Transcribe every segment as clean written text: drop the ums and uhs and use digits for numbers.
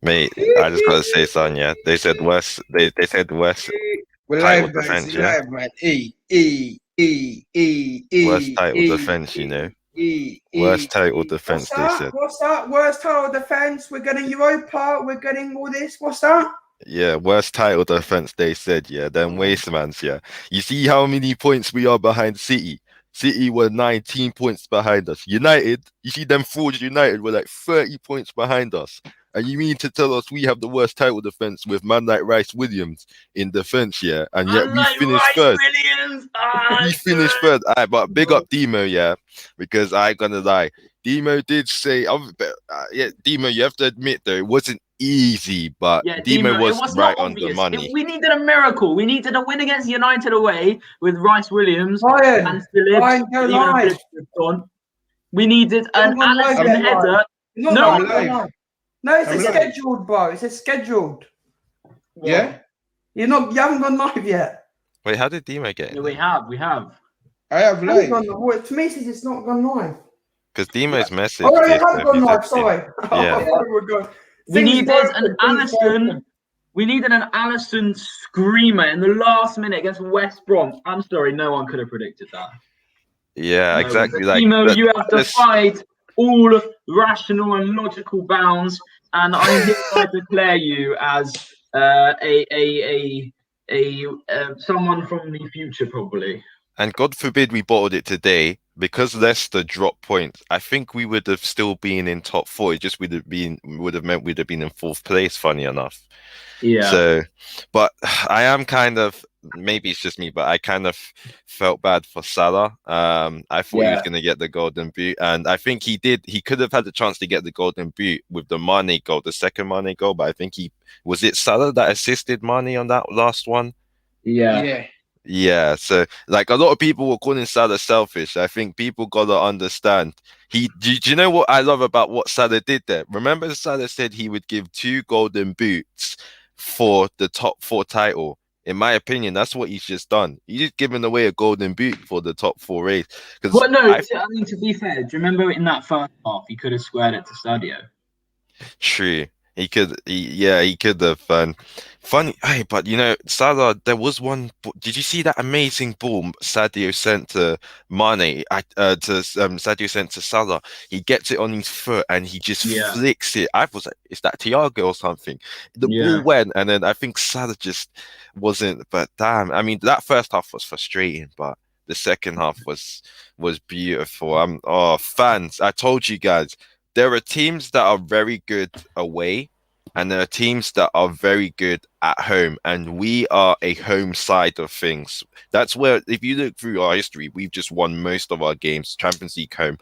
Mate, I just gotta say something, yeah. They said West they said West We're title live, man. defense, See, yeah. live, man. Worst title defense, you know. Worst title defense, they said. What's that? Worst title defense. We're getting Europa. We're getting all this. What's that? Yeah, worst title defense, they said, yeah. Then Wastemans, yeah. You see how many points we are behind City? City were 19 points behind us. United, you see them Forge United were like 30 points behind us. And you mean to tell us we have the worst title defense with man like Rice Williams in defense, yeah? And yet we finished third. We finished third. All right, but big up Demo, yeah, because I ain't gonna lie. Demo did say, yeah, Demo, you have to admit though, it wasn't easy, but Yeah, Demo was right not on the obvious. money. We needed a miracle. We needed a win against United away with Rice Williams and Ryan, go live. We needed an Allison header. No, it's I'm live. scheduled, bro. It's scheduled. Yeah? You haven't gone live yet. Wait, how did Demo get in? Yeah, we have. I have live. Well, to me, it says it's not gone live. Because Demo's message. Oh, no, you have gone live. Sorry. Yeah. We needed an Allison. We needed an Allison screamer in the last minute against West Brom. I'm sorry, no one could have predicted that. Yeah, No, exactly. Timo, you have defied all rational and logical bounds, and I'm here to declare you as someone from the future, probably. And God forbid we bottled it today, because Leicester dropped points. I think we would have still been in top four. It just would have meant we'd have been in fourth place. Funny enough. Yeah. So, but I am kind of, maybe it's just me, but I kind of felt bad for Salah. I thought he was going to get the golden boot, and I think he did. He could have had the chance to get the golden boot with the Mane goal, the second Mane goal. But I think was it Salah that assisted Mane on that last one. Yeah, so like a lot of people were calling Salah selfish. I think people gotta understand. Do you know what I love about what Salah did there? Remember, Salah said he would give 2 golden boots for the top 4 title. In my opinion, that's what he's just done. He's just given away a golden boot for the top 4 race. Well, no, I mean, to be fair, do you remember in that first half, he could have squared it to Sadio? True. He could have. Funny, hey, but you know, Salah, there was one. Did you see that amazing ball Sadio sent to Mane? Sadio sent to Salah. He gets it on his foot and he just flicks it. I was like, is that Thiago or something? The ball went, and then I think Salah just wasn't. But damn, I mean, that first half was frustrating, but the second half was beautiful. Fans, I told you guys. There are teams that are very good away, and there are teams that are very good at home, and we are a home side of things. That's where, if you look through our history, we've just won most of our games, Champions League home.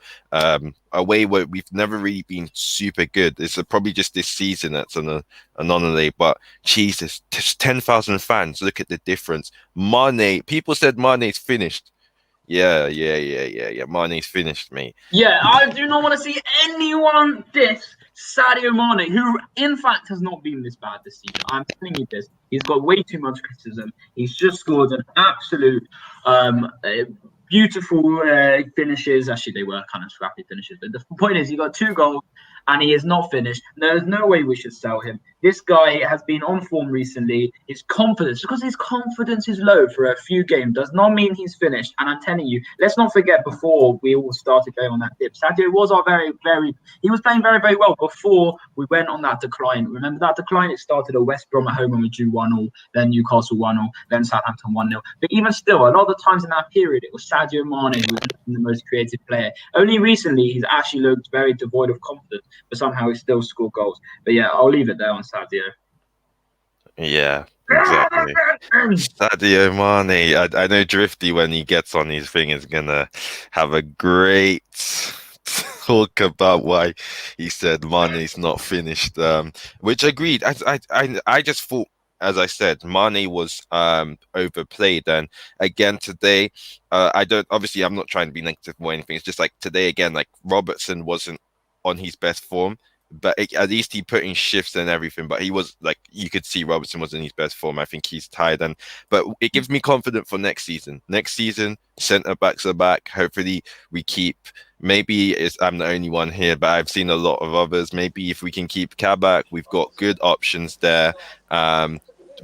Away where we've never really been super good. It's probably just this season that's an anomaly, but Jesus, 10,000 fans, look at the difference. Mane, people said Mane's finished. Yeah. Mane's finished, mate. Yeah, I do not want to see anyone diss Sadio Mane, who in fact has not been this bad this season. I'm telling you this. He's got way too much criticism. He's just scored an absolute beautiful finishes. Actually, they were kind of scrappy finishes. But the point is, he got 2 goals and he is not finished. There's no way we should sell him. This guy has been on form recently. His confidence, because his confidence is low for a few games, does not mean he's finished. And I'm telling you, let's not forget, before we all started going on that dip, Sadio was he was playing very, very well before we went on that decline. Remember that decline? It started at West Brom at home when we drew 1-0, then Newcastle 1-0, then Southampton 1-0. But even still, a lot of the times in that period, it was Sadio Mane who was the most creative player. Only recently, he's actually looked very devoid of confidence, but somehow he still scored goals. But yeah, I'll leave it there on Sadio. Yeah, exactly. Sadio Mane. I know Drifty, when he gets on his thing, is gonna have a great talk about why he said Mane's not finished. Which agreed. I just thought, as I said, Mane was overplayed. And again today, I'm not trying to be negative or anything. It's just like today again, like Robertson wasn't on his best form. but at least he put in shifts and everything. But he was like, you could see Robertson was in his best form. I think he's tired, but it gives me confidence for next season. Next season, centre backs are back. Hopefully, we keep. Maybe I'm the only one here, but I've seen a lot of others. Maybe if we can keep Kabak, we've got good options there.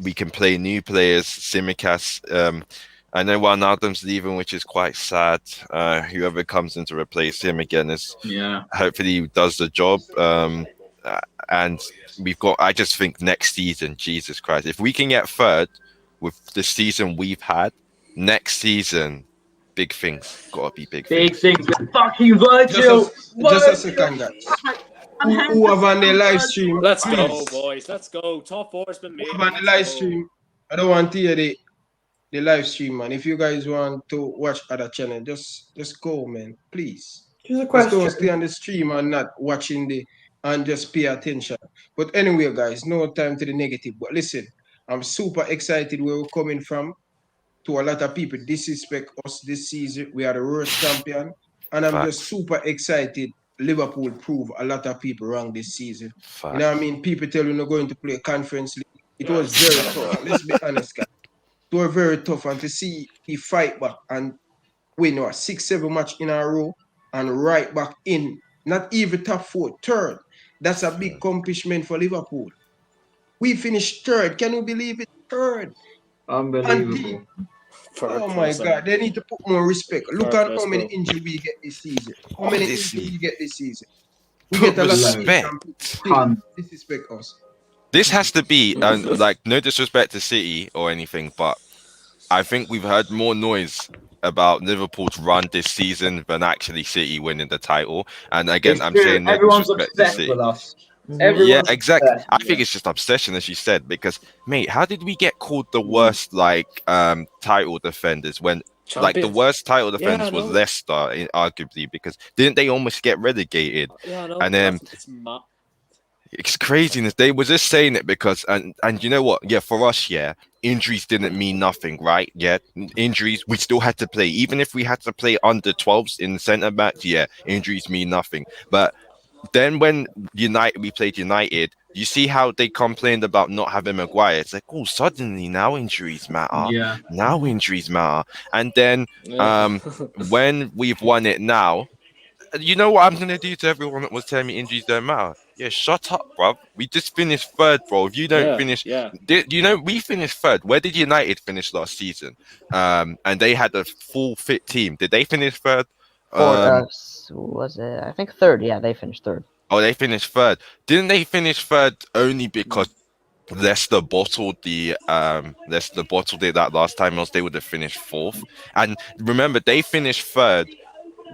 We can play new players. Simicast. I know Wijnaldum's leaving, which is quite sad. Whoever comes in to replace him again is hopefully does the job. And we've got. I just think next season, Jesus Christ, if we can get third with the season we've had, next season, big things. Gotta be big things. Big things with fucking Virgil. Just a second, guys. Who have on the live stream? Let's go, boys. Let's go. Top 4 has been made. Who have on the live stream? I don't want to hear the live stream, man. If you guys want to watch other channel, just go, man. Please. Here's a question. Just don't stay on the stream and not watching and just pay attention. But anyway, guys, no time to the negative. But listen, I'm super excited where we're coming from. To a lot of people disrespect us this season. We are the worst champion. And I'm just super excited. Liverpool prove a lot of people wrong this season. You know what I mean? People tell you not going to play a conference league. It was very tough. Let's be honest, guys. It was very tough. And to see he fight back and win 6-7 match in a row and right back in, not even top 4, third. That's a big accomplishment for Liverpool. We finished third. Can you believe it? Third. Unbelievable. Oh my God, they need to put more respect. Look at how many injuries we get this season. How many injuries we get this season? We get a lot of respect. Disrespect us. This has to be, like, no disrespect to City or anything, but I think we've heard more noise about Liverpool's run this season than actually City winning the title. And again, I'm saying no everyone's disrespect to obsessed City. with us. Yeah, exactly. I think it's just obsession, as you said, because mate, how did we get called the worst title defenders when the worst title defenders was Leicester, arguably, because didn't they almost get relegated? And then it's craziness. They were just saying it because and you know what? Yeah, for us, injuries didn't mean nothing, right? Yeah, injuries, we still had to play, even if we had to play under 12s in centre backs. Yeah, injuries mean nothing, but then when we played United, you see how they complained about not having Maguire. It's like, oh, suddenly now injuries matter. Yeah. Now injuries matter. And then when we've won it now, you know what I'm going to do to everyone that was telling me injuries don't matter? Yeah, shut up, bro. We just finished third, bro. If you don't finish... we finished third. Where did United finish last season? And they had a full fit team. Did they finish third? Was it? I think third. Yeah, they finished third. Oh, they finished third. Didn't they finish third only because Leicester bottled it that last time, else they would have finished fourth? And remember, they finished third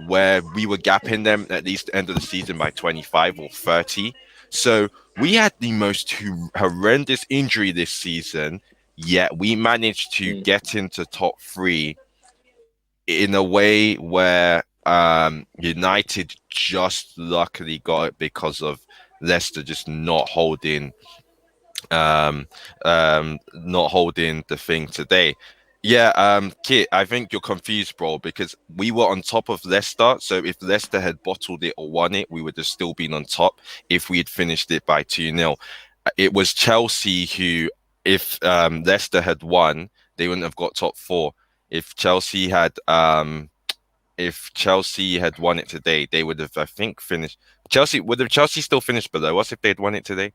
where we were gapping them at least the end of the season by 25 or 30. So we had the most horrendous injury this season, yet we managed to get into top 3 in a way where United just luckily got it because of Leicester just not holding the thing today. Yeah, Kit, I think you're confused, bro, because we were on top of Leicester. So if Leicester had bottled it or won it, we would have still been on top if we had finished it by 2-0. It was Chelsea who, if Leicester had won, they wouldn't have got top 4. If Chelsea had won it today, they would have, I think, finished. Would have Chelsea still finished below us if they'd won it today?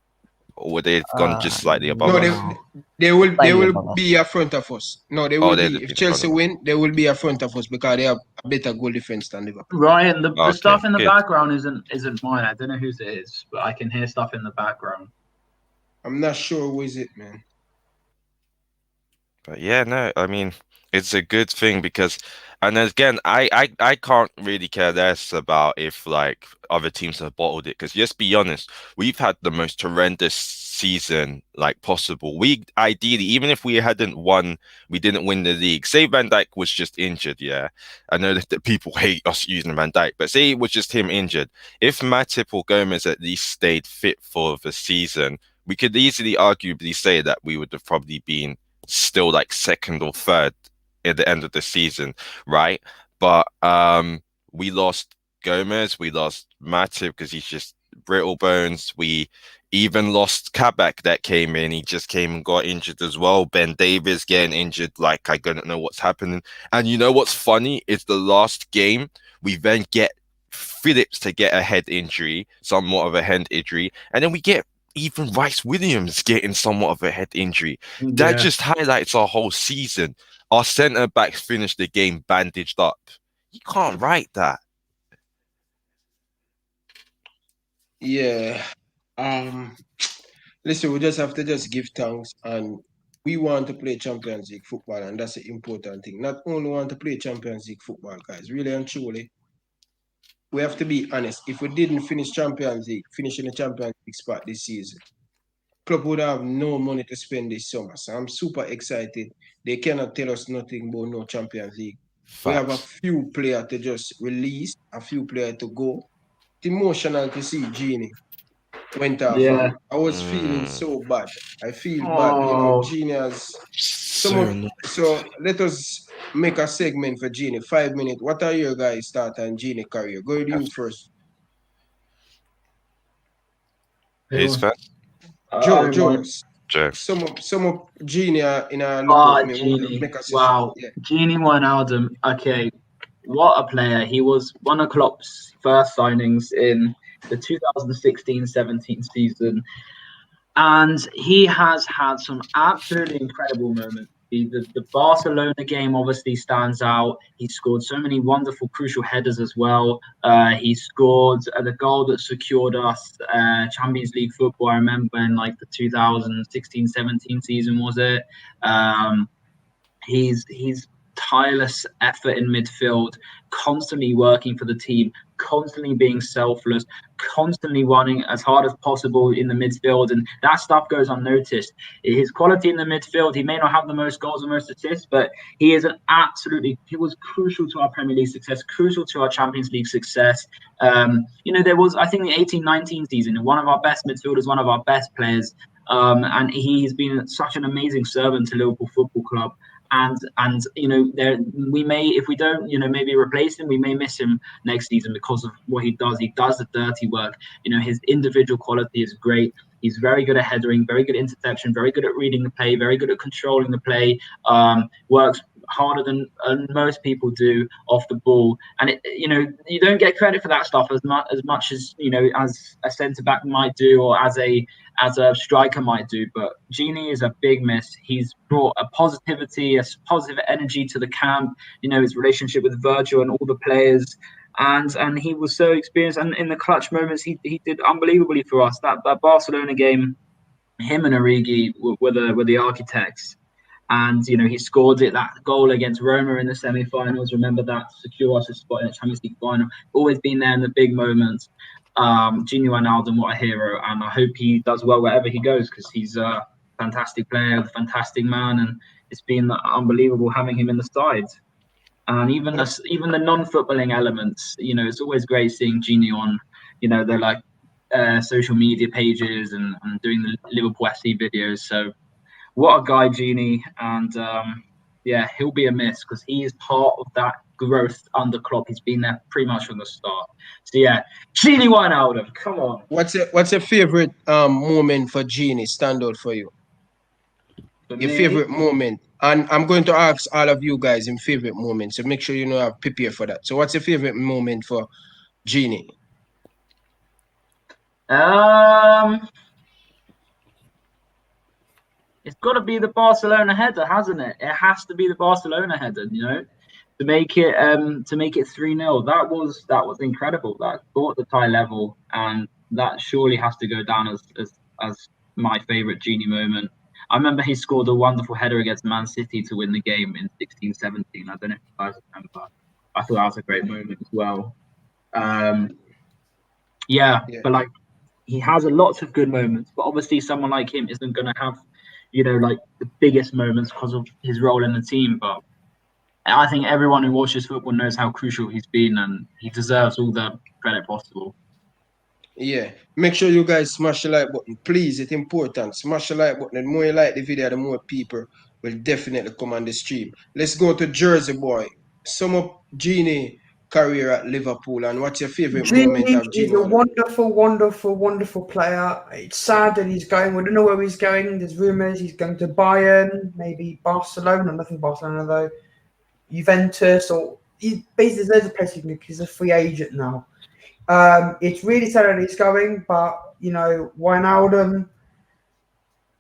Or would they have gone just slightly above us? No, they will be in front of us. No, they will be. If Chelsea win, they will be in front of us because they have a better goal defense than Liverpool. Ryan, the stuff in the background isn't mine. I don't know whose it is, but I can hear stuff in the background. I'm not sure who is it, man. But yeah, no, I mean, it's a good thing because, and again, I can't really care less about if like other teams have bottled it, because let's be honest, we've had the most horrendous season like possible. We ideally, even if we hadn't won, we didn't win the league. Say Van Dijk was just injured, yeah. I know that people hate us using Van Dijk, but say it was just him injured. If Matip or Gomez at least stayed fit for the season, we could easily arguably say that we would have probably been still like second or third at the end of the season, right? But we lost Gomez, we lost Matip because he's just brittle bones. We even lost Kabak that came in. He just came and got injured as well. Ben Davies getting injured. Like, I don't know what's happening. And you know what's funny is the last game, we then get Phillips to get a head injury, somewhat of a head injury. And then we get even Rice Williams getting somewhat of a head injury. That just highlights our whole season. Our centre backs finished the game bandaged up. You can't write that. Yeah. Listen, we just have to just give thanks, and we want to play Champions League football, and that's the important thing. Not only want to play Champions League football, guys, really and truly, we have to be honest. If we didn't finish Champions League, finish in the Champions League spot this season, club would have no money to spend this summer. So I'm super excited. They cannot tell us nothing about no Champions League. Facts. We have a few players to just release, a few players to go. It's emotional to see Genie went off. Yeah. I was feeling so bad. I feel bad. You know, Genie has so let us make a segment for Genie. 5 minutes. What are your guys' start on Genie career? Go to you first. His first? Joe. Joe. Some of Genie in a look me. Genie. Make a Wow. yeah. Genie Wijnaldum. Okay. What a player. He was one of Klopp's first signings in the 2016-17 season. And he has had some absolutely incredible moments. The Barcelona game obviously stands out. He scored so many wonderful, crucial headers as well. He scored the goal that secured us Champions League football. I remember in like the 2016-17 season, was it? He's tireless effort in midfield, constantly working for the team, constantly being selfless, constantly running as hard as possible in the midfield, and that stuff goes unnoticed. His quality in the midfield, he may not have the most goals or most assists, but he was crucial to our Premier League success, crucial to our Champions League success. There was, I think, the 18-19 season, one of our best midfielders, one of our best players, and he's been such an amazing servant to Liverpool Football Club. And we may, if we don't, maybe replace him, we may miss him next season because of what he does. He does the dirty work. His individual quality is great. He's very good at headering, very good at interception, very good at reading the play, very good at controlling the play. Works harder than most people do off the ball, and you don't get credit for that stuff as much as as a centre back might do, or as a striker might do. But Genie is a big miss. He's brought a positive energy to the camp. His relationship with Virgil and all the players. And he was so experienced, and in the clutch moments, he did unbelievably for us. That Barcelona game, him and Origi were the architects, and he scored that goal against Roma in the semi-finals. Remember that, to secure us a spot in the Champions League final. Always been there in the big moments. Genie Wijnaldum, what a hero, and I hope he does well wherever he goes, because he's a fantastic player, a fantastic man, and it's been unbelievable having him in the side. And even the non-footballing elements, it's always great seeing Genie on, they're like social media pages and doing the Liverpool FC videos. So what a guy, Genie. And he'll be a miss, because he is part of that growth under Klopp. He's been there pretty much from the start. So yeah, Genie Wijnaldum, come on. What's your favorite moment for Genie stand out for you? Your favorite moment? And I'm going to ask all of you guys in favorite moments, so make sure I've prepared for that. So what's your favorite moment for Genie? It's got to be the Barcelona header, hasn't it? It has to be the Barcelona header, to make it 3-0. That was incredible. That brought the tie level, and that surely has to go down as my favorite Genie moment. I remember he scored a wonderful header against Man City to win the game in 16-17. I don't know if you guys remember. I thought that was a great moment as well. But like, he has lots of good moments, but obviously someone like him isn't going to have, like the biggest moments because of his role in the team. But I think everyone who watches football knows how crucial he's been, and he deserves all the credit possible. Yeah, make sure you guys smash the like button, please. It's important. Smash the like button. The more you like the video, the more people will definitely come on the stream. Let's go to Jersey Boy. Sum up Genie career at Liverpool, and what's your favorite moment Genie of is Gino? a wonderful, wonderful, wonderful player. It's sad that he's going. We don't know where he's going. There's rumours he's going to Bayern, maybe Barcelona. Nothing Barcelona though. Juventus, or basically there's loads of places he can go. He's a free agent now. It's really sad that he's going, but you know, Wijnaldum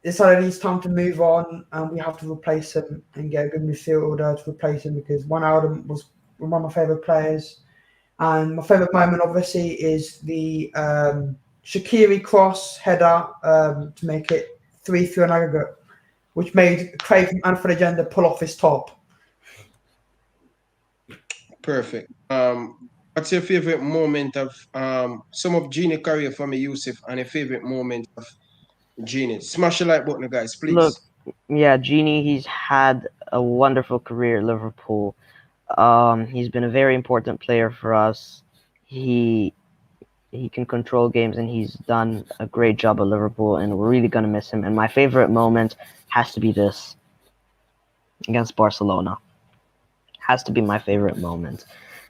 decided it's time to move on, and we have to replace him and get a good midfielder to replace him because Wijnaldum was one of my favourite players. And my favourite moment, obviously, is the Shaqiri cross header to make it 3-3 on aggregate, which made Craig from Anfield Agenda pull off his top. Perfect. What's your favorite moment of some of Genie career for me, Yusuf, and a favorite moment of Genie? Smash the like button, guys, please. Look, yeah, Genie, he's had a wonderful career at Liverpool. He's been a very important player for us. He can control games, and he's done a great job at Liverpool, and we're really going to miss him. And my favorite moment has to be this against Barcelona. Has to be my favorite moment.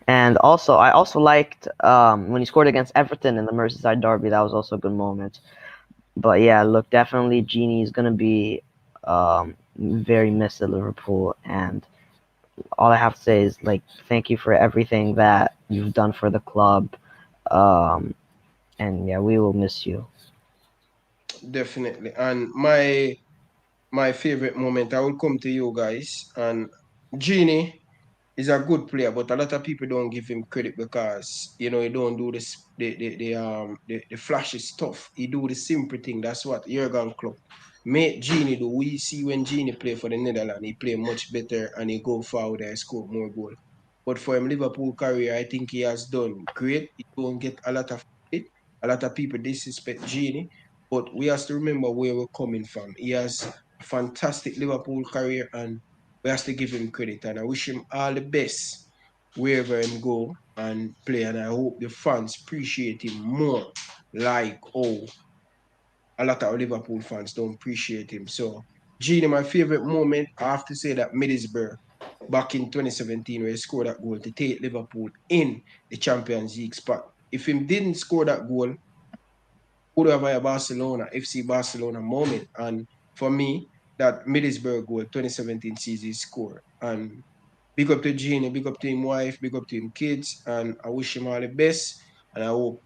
And also, I also liked when he scored against Everton in the Merseyside derby. That was also a good moment. But yeah, look, definitely Genie is going to be very missed at Liverpool. And all I have to say is, like, thank you for everything that you've done for the club. And yeah, we will miss you. Definitely. And my favorite moment, I will come to you guys. And Genie is a good player, but a lot of people don't give him credit because you know he don't do this the flashy stuff. He do the simple thing. That's what Jurgen Klopp made Genie do. We see when Genie play for the Netherlands, he play much better and he go forward and score more goals. But for him Liverpool career, I think he has done great. He don't get a lot of credit. A lot of people disrespect Genie, but we have to remember where we're coming from. He has a fantastic Liverpool career and we have to give him credit, and I wish him all the best wherever him go and play. And I hope the fans appreciate him more, like a lot of Liverpool fans don't appreciate him. So, Genie, my favorite moment, I have to say that Middlesbrough back in 2017, where he scored that goal to take Liverpool in the Champions League spot. If him didn't score that goal, would have a Barcelona, FC Barcelona moment. And for me, that Middlesbrough goal, 2017 season score. And big up to Genie, big up to him wife, big up to him kids, and I wish him all the best. And I hope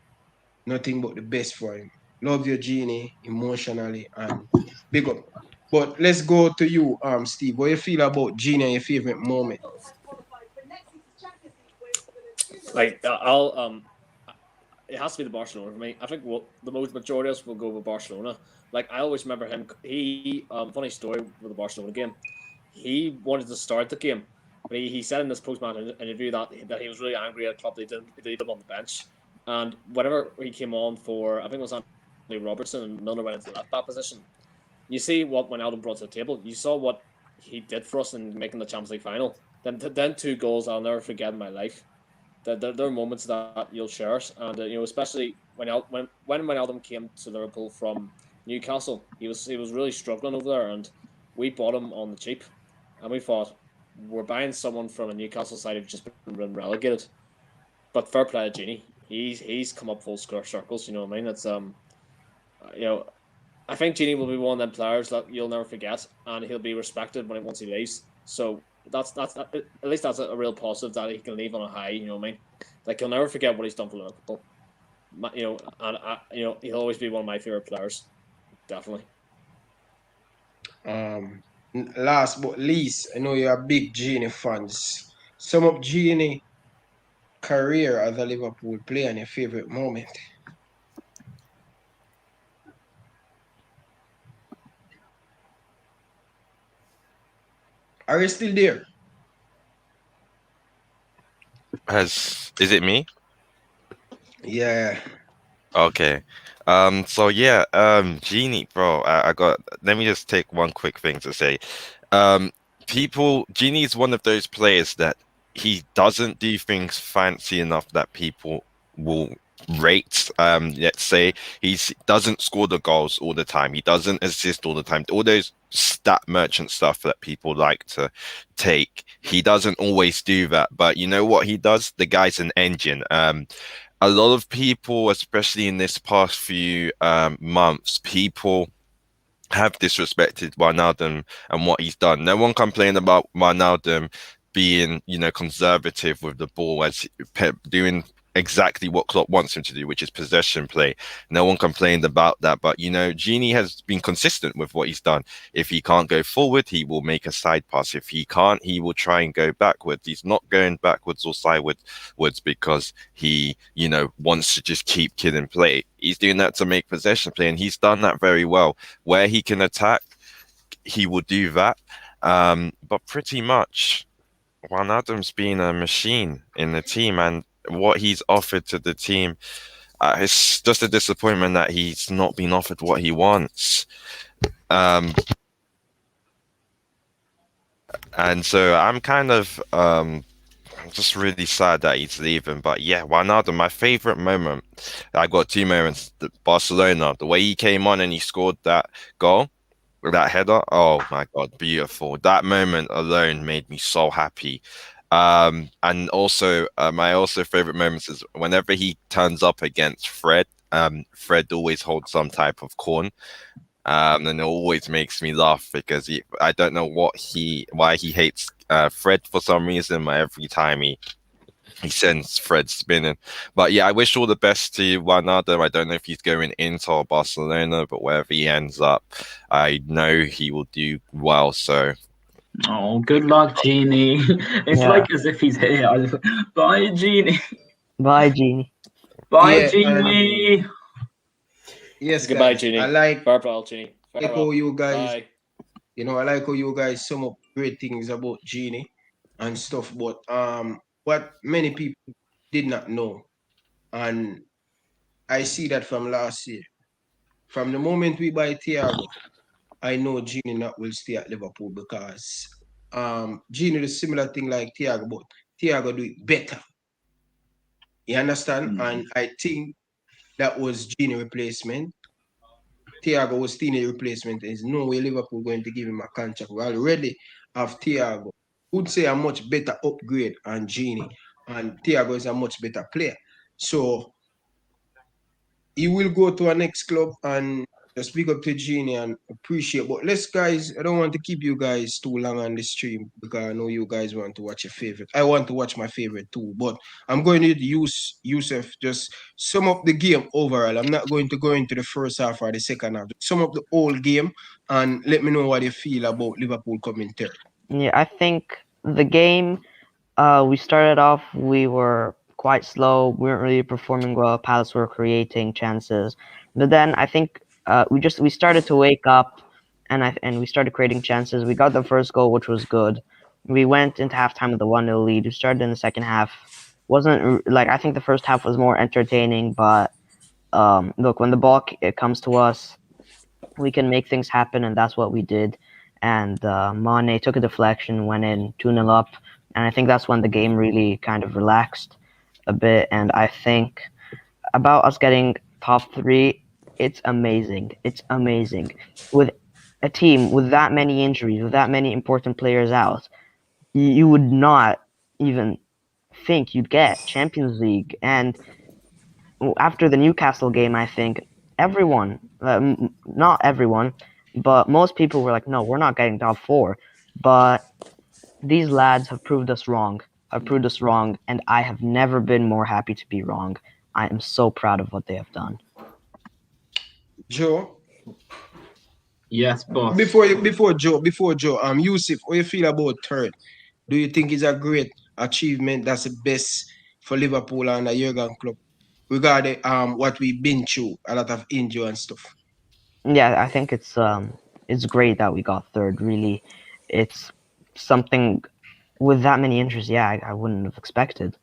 nothing but the best for him. Love you, Genie, emotionally, and big up. But let's go to you, Steve. What you feel about Genie and your favorite moment? Like it has to be the Barcelona for me. I think the most majority of us will go with Barcelona. Like I always remember him. He funny story with the Barcelona game. He wanted to start the game, but he said in this post-match interview that he was really angry at Klopp. They didn't leave him on the bench, and whenever he came on for, I think it was Anthony Robertson and Milner went into the left back position. You see what Wijnaldum brought to the table. You saw what he did for us in making the Champions League final. Then 2 goals I'll never forget in my life. There are moments that you'll cherish, and you know, especially when Wijnaldum came to Liverpool from Newcastle, he was really struggling over there, and we bought him on the cheap, and we thought we're buying someone from a Newcastle side who've just been relegated. But fair play to Genie, he's come up full circles. You know what I mean? It's you know, I think Genie will be one of them players that you'll never forget, and he'll be respected once he leaves. So that's at least that's a real positive that he can leave on a high. You know what I mean? Like he'll never forget what he's done for Liverpool. You know, and you know, he'll always be one of my favorite players, definitely. Last but least, I know you're a big Genie fans. Sum up Genie career as a Liverpool player and your favorite moment. Are you still there? Is it me? Yeah. Okay. So yeah, Genie, bro, I got, let me just take one quick thing to say. Genie is one of those players that he doesn't do things fancy enough that people will rates. Let's say he doesn't score the goals all the time. He doesn't assist all the time. All those stat merchant stuff that people like to take. He doesn't always do that. But you know what he does? The guy's an engine. A lot of people, especially in this past few months, people have disrespected Wijnaldum and what he's done. No one complained about Wijnaldum being, conservative with the ball, as doing exactly what Klopp wants him to do, which is possession play. No one complained about that. But, Gini has been consistent with what he's done. If he can't go forward, he will make a side pass. If he can't, he will try and go backwards. He's not going backwards or sideways because he, wants to just keep killing play. He's doing that to make possession play, and he's done that very well. Where he can attack, he will do that. But pretty much, Wijnaldum's been a machine in the team, and what he's offered to the team, it's just a disappointment that he's not been offered what he wants. And so I'm kind of I'm just really sad that he's leaving. But yeah, Wijnaldum, my favorite moment. I got two moments. Barcelona, the way he came on and he scored that goal, that header. Oh my God, beautiful. That moment alone made me so happy. And also my favorite moments is whenever he turns up against Fred. Fred always holds some type of corn. And it always makes me laugh because I don't know why he hates Fred for some reason. But every time he sends Fred spinning. But yeah, I wish all the best to Wijnaldum. I don't know if he's going into Barcelona, but wherever he ends up, I know he will do well. So. Oh, good luck, Genie. It's like as if he's here. Bye, Genie. Bye, Genie. Bye, Genie. Yes, goodbye, guys. Genie. I like Farewell, Genie. like how you guys, Bye. I like how you guys sum up great things about Genie and stuff. But what many people did not know, and I see that from last year. From the moment we buy Thiago, I know Genie not will stay at Liverpool because Genie is similar thing like Thiago, but Thiago do it better. You understand? Mm-hmm. And I think that was Genie replacement. Thiago was Tine replacement. There's no way Liverpool going to give him a contract. We already have Thiago. Would say a much better upgrade on Genie, and Thiago is a much better player. So he will go to our next club and just speak up to Genie and appreciate. But let's, guys, I don't want to keep you guys too long on the stream because I know you guys want to watch your favorite. I want to watch my favorite too, but I'm going to use Yusuf just sum up the game overall. I'm not going to go into the first half or the second half. Sum up the whole game and let me know what you feel about Liverpool coming third. Yeah, I think the game, we started off, we were quite slow. We weren't really performing well. Palace were creating chances. But then I think we started to wake up and we started creating chances. We got the first goal, which was good. We went into halftime with a 1-0 lead. We started in the second half. I think the first half was more entertaining, but look, when the ball comes to us, we can make things happen, and that's what we did. And Mane took a deflection, went in 2-0 up, and I think that's when the game really kind of relaxed a bit. And I think about us getting top 3, it's amazing. It's amazing. With a team with that many injuries, with that many important players out, you would not even think you'd get Champions League. And after the Newcastle game, I think everyone, not everyone, but most people were like, no, we're not getting top 4. But these lads have proved us wrong. And I have never been more happy to be wrong. I am so proud of what they have done. Joe? Yes, boss. Before Joe, Yusuf, how you feel about third? Do you think it's a great achievement? That's the best for Liverpool and the Jurgen Klopp regarding what we've been through, a lot of injury and stuff. Yeah, I think it's great that we got third. Really, it's something with that many injuries. Yeah, I wouldn't have expected,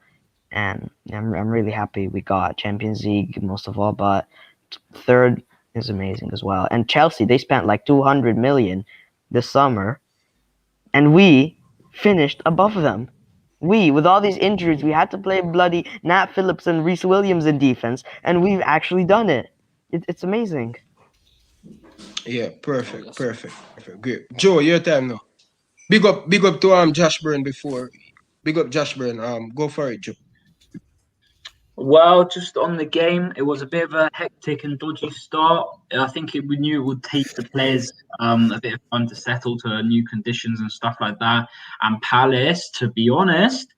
and I'm really happy we got Champions League most of all. But third is amazing as well. And Chelsea, they spent like 200 million this summer, and we finished above them. with all these injuries, we had to play bloody Nat Phillips and Reece Williams in defense, and we've actually done it. It's amazing. Yeah, perfect, yes. perfect, perfect. Great. Joe, your time now. Big up to Josh Byrne before. Big up Josh Byrne. Go for it, Joe. Well, just on the game, it was a bit of a hectic and dodgy start. I think we knew it would take the players a bit of time to settle to new conditions and stuff like that. And Palace, to be honest,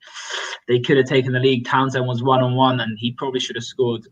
they could have taken the league. Townsend was 1-on-1, and he probably should have scored.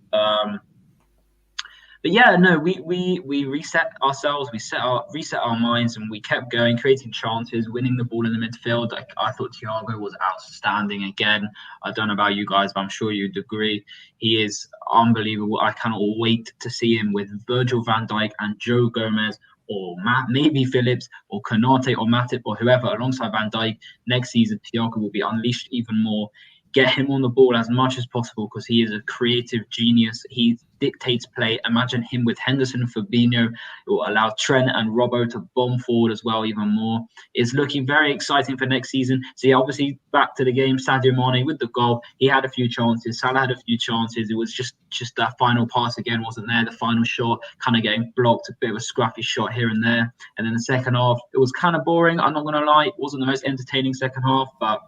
But yeah, no, we reset ourselves, reset our minds, and we kept going, creating chances, winning the ball in the midfield. I thought Thiago was outstanding again. I don't know about you guys, but I'm sure you'd agree. He is unbelievable. I cannot wait to see him with Virgil van Dijk and Joe Gomez, or maybe Phillips, or Konate, or Matip, or whoever alongside Van Dijk. Next season, Thiago will be unleashed even more. Get him on the ball as much as possible because he is a creative genius. He dictates play. Imagine him with Henderson and Fabinho. It will allow Trent and Robbo to bomb forward as well even more. It's looking very exciting for next season. So yeah, obviously back to the game, Sadio Mane with the goal. He had a few chances. Salah had a few chances. It was just that final pass again wasn't there. The final shot kind of getting blocked, a bit of a scruffy shot here and there. And then the second half, it was kind of boring. I'm not going to lie. It wasn't the most entertaining second half, but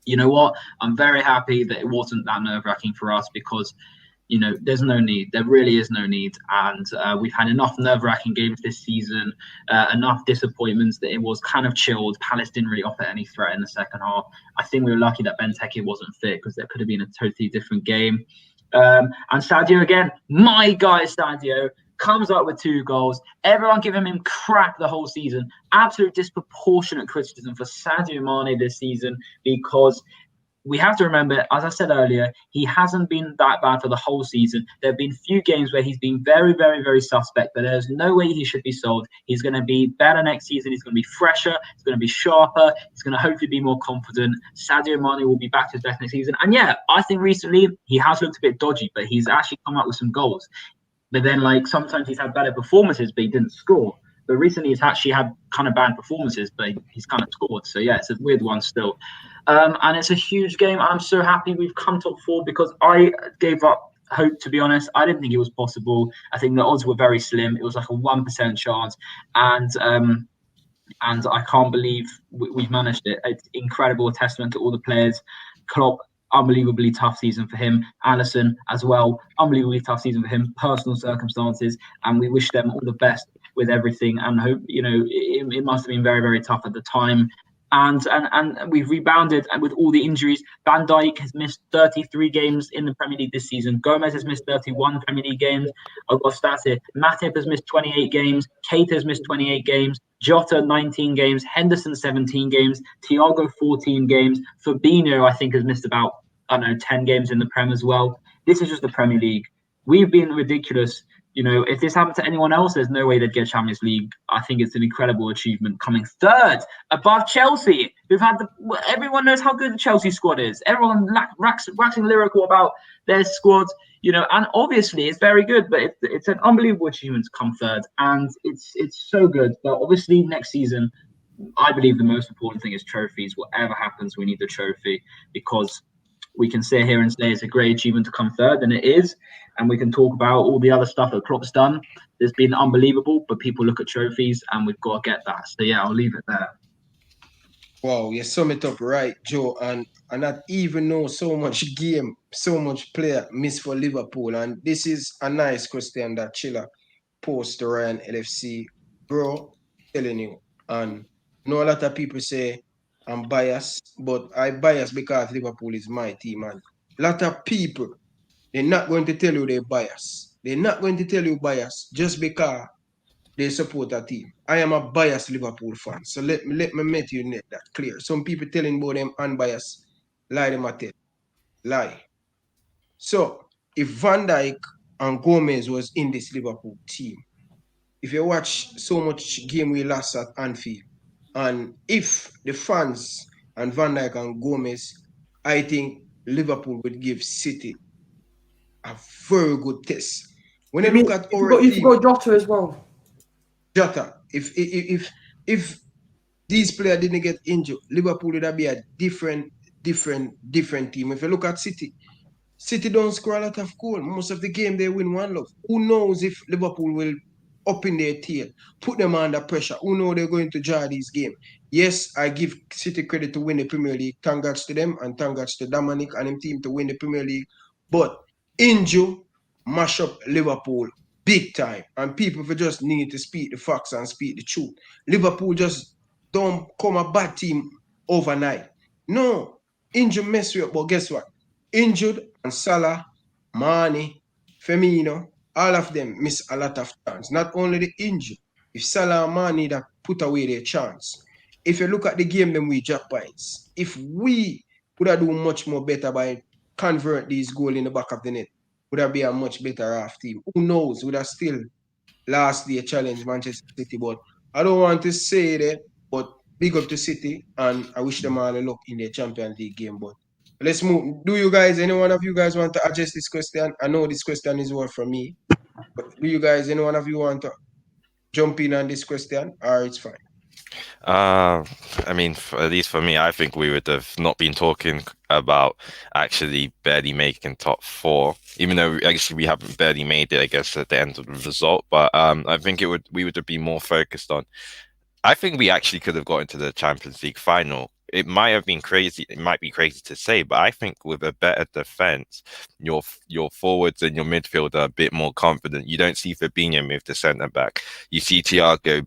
you know what? I'm very happy that it wasn't that nerve-wracking for us because, you know, there's no need. There really is no need. And we've had enough nerve-wracking games this season, enough disappointments that it was kind of chilled. Palace didn't really offer any threat in the second half. I think we were lucky that Benteke wasn't fit because there could have been a totally different game. And Sadio again, my guy Sadio, comes up with 2 goals. Everyone giving him crap the whole season. Absolute disproportionate criticism for Sadio Mane this season because we have to remember, as I said earlier, he hasn't been that bad for the whole season. There have been few games where he's been very, very, very suspect, but there's no way he should be sold. He's going to be better next season. He's going to be fresher. He's going to be sharper. He's going to hopefully be more confident. Sadio Mane will be back to his best next season. And yeah, I think recently he has looked a bit dodgy, but he's actually come up with some goals. But then, like, sometimes he's had better performances, but he didn't score. But recently he's actually had kind of bad performances, but he's kind of scored. So, yeah, it's a weird one still. And it's a huge game. I'm so happy we've come top 4 because I gave up hope, to be honest. I didn't think it was possible. I think the odds were very slim. It was like a 1% chance. And I can't believe we've managed it. It's incredible, a testament to all the players. Klopp, unbelievably tough season for him. Alisson as well, unbelievably tough season for him. Personal circumstances, and we wish them all the best with everything. And hope, you know, it must have been very, very tough at the time. And we've rebounded, and with all the injuries, Van Dijk has missed 33 games in the Premier League this season. Gomez has missed 31 Premier League games. I've got stats here. Matip has missed 28 games. Keita has missed 28 games. Jota 19 games. Henderson 17 games. Thiago 14 games. Fabinho, I think, has missed about 10 games in the Prem as well. This is just the Premier League. We've been ridiculous. You know, if this happened to anyone else, there's no way they'd get Champions League. I think it's an incredible achievement, coming 3rd above Chelsea, who've had everyone knows how good the Chelsea squad is. Everyone waxing lyrical about their squad, you know, and obviously it's very good, but it's an unbelievable achievement to come 3rd, and it's so good. But obviously next season, I believe the most important thing is trophies. Whatever happens, we need the trophy, because we can sit here and say it's a great achievement to come 3rd, and it is. And we can talk about all the other stuff that Klopp's done. It's been unbelievable, but people look at trophies, and we've got to get that. So yeah, I'll leave it there. Wow, you sum it up right, Joe. And not even know so much game, so much player miss for Liverpool. And this is a nice question that Chiller post to Ryan LFC. Bro, telling you. And I know a lot of people say I'm biased, but I bias because Liverpool is my team. And a lot of people, they're not going to tell you they're biased. They're not going to tell you biased just because they support a team. I am a biased Liverpool fan. So let me make you net that clear. Some people telling about them unbiased, lie them a tell. Lie. So if Van Dijk and Gomez was in this Liverpool team, if you watch so much game we lost at Anfield, and if the fans and Van Dijk and Gomez, I think Liverpool would give City a very good test. When you look at our team, you've got Jota as well. Jota, if these players didn't get injured, Liverpool would be a different different team. If you look at City don't score a lot of goals. Most of the game they win 1-0. Who knows if Liverpool will up in their tail, put them under pressure? Who know they're going to draw these games? Yes, I give City credit to win the Premier League. Thank God to them and thank God to Dominic and him team to win the Premier League. But Inju mash up Liverpool big time. And people just need to speak the facts and speak the truth. Liverpool just don't come a bad team overnight. No, Inju mess you up, but guess what? Injured and Salah, Mane, Firmino, all of them miss a lot of chance. Not only the injured. If Salah and Mane that put away their chance. If you look at the game, then we drop points. If we would have done much more better by convert these goals in the back of the net, would have been a much better half team. Who knows? Would have still last year challenge Manchester City. But I don't want to say that, but big up to City, and I wish them all the luck in their Champions League game. But let's move. Do you guys, any one of you guys want to address this question? I know this question is one from me, but do you guys, any one of you want to jump in on this question, or it's fine? I mean, at least for me, I think we would have not been talking about actually barely making top 4, even though we haven't barely made it, I guess, at the end of the result. But I think we would have been more focused on. I think we actually could have got into the Champions League final. It might have been crazy. It might be crazy to say, but I think with a better defense, your forwards and your midfield are a bit more confident. You don't see Fabinho move to centre back. You see Thiago,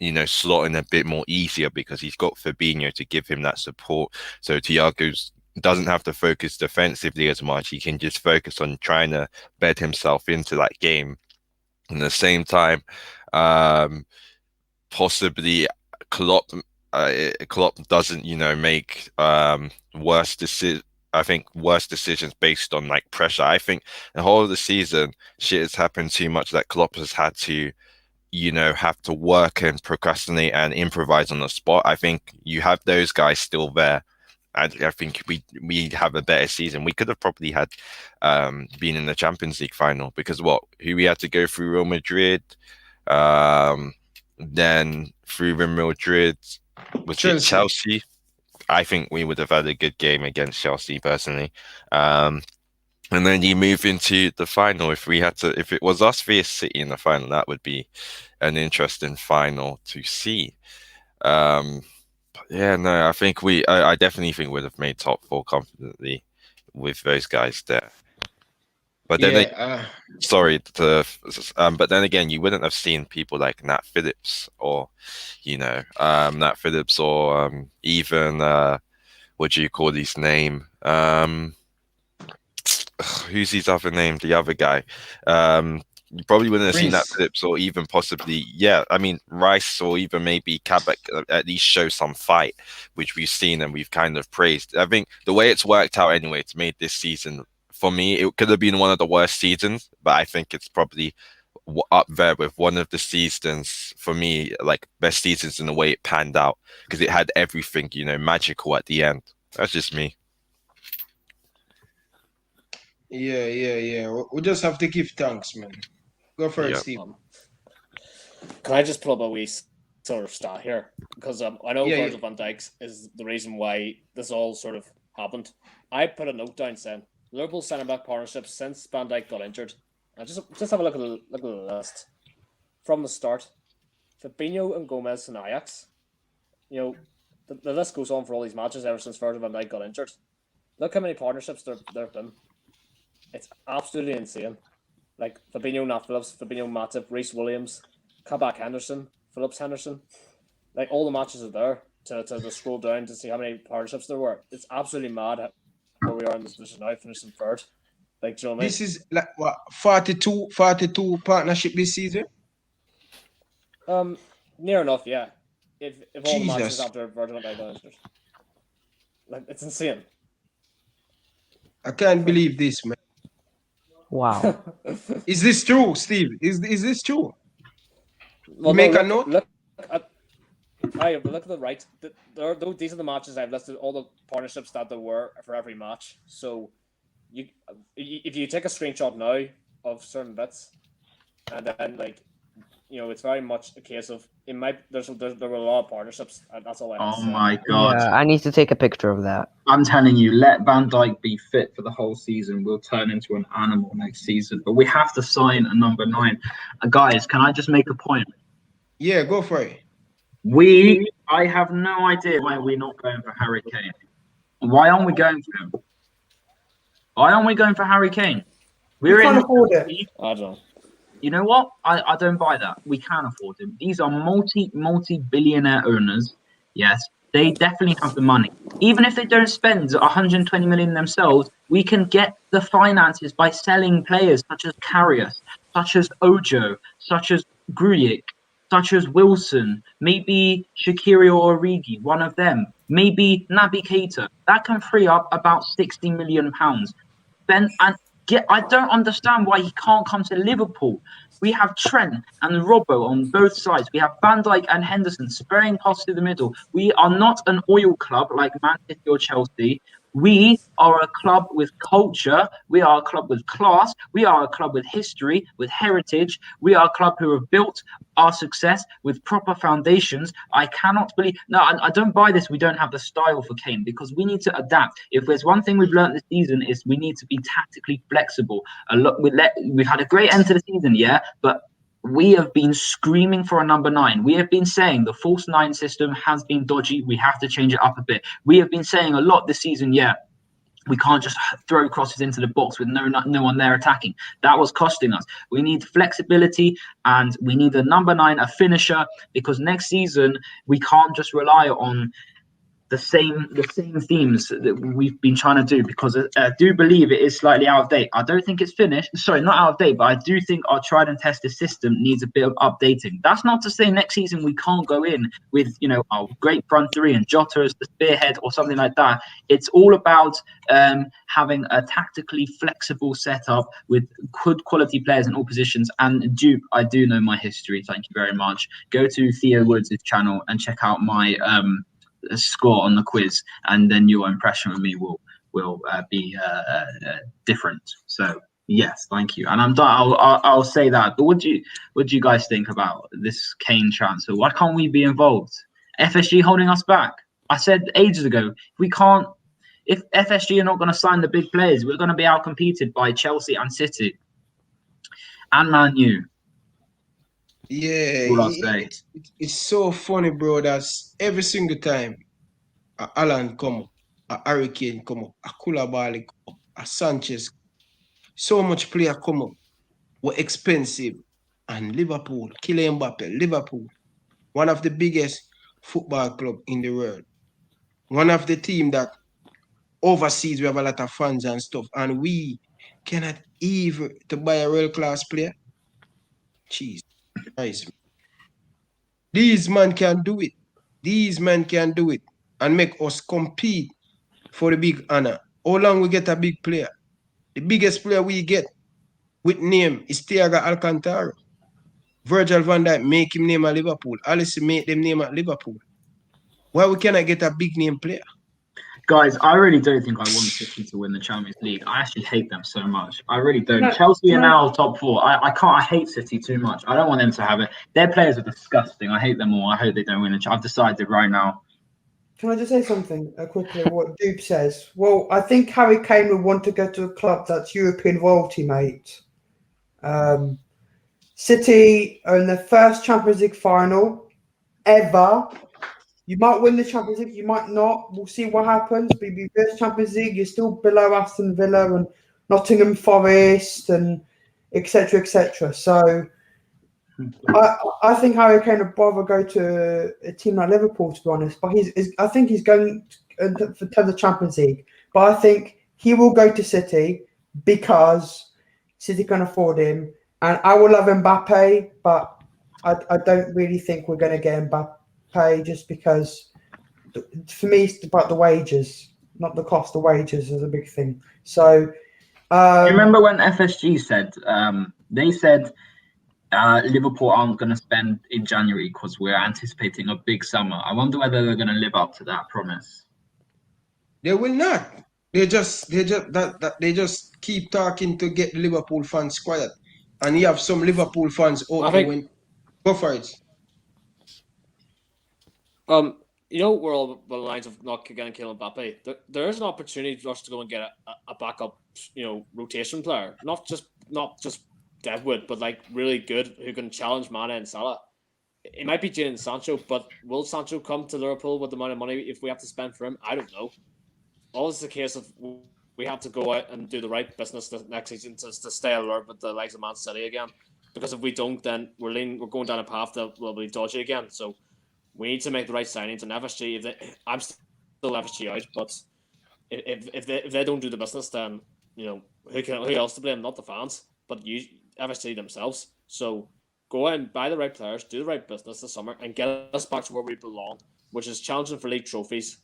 slotting a bit more easier because he's got Fabinho to give him that support. So Thiago doesn't have to focus defensively as much. He can just focus on trying to bed himself into that game. At the same time, possibly Klopp doesn't, make worse decisions. I think worse decisions based on like pressure. I think the whole of the season, shit has happened too much that Klopp has had to, have to work and procrastinate and improvise on the spot. I think you have those guys still there. I think we have a better season. We could have probably had been in the Champions League final because who we had to go through Real Madrid, then through Real Madrid, was it Chelsea? I think we would have had a good game against Chelsea personally. And then you move into the final. If it was us vs City in the final, that would be an interesting final to see. Yeah, no, I think I definitely think we'd have made top 4 confidently with those guys there. But then, but then again, you wouldn't have seen people like Nat Phillips or, even what do you call his name? Who's his other name? The other guy. You probably wouldn't have seen that Phillips or even possibly, Rice or even maybe Kabak at least show some fight, which we've seen and we've kind of praised. I think the way it's worked out anyway, it's made this season, for me, it could have been one of the worst seasons, but I think it's probably up there with one of the seasons, for me, like best seasons in the way it panned out, because it had everything, magical at the end. That's just me. Yeah. We just have to give thanks, man. Go for it, Steve. Can I just pull up a wee sort of stat here? Because I know Virgil van Dijk is the reason why this all sort of happened. I put a note down saying Liverpool centre-back partnership since Van Dijk got injured. And just have a look at the list. From the start, Fabinho and Gomez and Ajax. The list goes on for all these matches ever since Virgil van Dijk got injured. Look how many partnerships there have been. It's absolutely insane. Like Fabinho, Nat Phillips, Fabinho, Matip, Reece Williams, Kabak Henderson, Phillips Henderson. Like all the matches are there to scroll down to see how many partnerships there were. It's absolutely mad where we are in this position now, finishing third. Like, do you know what I mean? This is like what 42 partnership this season? Near enough, yeah. If all the matches after Virgil van Dijk got injured. Like, it's insane. I can't believe this, man. Wow. Is this true, Steve? Is this true? Well, make a note. Look at the right. These are the matches I've listed. All the partnerships that there were for every match. So, if you take a screenshot now of certain bits, and then it's very much a case of there were a lot of partnerships. And that's all I have to Oh say. my God. Yeah, I need to take a picture of that. I'm telling you, let Van Dijk be fit for the whole season. We'll turn into an animal next season. But we have to sign a number 9. Guys, can I just make a point? Yeah, go for it. I have no idea why we're not going for Harry Kane. Why aren't we going for him? Why aren't we going for Harry Kane? We can't afford it. I don't know. You know what? I don't buy that. We can afford him. These are multi-billionaire owners. Yes, they definitely have the money. Even if they don't spend 120 million themselves, we can get the finances by selling players such as Karius, such as Ojo, such as Grujic, such as Wilson, maybe Shaqiri or Origi, one of them, maybe Naby Keita. That can free up about £60 million. I don't understand why he can't come to Liverpool. We have Trent and Robbo on both sides. We have Van Dijk and Henderson spraying past through the middle. We are not an oil club like Man City or Chelsea. We are a club with culture. We are a club with class. We are a club with history, with heritage. We are a club who have built our success with proper foundations. I cannot believe. No, I don't buy this. We don't have the style for Kane because we need to adapt. If there's one thing we've learned this season is we need to be tactically flexible. We've had a great end to the season, yeah, but we have been screaming for a number 9. We have been saying the false 9 system has been dodgy. We have to change it up a bit. We have been saying a lot this season, yeah. We can't just throw crosses into the box with no one there attacking. That was costing us. We need flexibility and we need a number 9, a finisher, because next season we can't just rely on the same themes that we've been trying to do, because I do believe it is slightly out of date. I don't think it's finished. Sorry, not out of date, but I do think our tried and tested system needs a bit of updating. That's not to say next season we can't go in with, our great front 3 and Jota as the spearhead or something like that. It's all about having a tactically flexible setup with good quality players in all positions. And Dupe, I do know my history. Thank you very much. Go to Theo Woods' channel and check out my score on the quiz, and then your impression of me will be different. So yes, thank you. And I'm done. I'll say that. But what do you guys think about this Kane transfer? Why can't we be involved? FSG holding us back. I said ages ago, if FSG are not going to sign the big players, we're going to be outcompeted by Chelsea and City and Man U. Yeah, it's so funny, bro. That's every single time Alan come up, a Harry Kane come up, a Koulibaly come up, a Sanchez, so much player come up, were expensive. And Liverpool, Kylian Mbappe, Liverpool, one of the biggest football club in the world. One of the team that overseas we have a lot of fans and stuff, and we cannot even to buy a real class player. Jeez. Nice. These men can do it. These men can do it and make us compete for the big honor. How long we get a big player? The biggest player we get with name is Thiago Alcantara. Virgil van Dijk make him name at Liverpool. Alisson make them name at Liverpool. Why we cannot get a big name player? Guys, I really don't think I want City to win the Champions League. I actually hate them so much. I really don't. No, Chelsea are now top 4. I hate City too much. I don't want them to have it. Their players are disgusting. I hate them all. I hope they don't win it. I've decided right now. Can I just say something quickly? What Dupe says. Well, I think Harry Kane would want to go to a club that's European royalty, mate. City are in the first Champions League final ever. You might win the Champions League, you might not. We'll see what happens. But if you first Champions League, you're still below Aston Villa and Nottingham Forest and etc. etc. So I think Harry Kane would rather go to a team like Liverpool, to be honest. But I think he's going to the Champions League. But I think he will go to City because City can afford him. And I will love Mbappe, but I don't really think we're going to get Mbappe just because, for me, it's about the wages, not the cost. The wages is a big thing. So, you remember when FSG said they said Liverpool aren't going to spend in January because we're anticipating a big summer. I wonder whether they're going to live up to that promise. They will not. They just keep talking to get Liverpool fans quiet. And you have some Liverpool fans out there when Go for it. You know, we're all the lines of not getting kill Mbappe. There is an opportunity for us to go and get a backup, rotation player. Not just Deadwood, but like really good who can challenge Mane and Salah. It might be Jadon Sancho, but will Sancho come to Liverpool with the amount of money if we have to spend for him? I don't know. All is a case of we have to go out and do the right business the next season to stay alert with the likes of Man City again. Because if we don't, then we're going down a path that will be dodgy again. So we need to make the right signings. And FSG, I'm still FSG out, but if they don't do the business, then who else to blame? Not the fans, but FSG themselves. So go out and buy the right players, do the right business this summer, and get us back to where we belong, which is challenging for league trophies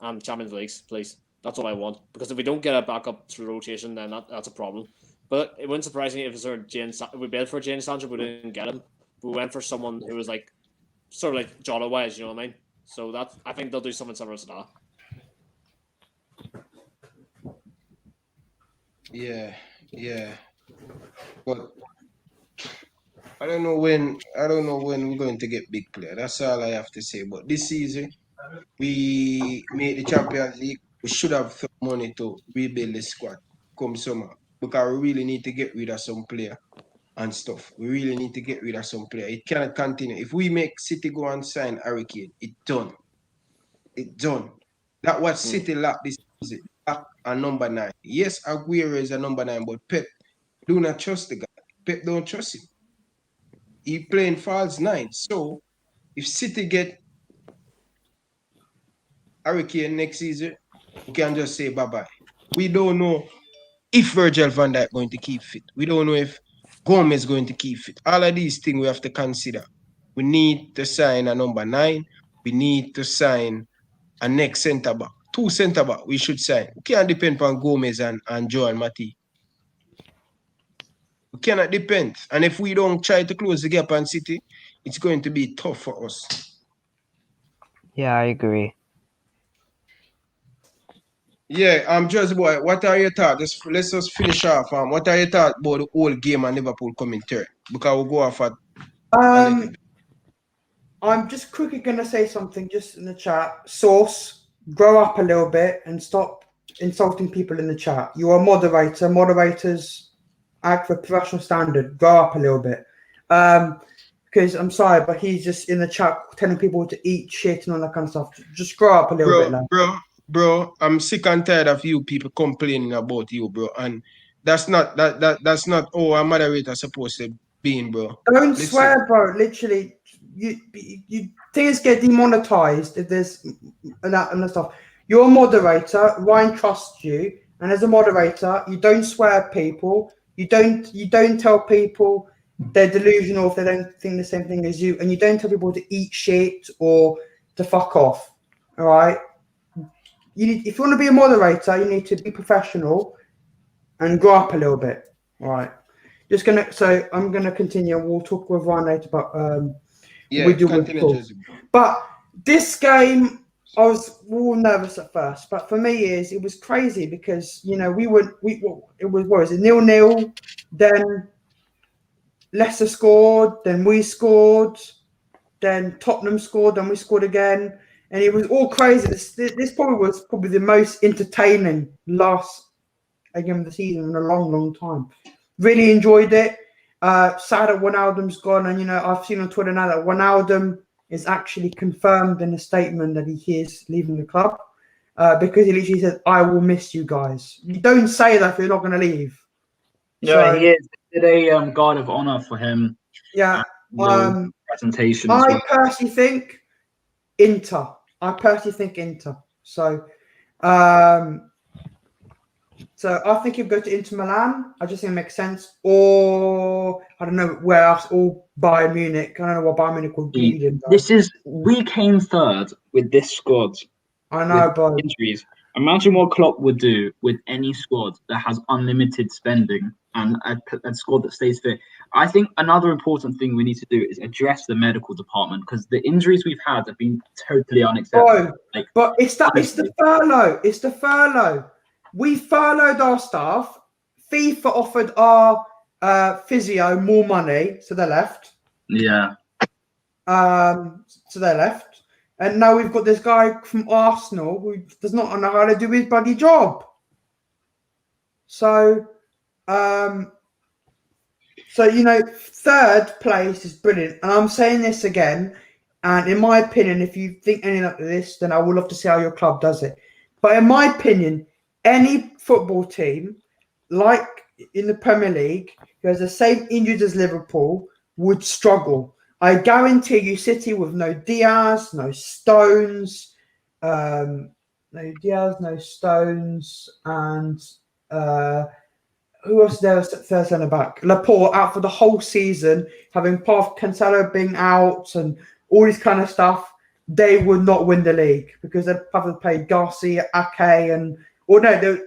and Champions Leagues, please. That's all I want. Because if we don't get a backup through rotation, then that's a problem. But it wouldn't surprise me if we bid for Jadon Sancho, but we didn't get him. We went for someone who was like sort of like Jota wise, you know what I mean? So I think they'll do something similar to that. Yeah. But I don't know when we're going to get big player. That's all I have to say. But this season, we made the Champions League. We should have some money to rebuild the squad come summer. Because we really need to get rid of some player and stuff. We really need to get rid of some player. It cannot continue. If we make City go and sign Harry Kane, it's done. It's done. That's what City lack this season. Lack a number 9. Yes, Aguero is a number 9, but Pep do not trust the guy. Pep don't trust him. He playing false 9. So if City get Harry Kane next season, we can just say bye-bye. We don't know if Virgil van Dijk going to keep fit. We don't know if Gomez is going to keep fit. All of these things we have to consider. We need to sign a number 9. We need to sign a next centre-back. 2 centre-back we should sign. We can't depend on Gomez and Joel Matip. We cannot depend. And if we don't try to close the gap on City, it's going to be tough for us. Yeah, I agree. Yeah, Jersey boy, what are your thoughts? Let's just finish off. What are your thoughts about the whole game and Liverpool coming third? Because we'll go off at I'm just quickly going to say something just in the chat. Source, grow up a little bit and stop insulting people in the chat. You are a moderator. Moderators act for professional standard. Grow up a little bit. Because I'm sorry, but he's just in the chat telling people to eat shit and all that kind of stuff. Just grow up a little bit now. Bro, I'm sick and tired of you people complaining about you, bro. And that's not that's not a moderator supposed to be in, bro. Don't swear, bro. Literally, you things get demonetized if there's that stuff. You're a moderator. Ryan trusts you, and as a moderator, you don't swear at people. You don't tell people they're delusional if they don't think the same thing as you, and you don't tell people to eat shit or to fuck off. All right. If you want to be a moderator, you need to be professional and grow up a little bit. All right. So I'm gonna continue. We'll talk with Ryan later about But this game, I was all nervous at first, but for me it was crazy because it was 0-0, then Leicester scored, then we scored, then Tottenham scored, then we scored again. And it was all crazy. This probably was the most entertaining last game of the season in a long, long time. Really enjoyed it. Sad that Wijnaldum's gone. And, I've seen on Twitter now that Wijnaldum is actually confirmed in a statement that he is leaving the club because he literally said, I will miss you guys. You don't say that if you're not going to leave. No, he is. They did a guard of honor for him. Yeah. Presentation. I personally think Inter. So I think he'll go to Inter Milan. I just think it makes sense. Or I don't know where else. Or Bayern Munich. I don't know what Bayern Munich will be in. We came third with this squad. I know, but injuries. Imagine what Klopp would do with any squad that has unlimited spending and a squad that stays fit. I think another important thing we need to do is address the medical department because the injuries we've had have been totally unacceptable. But it's the furlough. It's the furlough. We furloughed our staff. FIFA offered our physio more money, so they left. Yeah. to their left, and now we've got this guy from Arsenal who does not know how to do his bloody job. So, third place is brilliant, and I'm saying this again. And in my opinion, if you think anything like this, then I would love to see how your club does it. But in my opinion, any football team, like in the Premier League, who has the same injuries as Liverpool, would struggle. I guarantee you, City with no Diaz, no Stones, and who else there was third centre back? Laporte out for the whole season, having part of Cancelo being out and all this kind of stuff. They would not win the league because they'd probably play Garcia, Ake, they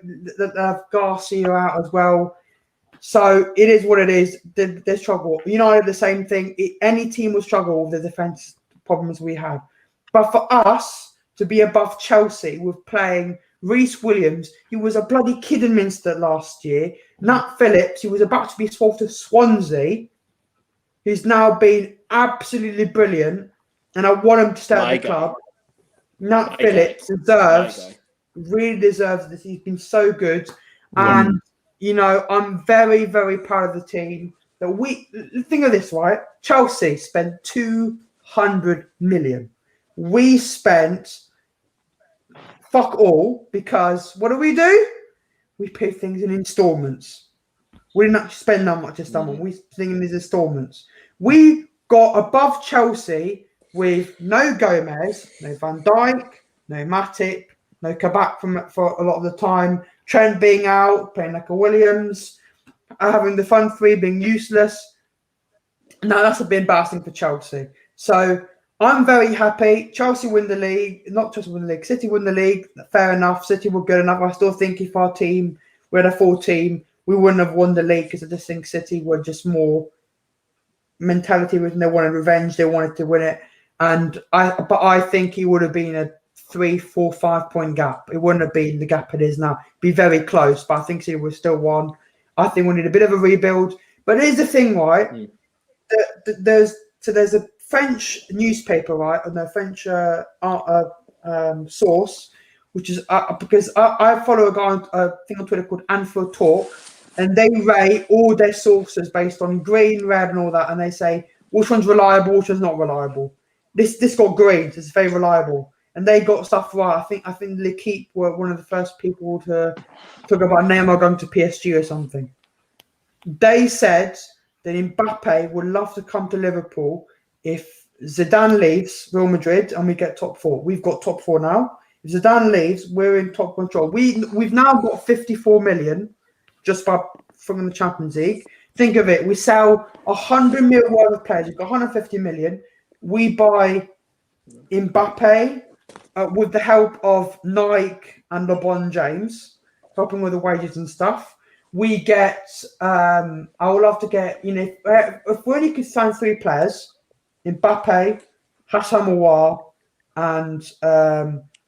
have Garcia out as well. So it is what it is. They struggle. United, the same thing. Any team will struggle with the defence problems we have. But for us to be above Chelsea with playing Reece Williams, he was a bloody Kidderminster last year. Nat Phillips, who was about to be sold to Swansea, who's now been absolutely brilliant, and I want him to stay at the club. Nat Phillips really deserves this. He's been so good. And, I'm very, very proud of the team. Think of this, right? Chelsea spent 200 million. We spent fuck all because what do? We pay things in installments. We didn't actually spend that much installment. We think in these installments. We got above Chelsea with no Gomez, no Van Dijk, no Matip, no Kabak for a lot of the time. Trent being out, playing like a Williams, having the front three being useless. Now that's a bit embarrassing for Chelsea. So I'm very happy. Chelsea win the league. Not Chelsea win the league. City win the league. Fair enough. City were good enough. I still think if our team were a full team, we wouldn't have won the league because I just think City were just more mentality with they wanted revenge. They wanted to win it. But I think it would have been a 3, 4, 5 point gap. It wouldn't have been the gap it is now. Be very close, but I think City was still one. I think we need a bit of a rebuild. But here's the thing, right? There's a French newspaper, right? And a French source, which is because I follow a guy thing on Twitter called Anfield Talk, and they rate all their sources based on green, red, and all that, and they say which one's reliable, which one's not reliable. This got green, so it's very reliable, and they got stuff right. I think L'Equipe were one of the first people to talk about Neymar going to PSG or something. They said that Mbappe would love to come to Liverpool if Zidane leaves Real Madrid and we get top 4. We've got top 4 now. If Zidane leaves, we're in top control. We've now got 54 million just from the Champions League. Think of it. We sell 100 million worth of players. We've got 150 million. We buy Mbappe with the help of Nike and LeBron James, helping with the wages and stuff. We get, I would love to get, if we only could sign 3 players, Mbappe, Hassan Mouar, and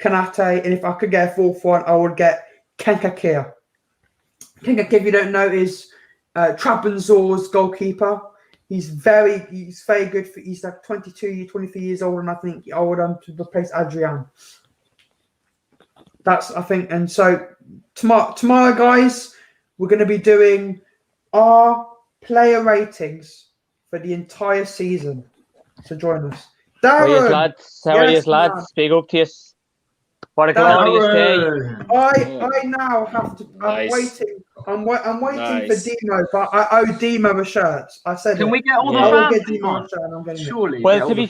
Kanate, and if I could get a 4th one, I would get Kenkakir. Kenkakir, if you don't know, is Trabzon's goalkeeper. He's very good. He's like 22, 23 years old, and I think I would to replace Adrian. That's, I think, and so tomorrow, guys, we're going to be doing our player ratings for the entire season. So join us. Darren! How are you, lads? Big up to you. What a glorious day. I now have to. Nice. I'm waiting for Demo, but I owe Demo a shirt. I said Can we get all the I will fans get Demo a shirt and I'm getting Surely. Well, to be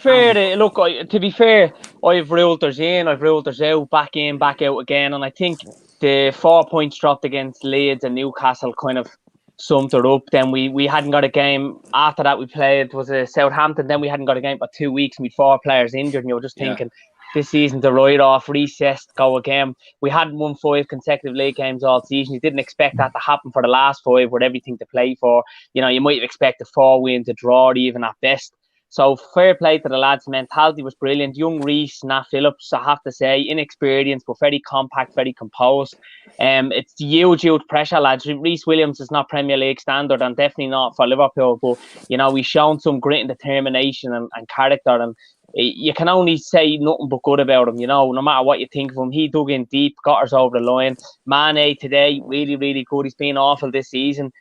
fair, I've ruled us in, I've ruled us out, back in, back out again, and I think the 4 points dropped against Leeds and Newcastle kind of summed it up. Then we hadn't got a game. After that, we played Southampton. Then we hadn't got a game for 2 weeks, and we had 4 players injured. And you were just thinking, this season to ride off, recess, go again. We hadn't won 5 consecutive league games all season. You didn't expect that to happen for the last 5 with everything to play for. You might have expected 4 wins, a draw even at best. So fair play to the lads. Mentality was brilliant. Young Reese, Nat Phillips, I have to say, inexperienced but very compact, very composed. It's huge pressure, lads. Reese Williams is not Premier League standard and definitely not for Liverpool. But you know, he's shown some grit and determination and character, and you can only say nothing but good about him. You know, no matter what you think of him, he dug in deep, got us over the line. Mane today, really, really good. He's been awful this season.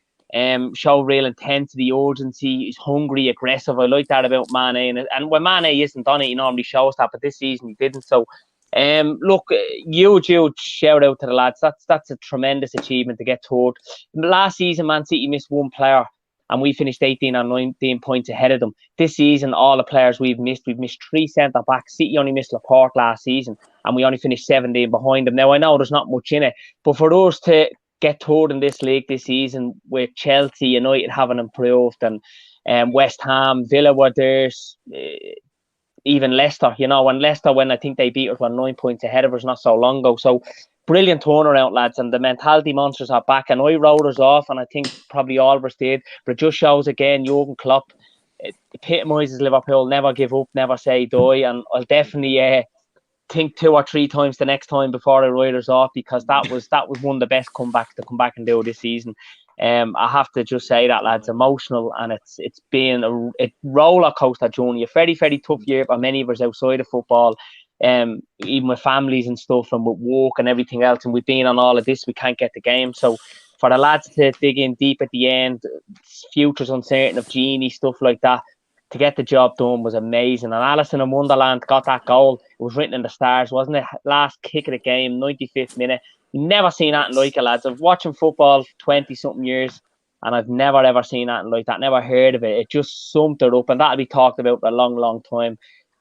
Show real intensity, urgency. He's hungry, aggressive. I like that about Mane. And when Mane isn't on it, he normally shows that. But this season he didn't. So, look, huge shout out to the lads. That's a tremendous achievement to get third. Last season, Man City missed one player, and we finished 18 or 19 points ahead of them. This season, all the players we've missed 3 centre backs. City only missed Laporte last season, and we only finished 17 behind them. Now I know there's not much in it, but for us to get third in this league this season with Chelsea, United having improved, and West Ham, Villa were there, even Leicester, you know, and Leicester, when I think they beat us, were 9 points ahead of us not so long ago. So brilliant turnaround, lads, and the mentality monsters are back. And I wrote us off, and I think probably all of us did, but it just shows again, Jurgen Klopp epitomises Liverpool, never give up, never say die, and I'll definitely think 2 or 3 times the next time before I write us off, because that was one of the best comebacks to come back and do this season. I have to just say that, lads, emotional, and it's been a roller coaster journey, a very, very tough year for many of us outside of football, even with families and stuff, and with work and everything else. And we've been on all of this, we can't get the game. So for the lads to dig in deep at the end, futures uncertain of Genie, stuff like that, to get the job done was amazing. And Alisson in Wonderland got that goal. It was written in the stars, wasn't it? Last kick of the game, 95th minute. You've never seen that like it, lads. I've watching football 20-something years, and I've never, ever seen that like that. Never heard of it. It just summed it up, and that'll be talked about for a long, long time.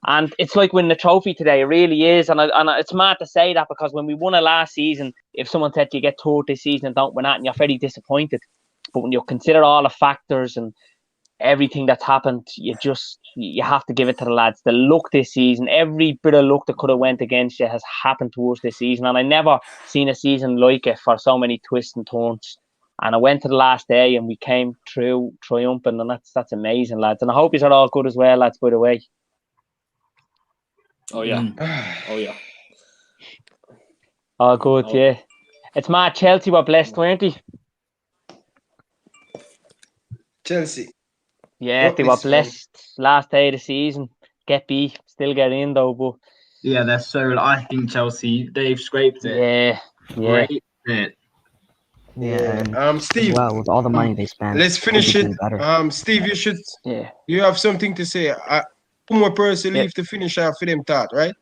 And it's like winning the trophy today. It really is. And it's mad to say that, because when we won it last season, if someone said you get third this season and don't win that, and you're very disappointed. But when you consider all the factors and everything that's happened, you have to give it to the lads. The luck this season, every bit of luck that could have went against you has happened to us this season, and I never seen a season like it for so many twists and turns. And I went to the last day and we came through triumphant, and that's amazing, lads. And I hope you're all good as well, lads, by the way. Oh yeah. Oh yeah. All good, yeah. It's mad. Chelsea were blessed, weren't they? Chelsea. Yeah, they were blessed last day of the season. Get B, still get in though, but yeah, they're so. I think Chelsea, they've scraped it. Yeah. Steve. Well, with all the money they spent, let's finish it. Steve, you should. Yeah. You have something to say. One more person leave to finish off for them thought, right?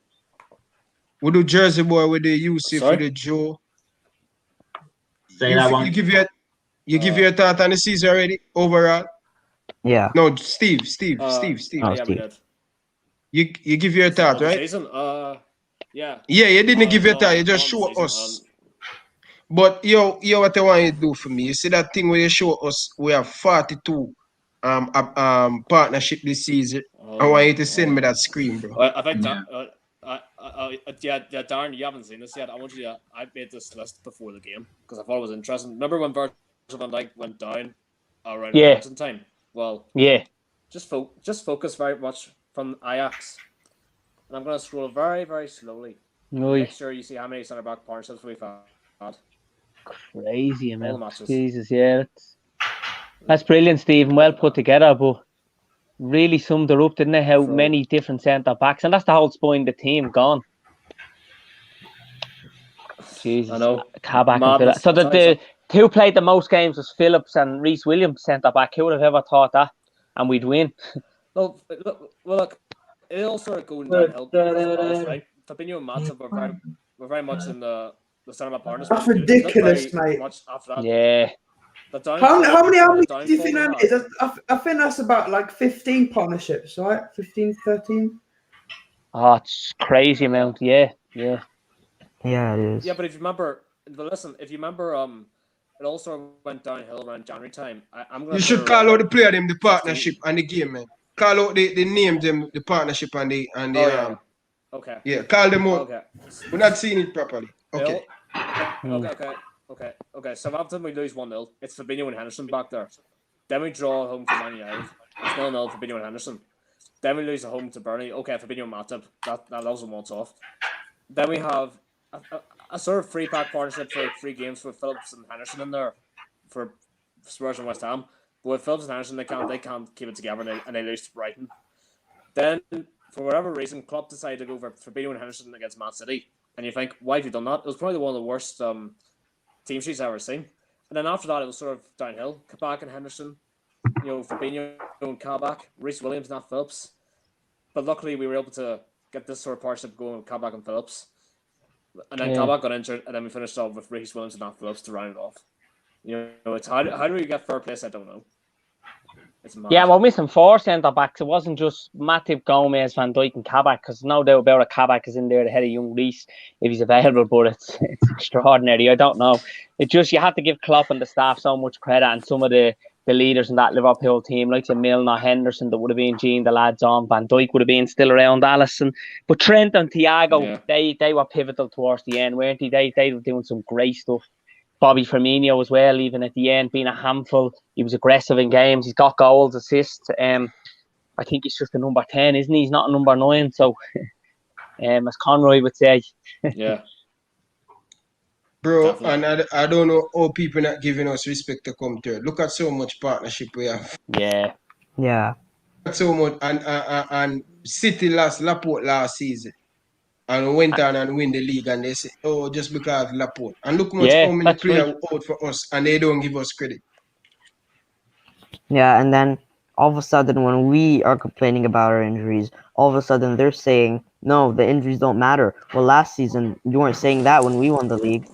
We do Jersey Boy with the Yusuf with the Joe. Say that one. You give your thought on the season already overall. Yeah. No, Steve. Oh, Steve. You give your thought, right? Season? Yeah. Yeah, you didn't give your thought. You just show us. But yo, what I want you to do for me? You see that thing where you show us we have 42 partnership this season. I want you to send me that screen, bro. I think Darren, you haven't seen this yet. I made this list before the game because I thought it was interesting. Remember when Virgil van Dijk went down around election time? Well, just focus very much from Ajax, and I'm going to scroll very, very slowly. Make sure you see how many centre back partnerships we've had. Crazy amount. Jesus, yeah, that's brilliant, Stephen. Well put together, but really summed it up, didn't it? How many different centre backs, and that's the whole spine of the team gone. Jesus, I know. So the who played the most games was Phillips and Reese Williams centre back. Who would have ever thought that? And we'd win. Look, it all sort of goes downhill. Right? Fabinho and Matip were very much in the centre back partners. That's ridiculous, mate. Much after that. Yeah. How many do you think that is? I think that's about like 15 partnerships, right? 15, 13? Oh, it's crazy amount. Yeah, it is. Yeah, but if you remember, it also went downhill around January time. You should call out the player them, the partnership and the game, man. Call out the name them, the partnership and the Okay. Yeah, call them out. Okay. We're not seeing it properly. Okay. Okay. So after we lose 1-0, it's Fabinho and Henderson back there. Then we draw home to Man United. It's 0-0 Fabinho and Henderson. Then we lose at home to Burnley. Okay, Fabinho and Matip, that was a once off. Then we have a sort of free pack partnership for 3 games with Phillips and Henderson in there for Spurs and West Ham. But with Phillips and Henderson, they can't keep it together, and they lose to Brighton. Then, for whatever reason, Klopp decided to go for Fabinho and Henderson against Man City. And you think, why have you done that? It was probably one of the worst team sheets I've ever seen. And then after that, it was sort of downhill. Kabak and Henderson, Fabinho and Kabak, Reece Williams, not Phillips. But luckily, we were able to get this sort of partnership going with Kabak and Phillips. And then Kabak got injured, and then we finished off with Reece Williams and not Phillips to round it off. It's how do we get fair place? I don't know. Yeah, we're missing 4 centre backs. It wasn't just Matip, Gomez, Van Dijk, and Kabak, because no doubt about it, Kabak is in there ahead of young Reece if he's available. But it's extraordinary. I don't know. It just, you have to give Klopp and the staff so much credit, and some of the leaders in that Liverpool team, like Milner, Henderson, that would have been Jean, the lads on, Van Dijk would have been still around, Alisson. But Trent and Thiago, they were pivotal towards the end, weren't they? They were doing some great stuff. Bobby Firmino as well, even at the end, being a handful. He was aggressive in games. He's got goals, assists. I think he's just a number 10, isn't he? He's not a number 9. So, as Conroy would say. Yeah. Bro, definitely. And I don't know how people not giving us respect to come to it. Look at so much partnership we have. Yeah. So much. And City lost Laporte last season. And went on and win the league, and they say, oh, just because Laporte. And look how many players out for us, and they don't give us credit. Yeah, and then all of a sudden, when we are complaining about our injuries, all of a sudden they're saying, no, the injuries don't matter. Well, last season, you weren't saying that when we won the league.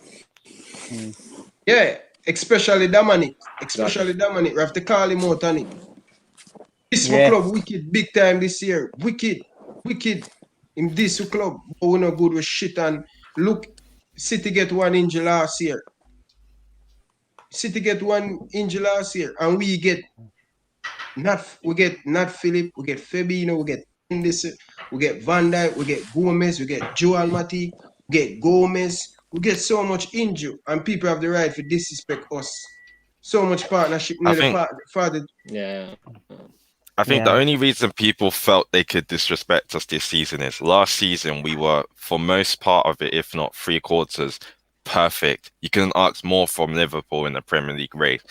Yeah, especially Dominic. We have to call him out on it. This club wicked big time this year. Wicked. In this club, but we're not good with shit. And look, City get 1 injury last year. And we get not Phillips, we get Fabinho, we get Henderson, we get Van Dijk, we get Gomez, we get Joel Matip, we get Gomez. We get so much injury, and people have the right to disrespect us. So much partnership. I think the only reason people felt they could disrespect us this season is last season we were, for most part of it, if not 3/4, perfect. You couldn't ask more from Liverpool in the Premier League race.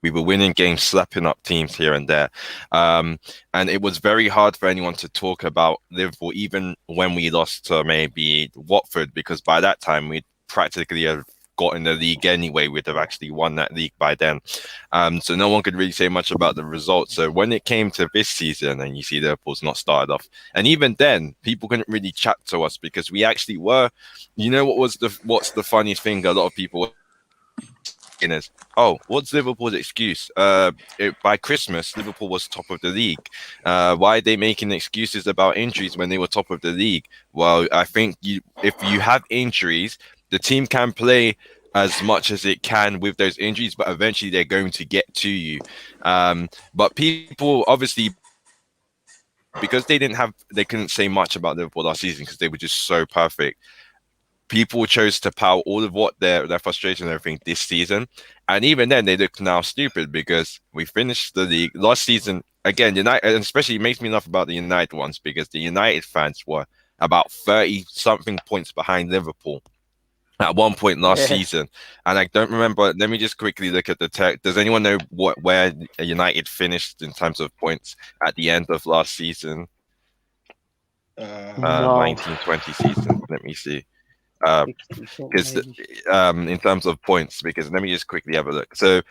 We were winning games, slapping up teams here and there. And it was very hard for anyone to talk about Liverpool, even when we lost to maybe Watford, because by that time we'd practically have got in the league anyway. We'd have actually won that league by then. So no one could really say much about the results. So when it came to this season and you see Liverpool's not started off, and even then people couldn't really chat to us because we actually were, what's the funniest thing a lot of people is, oh, what's Liverpool's excuse? By Christmas, Liverpool was top of the league. Why are they making excuses about injuries when they were top of the league? Well, I think if you have injuries, the team can play as much as it can with those injuries, but eventually they're going to get to you. But people obviously, because they couldn't say much about Liverpool last season because they were just so perfect. People chose to pout all of what their frustration and everything this season. And even then they look now stupid because we finished the league last season. Again, United, and especially it makes me laugh about the United ones because the United fans were about 30-something points behind Liverpool at one point last season. And I don't remember. Let me just quickly look at the tech. Does anyone know where United finished in terms of points at the end of last season? 1920 season. Let me see. Because in terms of points, because let me just quickly have a look. So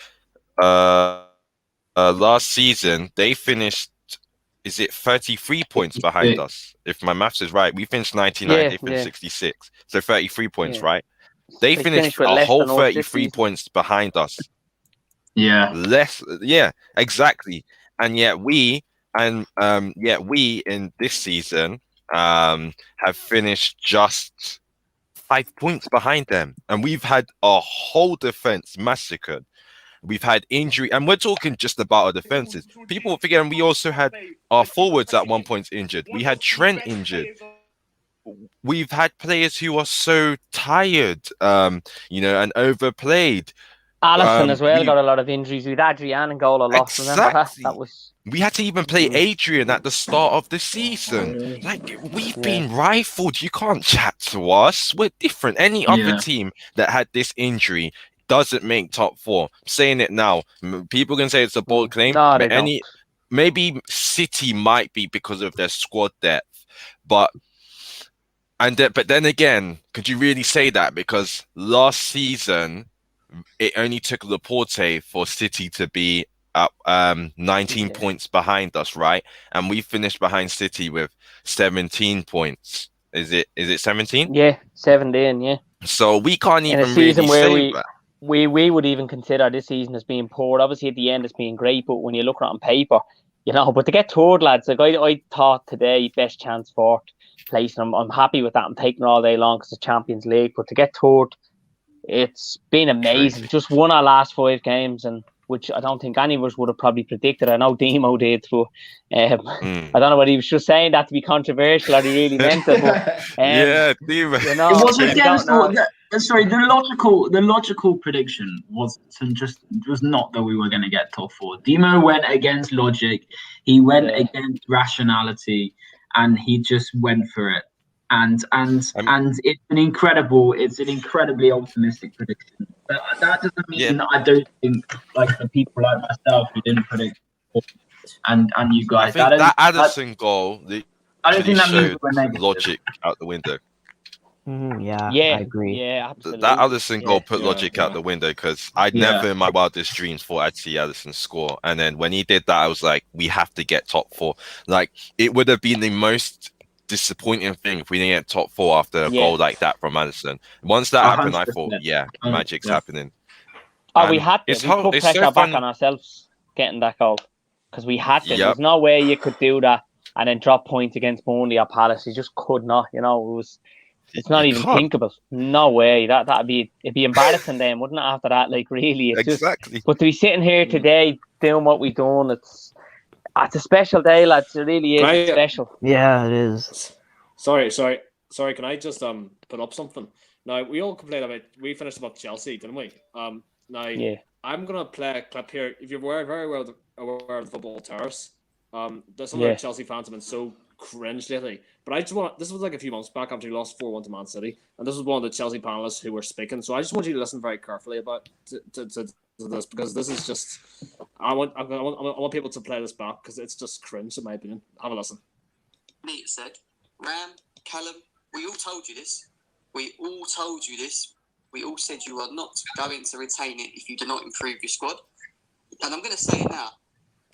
last season they finished, is it 33 points behind us? If my maths is right, we finished 99, they finished 66. So 33 points, right? They finished a whole 33 points behind us. Exactly. And yet we in this season have finished just 5 points behind them, and we've had our whole defense massacred. We've had injury, and we're talking just about our defenses. People forget, we also had our forwards at one point injured. We had Trent injured. We've had players who are so tired, and overplayed. Alisson as well got a lot of injuries. We had Adrian and goal a lot. Remember that? Exactly. That was. We had to even play Adrian at the start of the season. Like, we've been rifled. You can't chat to us. We're different. Any other team that had this injury doesn't make top 4. I'm saying it now. People can say it's a bold claim. No, But they don't. maybe City might be because of their squad depth. But then again, could you really say that? Because last season, it only took Laporte for City to be up 19 points behind us, right? And we finished behind City with 17 points. Is it 17? Yeah, 17. Yeah. So we can't In a even season really where say that. we would even consider this season as being poor. Obviously, at the end, it's being great, but when you look at it on paper, you know. But to get third, lads, like I thought today, best chance fourth place. And I'm happy with that. I'm taking it all day long because it's Champions League. But to get third, it's been amazing. Crazy. Just won our last 5 games, and which I don't think any of us would have probably predicted. I know Demo did, but I don't know whether he was just saying that to be controversial or he really meant it. But yeah, Demo. You know, it was against the logical prediction was not that we were going to get top 4. Demo went against logic. He went against rationality, and he just went for it. And it's an incredibly optimistic prediction. But that doesn't mean that I don't think, like, the people like myself who didn't predict, and you guys. I think that Addison goal, I don't think that means we're negative. Logic out the window. Yeah, I agree. Yeah, absolutely. That Addison goal put logic out the window, because I'd never in my wildest dreams thought I'd see Addison score. And then when he did that, I was like, we have to get top 4. Like, it would have been the most disappointing thing if we didn't get top 4 after a goal like that from Addison. Once that happened, I thought, magic's happening. Oh, we had to. We put pressure back on ourselves getting that goal, because we had to. There's no way you could do that and then drop points against Burnley or Palace. You just could not. You know, it's not even thinkable. No way. It'd be embarrassing then, wouldn't it? After that, like, really, it's exactly. But to be sitting here today doing what we've done, it's a special day, lads. It really is special. Yeah, it is. Sorry. Can I just put up something? Now, we all complained about, we finished about Chelsea, didn't we? I'm gonna play a clip here. If you're very well aware of the football terrace, some of the Chelsea fans have been so cringe lately. But I just want, this was like a few months back after we lost 4-1 to Man City, and this was one of the Chelsea panelists who were speaking. So I just want you to listen very carefully about to this, because this is just, I want people to play this back, because it's just cringe in my opinion. Have a listen. Me said, Ram, Callum, we all told you this. We all told you this. We all said you are not going to retain it if you do not improve your squad. And I'm going to say it now.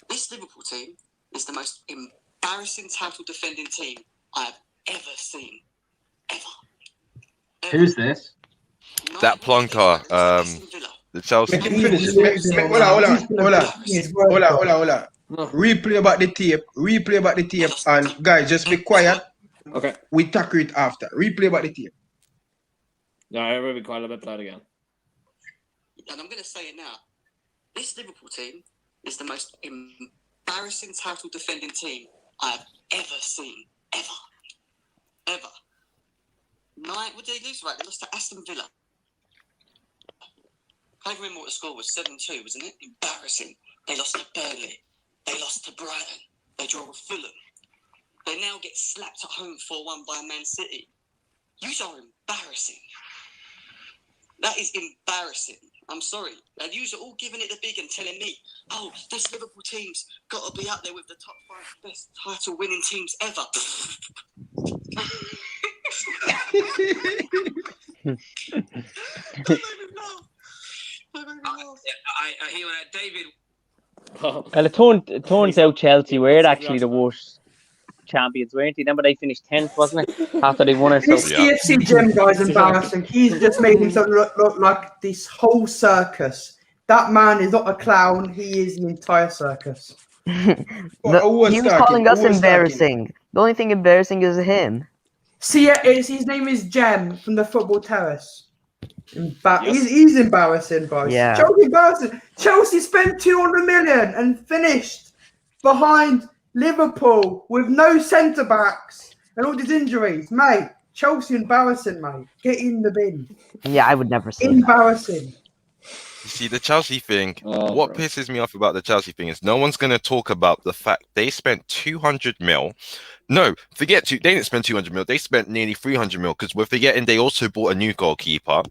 This Liverpool team is the most embarrassing title defending team I have ever seen. Ever. Who's this? That Plonker, the Chelsea. Make him finish. Hold on. Replay about the tape. And guys, just be quiet. Okay. We tackle it after. Replay about the tape. No, I will be quiet a bit, play it again. And I'm going to say it now. This Liverpool team is the most embarrassing title defending team I have ever seen. Ever. What did they lose? Right, they lost to Aston Villa. I can't remember what the score was. 7-2, wasn't it? Embarrassing. They lost to Burnley. They lost to Brighton. They drew with Fulham. They now get slapped at home 4-1 by Man City. You are embarrassing. That is embarrassing. I'm sorry. And you are all giving it the big and telling me, oh, this Liverpool team's got to be up there with the top 5 best title winning teams ever. I hear that, David. Well, it turns out Chelsea were actually the worst champions, weren't they? Remember, they finished 10th, wasn't it? After they won it. This EFC Gem guy's embarrassing. He's just made himself look like this whole circus. That man is not a clown. He is an entire circus. He was calling us embarrassing. The only thing embarrassing is him. See, his name is Jem from the Football Terrace. He's embarrassing, boys. Yeah. Chelsea embarrassing. Chelsea spent 200 million and finished behind Liverpool with no centre backs and all these injuries, mate. Chelsea embarrassing, mate. Get in the bin. Yeah, I would never say embarrassing. see, the Chelsea thing, Oh, what bro. pisses me off about the Chelsea thing is no one's going to talk about the fact they spent 200 mil. No, they didn't spend 200 mil. They spent nearly 300 mil because we're forgetting they also bought a new goalkeeper.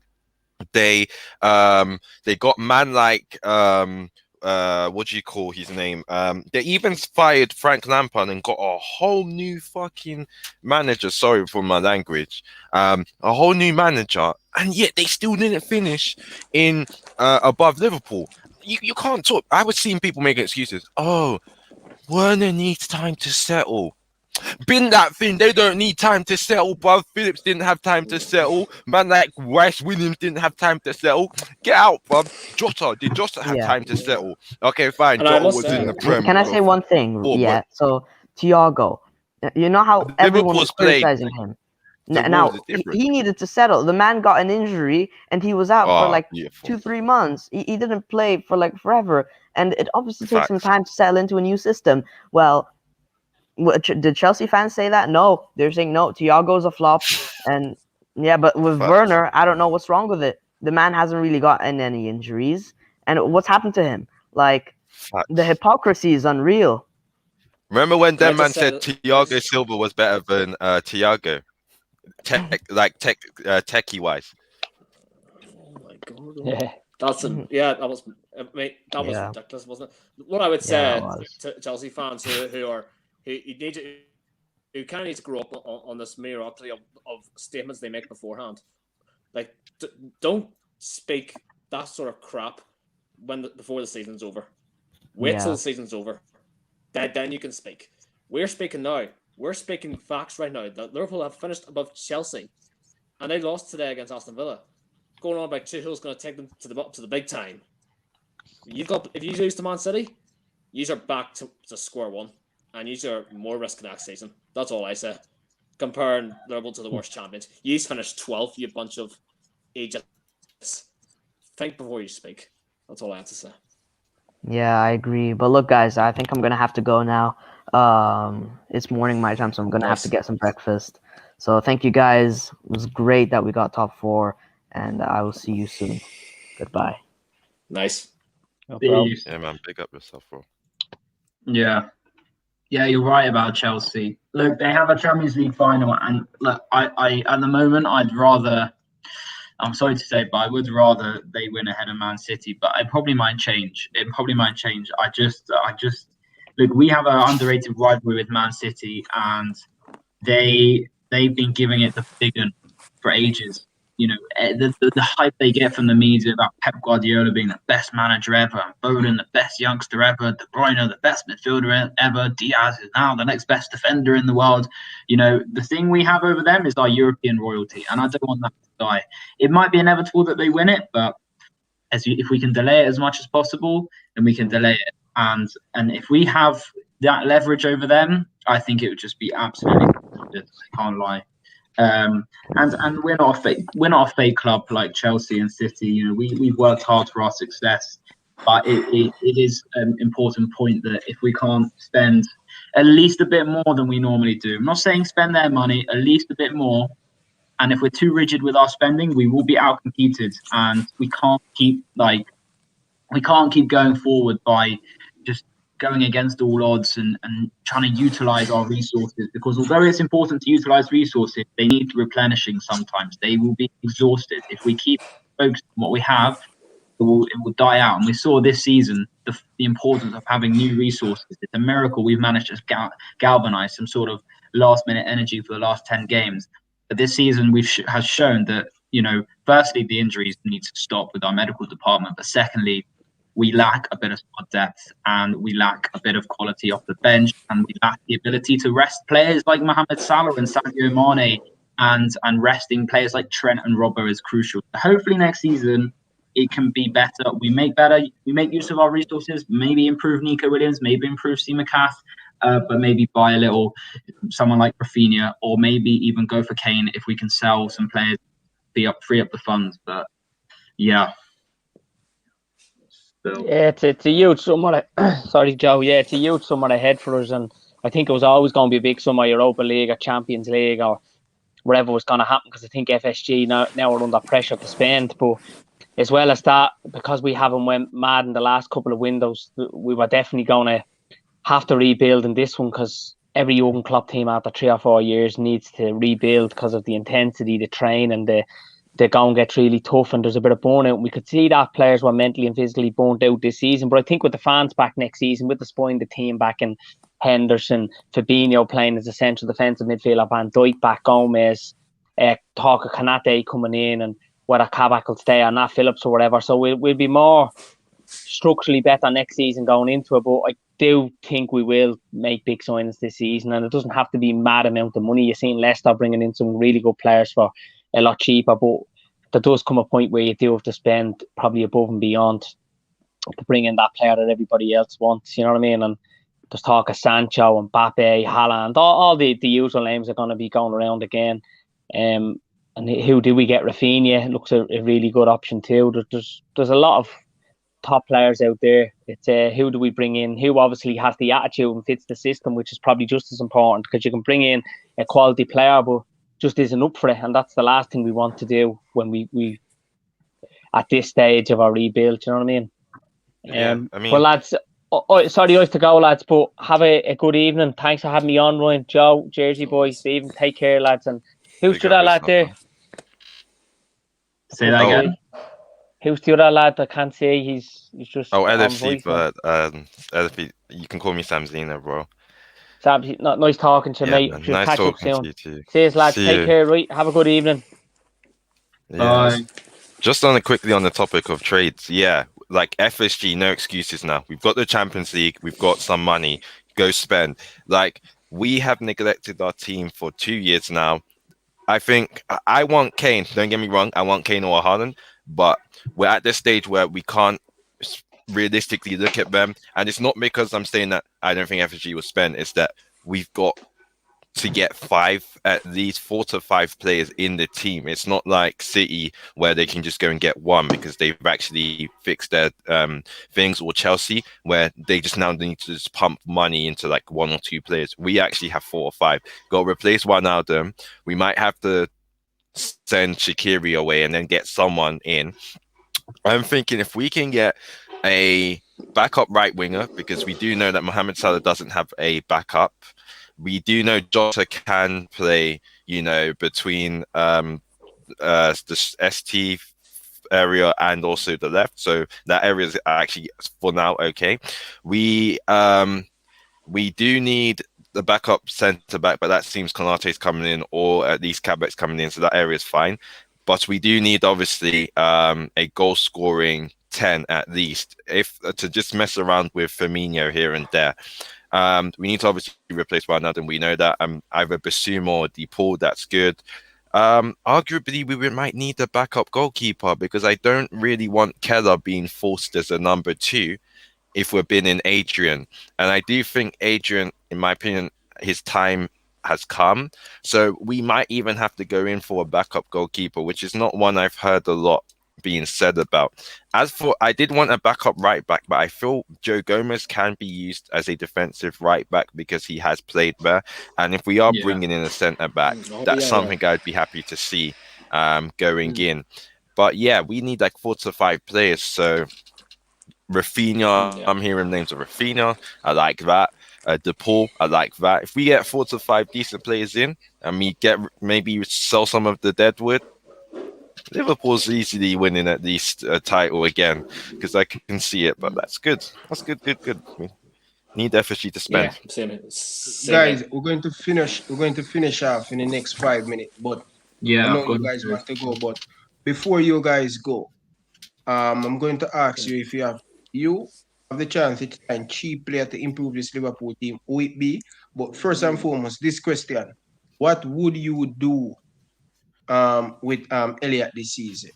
They got man like what do you call his name? They even fired Frank Lampard and got a whole new fucking manager. Sorry for my language. A whole new manager, and yet they still didn't finish in above Liverpool. You can't talk. I was seeing people making excuses. Oh, Werner needs time to settle. Bin that thing, they don't need time to settle, bruv. Phillips didn't have time to settle. Man like Rice Williams didn't have time to settle. Get out, bruv. Did Jota have Yeah. time to settle? Okay, fine. And I Jota must was say- in the Prem. Can I say one thing? Forward. Yeah. So Thiago, you know how everyone was Liverpool's played- criticizing him. The Now rules are different. he needed to settle. The man got an injury and he was out for like beautiful. 2-3 months. He didn't play for like forever, and it obviously takes some Facts. time to settle into a new system. Well, did Chelsea fans say that? No, they're saying no. Thiago's a flop, and yeah, but with Facts. Werner, I don't know what's wrong with it. The man hasn't really gotten any injuries, and what's happened to him? Like Facts. the hypocrisy is unreal. Remember when Can I that man just said say- Thiago Silva was better than Thiago? Techie wise. Oh my god. Yeah. That's that was. I mean, that was Yeah. ridiculous, wasn't it? What I would Yeah, say it was. to Chelsea fans who kind of need to grow up on this mediocrity of statements they make beforehand. Like, don't speak that sort of crap before the season's over. Wait till Yeah. the season's over. Then you can speak. We're speaking now. We're speaking facts right now. That Liverpool have finished above Chelsea, and they lost today against Aston Villa. Going on about Tuchel's going to take them to the big time. If you lose to Man City, you are back to square one, and you are more risk next season. That's all I say. Comparing Liverpool to the worst champions, you finished 12th. You bunch of idiots. Think before you speak. That's all I have to say. Yeah, I agree. But look, guys, I think I'm gonna have to go now. It's morning my time, so I'm gonna have to Nice. get some breakfast. So thank you, guys. It was great that we got top 4, and I will see you soon. Goodbye. Nice. No problem. Peace. Yeah, man. Big up yourself, bro. Yeah, you're right about Chelsea. Look, they have a Champions League final, and look, I at the moment, I'm sorry to say, but I would rather they win ahead of Man City. But it probably might change. I just look. We have an underrated rivalry with Man City, and they've been giving it the big one for ages. You know, the hype they get from the media about Pep Guardiola being the best manager ever, and Foden the best youngster ever, De Bruyne the best midfielder ever, Diaz is now the next best defender in the world. You know, the thing we have over them is our European royalty, and I don't want that to die. It might be inevitable that they win it, but if we can delay it as much as possible, then we can delay it. And if we have that leverage over them, I think it would just be absolutely good. I can't lie. And we're not a fake club like Chelsea and City. You know, we've worked hard for our success, but it is an important point that if we can't spend at least a bit more than we normally do, I'm not saying spend their money, at least a bit more. And if we're too rigid with our spending, we will be outcompeted, and we can't keep going forward by just going against all odds and trying to utilize our resources, because although it's important to utilize resources, they need replenishing sometimes. They will be exhausted. If we keep focused on what we have, it will die out. And we saw this season the importance of having new resources. It's a miracle we've managed to galvanize some sort of last-minute energy for the last 10 games. But this season has shown that, you know, firstly, the injuries need to stop with our medical department, but secondly, we lack a bit of squad depth, and we lack a bit of quality off the bench, and we lack the ability to rest players like Mohamed Salah and Sadio Mane, and resting players like Trent and Robbo is crucial. Hopefully next season it can be better. We make use of our resources, maybe improve Nico Williams, maybe improve Tsimikas, but maybe buy a little someone like Rafinha, or maybe even go for Kane if we can sell some players, free up the funds. But yeah. Yeah, it's a huge summer. Sorry, Joe. Yeah, it's a huge summer ahead for us, and I think it was always going to be a big summer, Europa League or Champions League or whatever was going to happen, because I think FSG now are under pressure to spend. But as well as that, because we haven't went mad in the last couple of windows, we were definitely going to have to rebuild in this one, because every young club team after 3 or 4 years needs to rebuild because of the intensity, the train, and the going gets really tough, and there's a bit of burnout. And we could see that players were mentally and physically burnt out this season. But I think with the fans back next season, with the spine, the team back, and Henderson, Fabinho playing as a central defensive midfielder, Van Dijk back, Gomez, talk of Kanate coming in, and whether Kabak will stay or not, Phillips or whatever. So we'll be more structurally better next season going into it. But I do think we will make big signings this season, and it doesn't have to be mad amount of money. You've seen Leicester bringing in some really good players for a lot cheaper, but there does come a point where you do have to spend probably above and beyond to bring in that player that everybody else wants. You know what I mean? And there's talk of Sancho and Mbappe, Haaland, all the usual names are going to be going around again. And who do we get? Rafinha looks a really good option too. There's a lot of top players out there. It's who do we bring in? Who obviously has the attitude and fits the system, which is probably just as important, because you can bring in a quality player, but just isn't up for it, and that's the last thing we want to do when we at this stage of our rebuild. You know what I mean? I mean, well, lads, sorry I have to go, lads, but have a good evening. Thanks for having me on, Ryan, Joe, Jersey Boy, Stephen. Take care, lads. And who's the other lad there? Say that again. Who's the other lad? I can't see. He's just LFC, but LFC, you can call me Sam Zena, bro. Sam, not nice talking to you, mate. Man, We'll nice catch up talking soon. to you too. Cheers, lads. See Take you. care, right? Have a good evening. Yeah. Just quickly on the topic of trades, like FSG, no excuses now. We've got the Champions League, we've got some money, go spend. Like, we have neglected our team for 2 years now. I think I want Kane. Don't get me wrong, I want Kane or Haaland, but we're at this stage where we can't realistically look at them. And it's not because I'm saying that I don't think FSG will spend. It's that we've got to get at least 4 to 5 players in the team. It's not like City where they can just go and get one because they've actually fixed their things, or Chelsea where they just now need to just pump money into like 1 or 2 players. We actually have 4 or 5. Got to replace Wijnaldum. We might have to send Shaqiri away and then get someone in. I'm thinking if we can get a backup right winger, because we do know that Mohamed Salah doesn't have a backup. We do know Jota can play, between the ST area and also the left. So that area is actually for now okay. We do need the backup centre back, but that seems Konate's coming in, or at least Kabak's coming in, so that area is fine. But we do need obviously a goal scoring 10 at least, if to just mess around with Firmino here and there. We need to obviously replace Wijnaldum. We know that either Basuma or DePaul, that's good. Arguably, we might need a backup goalkeeper, because I don't really want Keller being forced as a number 2 if we're binning Adrian. And I do think Adrian, in my opinion, his time has come. So we might even have to go in for a backup goalkeeper, which is not one I've heard a lot being said about. As for, I did want a backup right back, but I feel Joe Gomez can be used as a defensive right back because he has played there. And if we are bringing in a centre back, that's something I'd be happy to see going in. But we need like 4 to 5 players. So Rafinha, I'm hearing names of Rafinha. I like that. DePaul, I like that. If we get 4 to 5 decent players in, and we maybe sell some of the deadwood, Liverpool's easily winning at least a title again, because I can see it. But that's good. That's good. We need FSG to spend. Yeah, same guys, we're going to finish off in the next 5 minutes. But I know you guys want to go. But before you guys go, I'm going to ask you if you have the chance to find cheap player to improve this Liverpool team, who it be? But first and foremost, this question: what would you do with Elliott this season?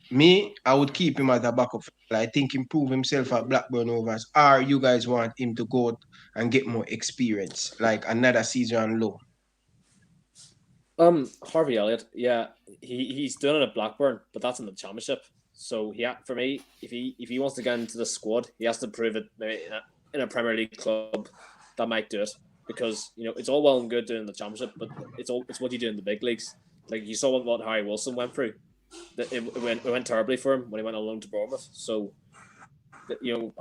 Me, I would keep him as a backup. I think improve himself at Blackburn Rovers. Or you guys want him to go and get more experience, like another season on loan? Harvey Elliott, he's done it at Blackburn, but that's in the Championship. So for me, if he wants to get into the squad, he has to prove it maybe in a Premier League club that might do it. Because it's all well and good doing the Championship, but it's what you do in the big leagues. Like you saw what Harry Wilson went through. it went terribly for him when he went on loan to Bournemouth. So,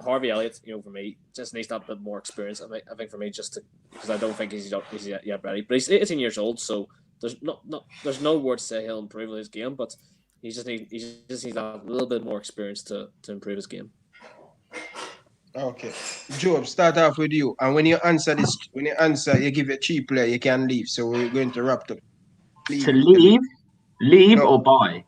Harvey Elliott, for me, just needs that bit more experience. I think for me, because I don't think he's yet ready. But he's 18 years old, so there's no word to say he'll improve his game. But he just needs that little bit more experience to improve his game. Okay, Joe, start off with you. And when you answer, you give a cheap player, you can leave. So we're going to wrap up. To leave or buy?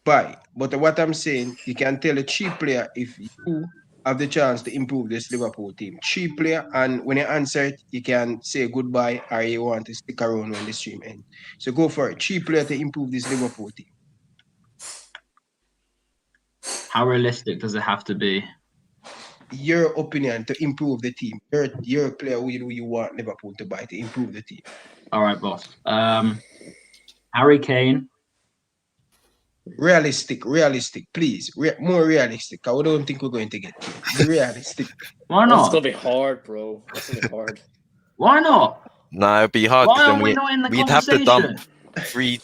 Buy. But what I'm saying, you can tell a cheap player if you have the chance to improve this Liverpool team. Cheap player, and when you answer it, you can say goodbye or you want to stick around when the stream ends. So go for it. Cheap player to improve this Liverpool team. How realistic does it have to be? Your opinion to improve the team. Your player who you want Liverpool to buy to improve the team. All right, boss. Harry Kane. Realistic, please. More realistic. I don't think we're going to get Be realistic. Why not? It's going to be hard, bro. It's going to be hard. Why not? No, it'd be hard. Why aren't we not in the we'd have to conversation? dump 3.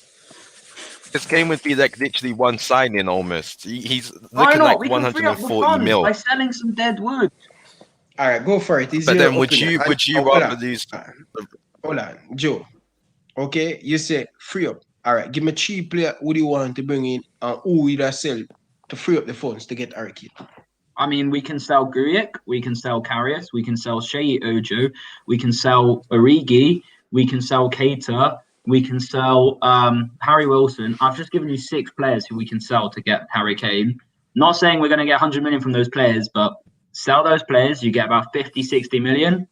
This game would be like literally one signing almost. He's Why looking not? like We can free up the 140 funds mil. by selling some dead wood. All right, go for it. But then would you rather lose? Hold on, Joe. Okay, you say free up. All right, give me a cheap player. Who do you want to bring in and who will you sell to free up the funds to get Harry Kane? I mean, we can sell Guriek, we can sell Karius, we can sell Shea Ojo, we can sell Origi, we can sell Keita, we can sell Harry Wilson. I've just given you 6 players who we can sell to get Harry Kane. Not saying we're going to get 100 million from those players, but sell those players, you get about 50, 60 million.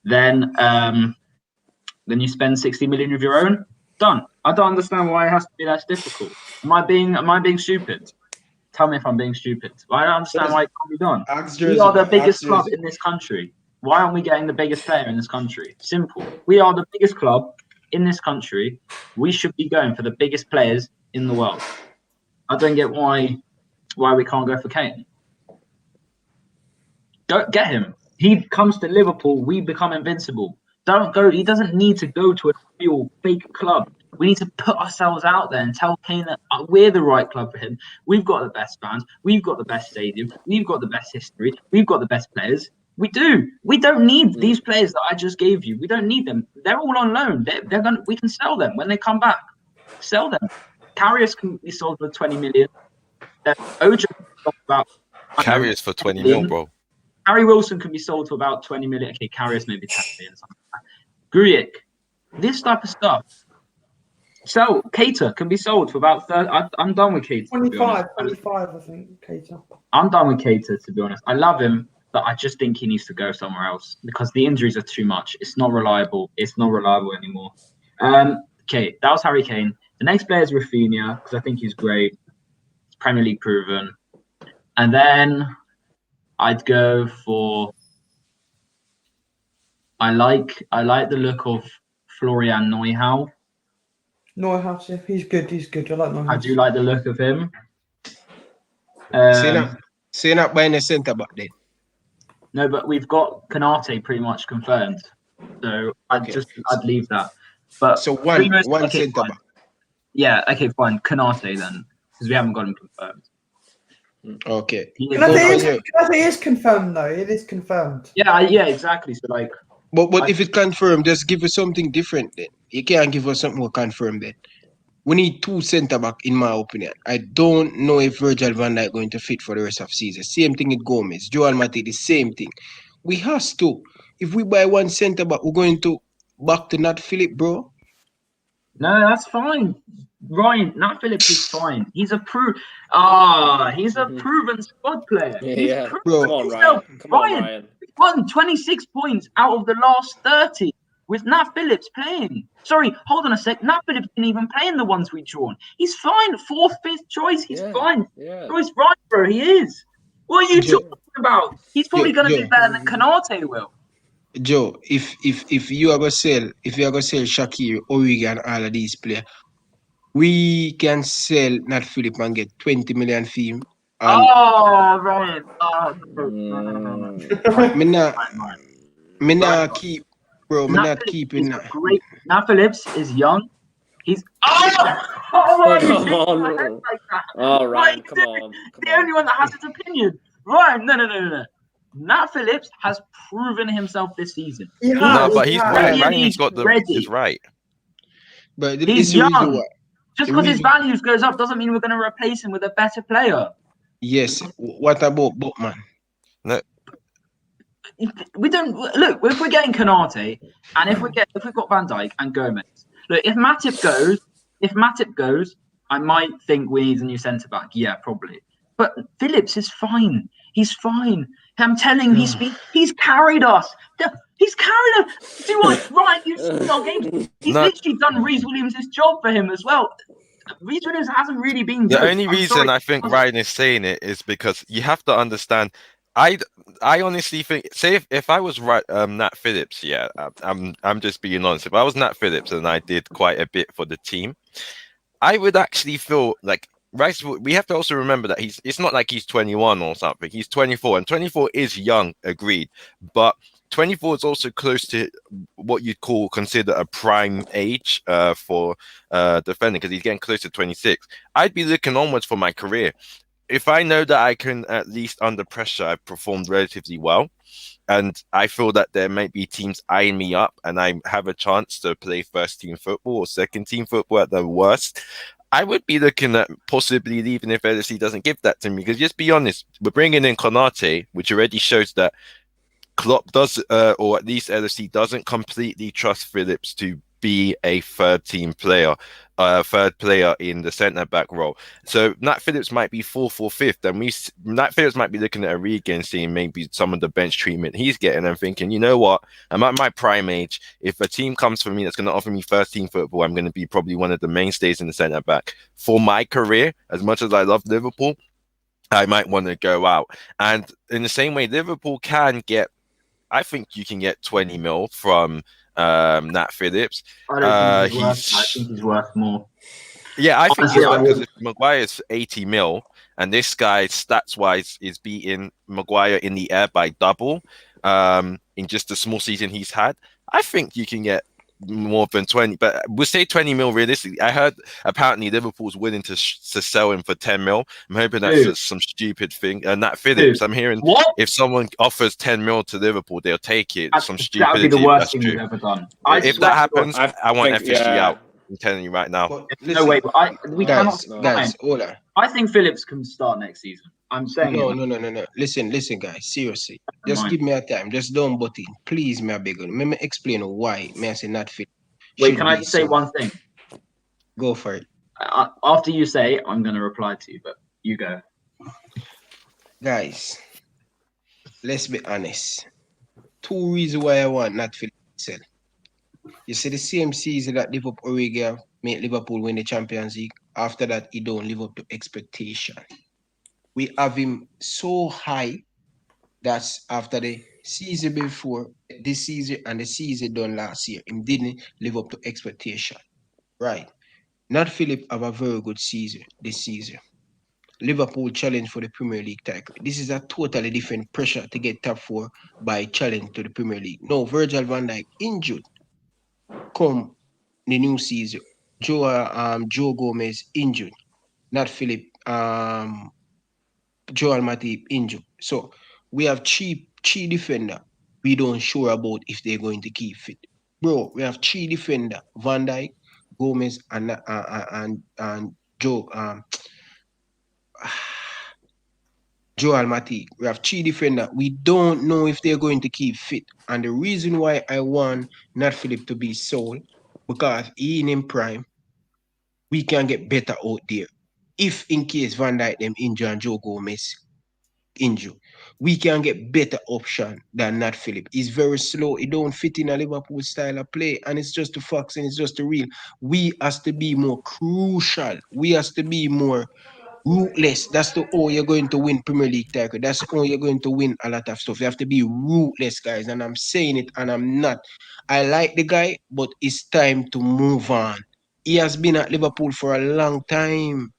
Then you spend 60 million of your own. Done. I don't understand why it has to be that difficult. Am I being stupid? Tell me if I'm being stupid. I don't understand why it can't be done. We are the biggest club in this country. Why aren't we getting the biggest player in this country? Simple. We are the biggest club in this country. We should be going for the biggest players in the world. I don't get why we can't go for Kane. Don't get him. He comes to Liverpool, we become invincible. Don't go. He doesn't need to go to a real fake club. We need to put ourselves out there and tell Kane that we're the right club for him. We've got the best fans. We've got the best stadium. We've got the best history. We've got the best players. We do. We don't need these players that I just gave you. We don't need them. They're all on loan. We can sell them when they come back. Sell them. Karius can be sold for 20 million. Ojo about Karius for 20 mil, bro. Harry Wilson can be sold for about 20 million. Okay, Karius maybe 10 million or something like that. Guriek, this type of stuff. So Keita can be sold for about 30. I'm done with Keita. 25, I think, Keita. I'm done with Keita, to be honest. I love him, but I just think he needs to go somewhere else because the injuries are too much. It's not reliable. It's not reliable anymore. Okay, that was Harry Kane. The next player is Rafinha because I think he's great. He's Premier League proven. And then I'd go for. I like the look of Florian Neuhaus. Neuhaus, yeah, he's good. I like Neuhaus. I do like the look of him. Say not buying a centre back then. No, but we've got Konate pretty much confirmed, so I'd leave that. But so one centre back. Yeah, okay, fine. Konate then, because we haven't got him confirmed. Okay. Konate is confirmed though. It is confirmed. Yeah, exactly. So like. But if it's confirmed, just give us something different then. You can't give us something more confirmed then. We need 2 centre back, in my opinion. I don't know if Virgil van Dijk going to fit for the rest of the season. Same thing with Gomez. Joel Matip, the same thing. We has to. If we buy 1 centre back, we're going to back to Nat Phillips, bro. No, that's fine. Ryan, Nat Phillips is fine. He's a proven squad player. Yeah. Bro. Come on, Ryan. Come on, Ryan. Won 26 points out of the last 30 with Nat Phillips playing. Sorry, hold on a sec. Nat Phillips didn't even play in the ones we drawn. He's fine. 4th, 5th choice. He's fine. Yeah. Choice right, bro. He is. What are you talking about? He's probably going to do better than Konate will. Joe, if you are gonna sell Shaqiri, Origi, and all of these players, we can sell Nat Phillips and get 20 million fee. Ryan. Me not keeping that. Great. Nat Phillips is young. He's why Come is he on. like that? Oh, What Ryan, are come you on. doing? Come The on. only one that has his opinion. Ryan, no. Nat Phillips has proven himself this season. He No, has, but he he's has. right. Premier Ryan's League got the ready. is right. But He's it's the reason young. why. Just The because his reason- values goes up doesn't mean we're going to replace him with a better player. Yes. What about Botman? No, We don't look if we're getting Kanate and if we've got Van Dijk and Gomez. Look, if Matip goes, I might think we need a new centre back. Yeah, probably. But Phillips is fine. He's fine. I'm telling you, he's carried us. He's carried us. Do you want Ryan? You've seen our games. He's No. literally done Reece Williams' job for him as well. Reece Williams hasn't really been good. the only I'm reason sorry. I think Ryan is saying it is because you have to understand. I honestly think, say if I was Nat Phillips, yeah, I'm just being honest. If I was Nat Phillips and I did quite a bit for the team, I would actually feel like Rice. We have to also remember that it's not like he's 21 or something. He's 24, and 24 is young, agreed. But 24 is also close to what you'd consider a prime age for defending, because he's getting close to 26. I'd be looking onwards for my career. If I know that I can, at least under pressure, I've performed relatively well, and I feel that there might be teams eyeing me up and I have a chance to play first team football or second team football at the worst, I would be looking at possibly leaving if LFC doesn't give that to me. Because just be honest, we're bringing in Konate, which already shows that Klopp does, or at least LFC doesn't completely trust Phillips to be a third player in the centre back role. So Nat Phillips might be fourth or fifth, and Nat Phillips might be looking at Origi and seeing maybe some of the bench treatment he's getting and thinking, you know what, I'm at my prime age. If a team comes for me that's going to offer me first team football, I'm going to be probably one of the mainstays in the centre back for my career. As much as I love Liverpool, I might want to go out. And in the same way, Liverpool can get, I think you can get 20 mil from Nat Phillips. I think he's worth more. Yeah, I think Honestly, he's I worth, because would. if Maguire's 80 mil and this guy stats wise is beating Maguire in the air by double in just a small season he's had, I think you can get more than 20, but we'll say 20 mil realistically. I heard apparently Liverpool's willing to sell him for 10 mil. I'm hoping that's just some stupid thing. And Nat Phillips, I'm hearing if someone offers 10 mil to Liverpool, they'll take it. Some stupidity. That would be the worst thing we've ever done. If that happens, I want FSG out. I'm telling you right now. No way. We cannot. Guys, hold on. I think Phillips can start next season. I'm saying no. Listen, guys. Seriously, just give me a time. Just don't butt in, please. Me I beg you. Let me explain why. Me I say not fit. Wait, can I just say one thing? Go for it. After you say, I'm going to reply to you, but you go. Guys, let's be honest. 2 reasons why I want not fit sell. You see, the same season that Liverpool Origi made Liverpool win the Champions League. After that, he don't live up to expectation. We have him so high that's after the season before, this season and the season done last year, him didn't live up to expectation. Right. Nat Phillips have a very good season this season. Liverpool challenge for the Premier League title. This is a totally different pressure to get top 4 by challenge to the Premier League. No, Virgil van Dijk injured. Come the new season, Joe Gomez injured. Nat Phillips, Joel Matip injured. So we have three defender. We don't sure about if they're going to keep fit. Bro, we have 3 defender: Van Dijk, Gomez, and Joe Joel Matip. We have 3 defender. We don't know if they're going to keep fit. And the reason why I want Nat Phillips to be sold, because he in prime, we can get better out there. If in case Van Dijk them injure and Joe Gomez injure, we can get better option than Nat Phillips. He's very slow. He don't fit in a Liverpool style of play, and it's just the facts and it's just the real. We has to be more crucial. We has to be more ruthless. That's the all you're going to win Premier League title. That's all you're going to win a lot of stuff. You have to be ruthless, guys. And I'm saying it, and I'm not. I like the guy, but it's time to move on. He has been at Liverpool for a long time.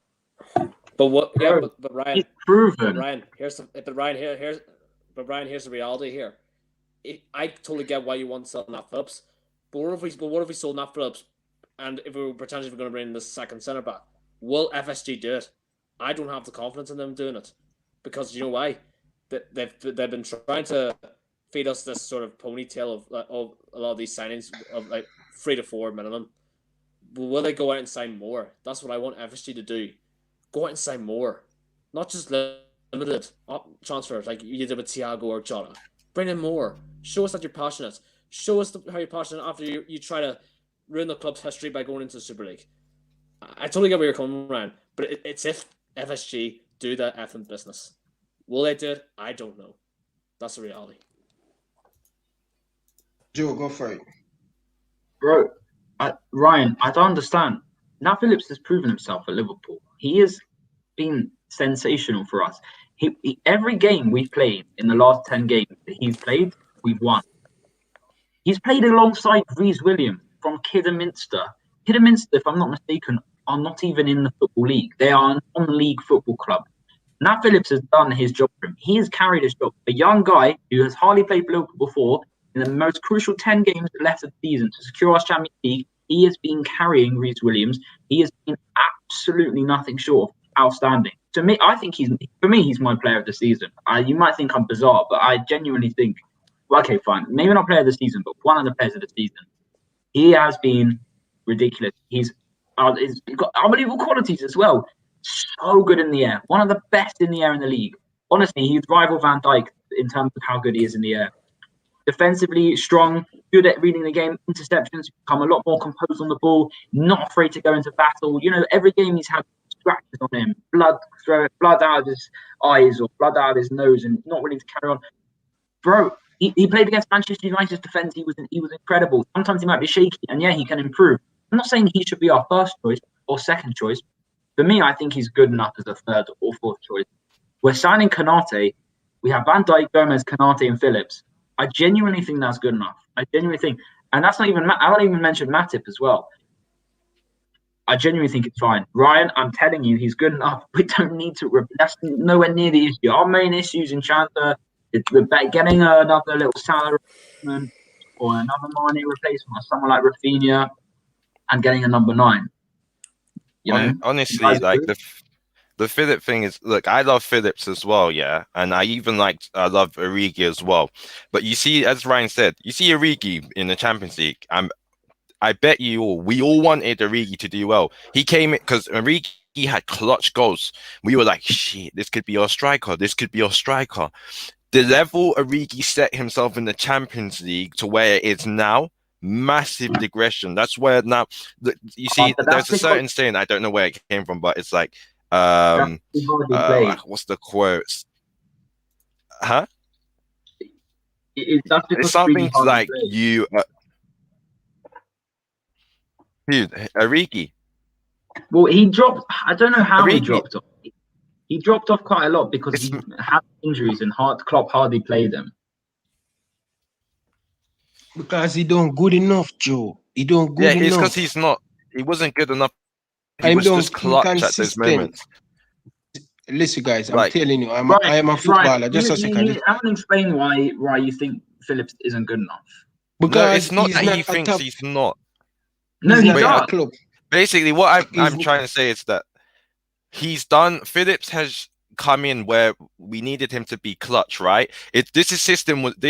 But what? Yeah, but Ryan, proven. But Ryan, here's the reality here. I totally get why you want to sell Nat Phillips, but what if we sold Nat Phillips and if we were potentially going to bring in the second centre back, will FSG do it? I don't have the confidence in them doing it, because you know why? They've been trying to feed us this sort of ponytail of a lot of these signings of like 3 to 4 minimum. Will they go out and sign more? That's what I want FSG to do. Go out and sign more, not just limited transfers like you did with Thiago or Jota. Bring in more. Show us that you're passionate. Show us how you're passionate after you try to ruin the club's history by going into the Super League. I totally get where you're coming around, but it's if FSG do that effing business. Will they do it? I don't know. That's the reality. Joe, go for it. Bro, Ryan, I don't understand. Now Phillips has proven himself at Liverpool. He has been sensational for us. Every game we've played in the last 10 games that he's played, we've won. He's played alongside Rhys Williams from Kidderminster. Kidderminster, if I'm not mistaken, are not even in the Football League. They are a non-league football club. Now Phillips has done his job for him. He has carried his job. A young guy who has hardly played for Liverpool before, in the most crucial 10 games left of the season to secure us Champions League, he has been carrying Rhys Williams. He has been absolutely nothing short of outstanding. To me, I think he's my player of the season. You might think I'm bizarre, but I genuinely think, well, okay, fine, maybe not player of the season, but one of the players of the season. He has been ridiculous. He's got unbelievable qualities as well. So good in the air, one of the best in the air in the league. Honestly, he's rival Van Dijk in terms of how good he is in the air. Defensively strong, good at reading the game, interceptions, become a lot more composed on the ball, not afraid to go into battle. You know, every game he's had scratches on him, blood out of his eyes or blood out of his nose, and not willing to carry on. Bro, he played against Manchester United's defence. He was incredible. Sometimes he might be shaky, and yeah, he can improve. I'm not saying he should be our first choice or second choice. For me, I think he's good enough as a third or fourth choice. We're signing Konate. We have Van Dijk, Gomez, Konate, and Phillips. I genuinely think that's good enough. I genuinely think, and that's not even. I don't even mention Matip as well. I genuinely think it's fine. Ryan, I'm telling you, he's good enough. We don't need to. That's nowhere near the issue. Our main issues in Chandler is getting another little salary or another Mane replacement or someone like Rafinha, and getting a number 9. You know, honestly, like the Phillips thing is, look, I love Phillips as well, yeah, and I love Origi as well. But you see, as Ryan said, you see Origi in the Champions League. I bet we all wanted Origi to do well. He came in because Origi had clutch goals. We were like, shit, this could be our striker. This could be our striker. The level Origi set himself in the Champions League to where it is now, massive digression. That's where now you see there's a certain saying, I don't know where it came from, but it's like what's the quotes? Huh? It's something like you dude, Origi. Well, he dropped. I don't know how he dropped off. He dropped off quite a lot because he had injuries and Klopp hardly played him. Because he don't good enough, Joe. He don't good enough. Yeah, it's because he wasn't good enough. He was just clutch at those moments. Listen, guys, I'm telling you, I am a footballer. Just a second. I haven't explained why you think Phillips isn't good enough. Because no, it's not that he thinks he's not. No, he's not. Basically, what I'm trying to say is that Phillips has come in where we needed him to be clutch, right? This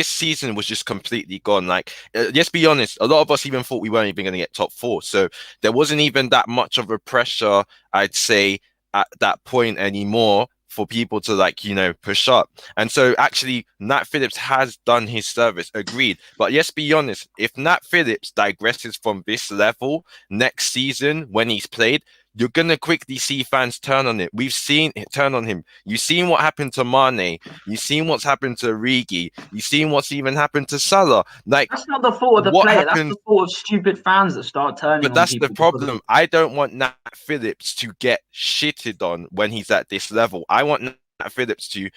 season was just completely gone. Like, let's be honest, a lot of us even thought we weren't even going to get top 4. So there wasn't even that much of a pressure, I'd say, at that point anymore for people to push up. And so actually Nat Phillips has done his service, agreed. But let's be honest, if Nat Phillips digresses from this level next season when he's played, you're going to quickly see fans turn on it. We've seen it turn on him. You've seen what happened to Mane. You've seen what's happened to Origi. You've seen what's even happened to Salah. Like, that's not the fault of the player. That's the fault of stupid fans that start turning on. But that's the problem. I don't want Nat Phillips to get shitted on when he's at this level. I want Nat Phillips to...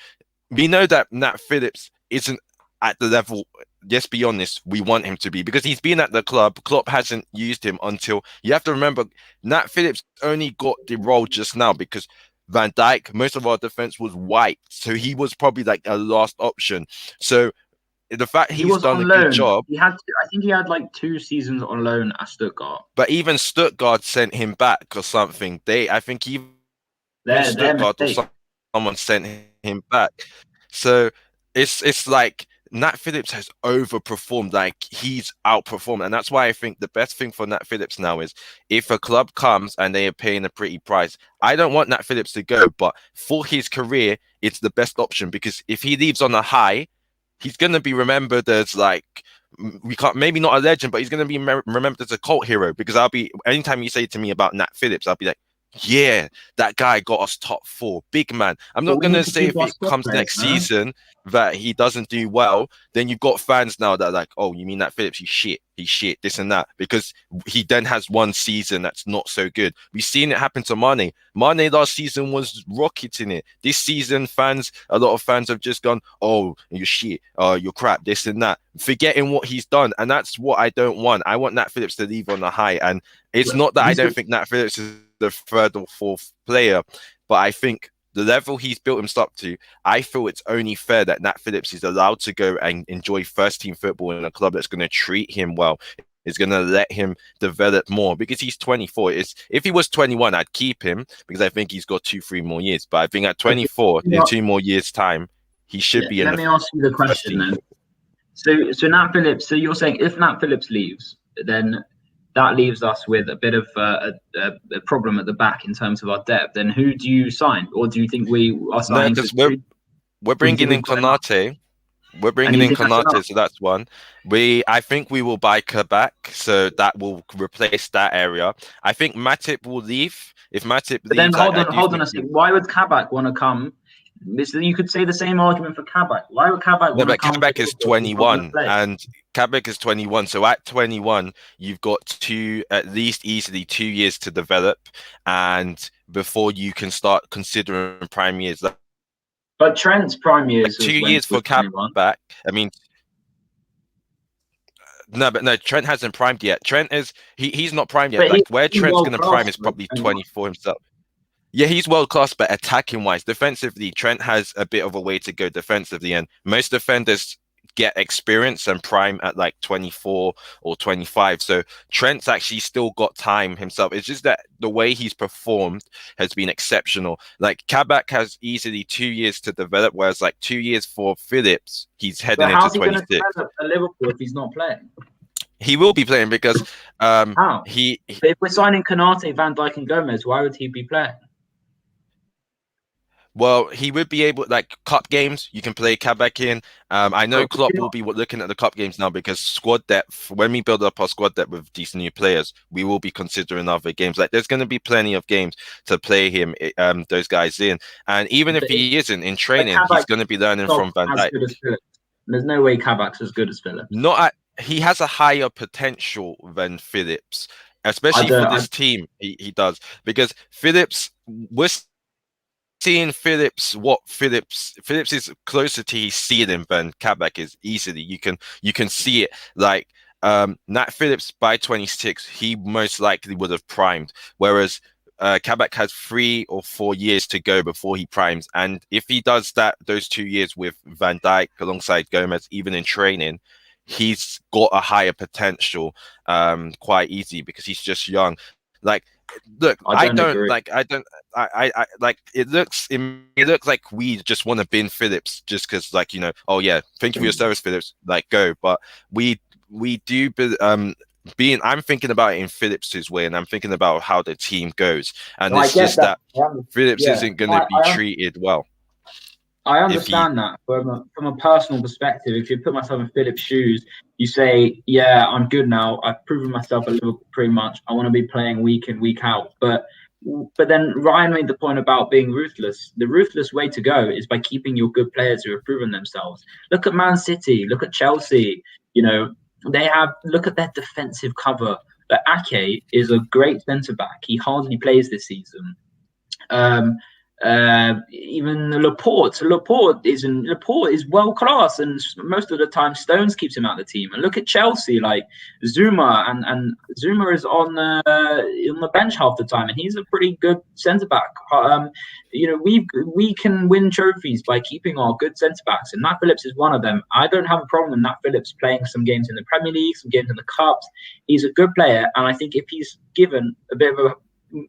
We know that Nat Phillips isn't at the level... Let's be honest, we want him to be, because he's been at the club. Klopp hasn't used him until... You have to remember, Nat Phillips only got the role just now because Van Dijk, most of our defense was white. So he was probably like a last option. So the fact He he's was done on a good loan. job. I think he had like 2 seasons on loan at Stuttgart. But even Stuttgart sent him back or something. I think even Their Stuttgart or mistake. someone sent him back. So it's like Nat Phillips has overperformed, like he's outperformed, and that's why I think the best thing for Nat Phillips now is if a club comes and they are paying a pretty price. I don't want Nat Phillips to go, but for his career, it's the best option because if he leaves on a high, he's gonna be remembered as like we can't maybe not a legend, but he's gonna be remembered as a cult hero because I'll be anytime you say to me about Nat Phillips, I'll be like, yeah, that guy got us top 4, big man. I'm But not we need gonna to say keep if our it squad comes players, next man. season that he doesn't do well, then you've got fans now that are like, oh, you mean Nat Phillips? He's shit, this and that, because he then has one season that's not so good. We've seen it happen to Mane. Mane last season was rocketing it. This season, a lot of fans have just gone, oh, you're shit, you're crap, this and that, forgetting what he's done, and that's what I don't want. I want Nat Phillips to leave on a high, and it's not that I don't think Nat Phillips is the 3rd or 4th player, but I think the level he's built himself up to, I feel it's only fair that Nat Phillips is allowed to go and enjoy first team football in a club that's going to treat him well, is going to let him develop more because he's 24. If he was 21, I'd keep him because I think he's got 2-3 more years. But I think at 24, in 2 more years' time, he should be in Let me ask you the question then. So Nat Phillips, so you're saying if Nat Phillips leaves, then that leaves us with a bit of a problem at the back in terms of our depth. Then who do you sign, or do you think we are signing? No, because we're bringing in Konate. We're bringing in Konate, so that's one. I think we will buy Kabak, so that will replace that area. I think Matip will leave. If Matip but leaves, then hold on a second. Why would Kabak want to come? You could say the same argument for Kabak. Why would Kabak want to come? Kabak is 21, and Kabak is 21. So at 21, you've got at least easily 2 years to develop, and before you can start considering prime years. But Trent's prime years, like 2 years for Kabak. I mean, no, Trent hasn't primed yet. Trent is he's not primed yet. Like where Trent's going to prime is probably 24 himself. Yeah, he's world class, but attacking wise, defensively, Trent has a bit of a way to go defensively, and most defenders get experience and prime at like 24 or 25. So Trent's actually still got time himself. It's just that the way he's performed has been exceptional. Like Kabak has easily 2 years to develop, whereas like 2 years for Phillips, he's heading into 26. How's he going to develop at Liverpool if he's not playing? He will be playing because how? If we're signing Konate, Van Dijk, and Gomez, why would he be playing? Well, he would be able, like cup games, you can play Kabak in. I know Klopp will be looking at the cup games now because squad depth, when we build up our squad depth with these new players, we will be considering other games. Like there's going to be plenty of games to play him, those guys in. And even if he isn't in training, he's going to be learning from Van Dijk. There's no way Kabak's as good as Phillips. He has a higher potential than Phillips, especially for this team. He does, because Phillips, we're seeing Phillips is closer to his ceiling than Kabak is easily. You can see it. Like Nat Phillips by 26, he most likely would have primed, whereas Kabak has 3 or 4 years to go before he primes. And if he does those 2 years with Van Dijk alongside Gomez, even in training, he's got a higher potential quite easy because he's just young. Like, look, it looks like we just want to bin Phillips just because, like, oh yeah, thank you for your service, Phillips, like go. But we do I'm thinking about it in Phillips's way, and I'm thinking about how the team goes, and it's just that Phillips isn't going to be treated well. I understand that from a personal perspective. If you put myself in Phillips' shoes, you say, yeah, I'm good now. I've proven myself at Liverpool pretty much. I want to be playing week in, week out. But then Ryan made the point about being ruthless. The ruthless way to go is by keeping your good players who have proven themselves. Look at Man City. Look at Chelsea. Look at their defensive cover. But Ake is a great centre-back. He hardly plays this season. Even Laporte is world class, and most of the time Stones keeps him out of the team. And look at Chelsea, like Zuma, and Zuma is on the bench half the time, and he's a pretty good centre back. We can win trophies by keeping our good centre backs, and Nat Phillips is one of them. I don't have a problem with Nat Phillips playing some games in the Premier League, some games in the Cups. He's a good player, and I think if he's given a bit of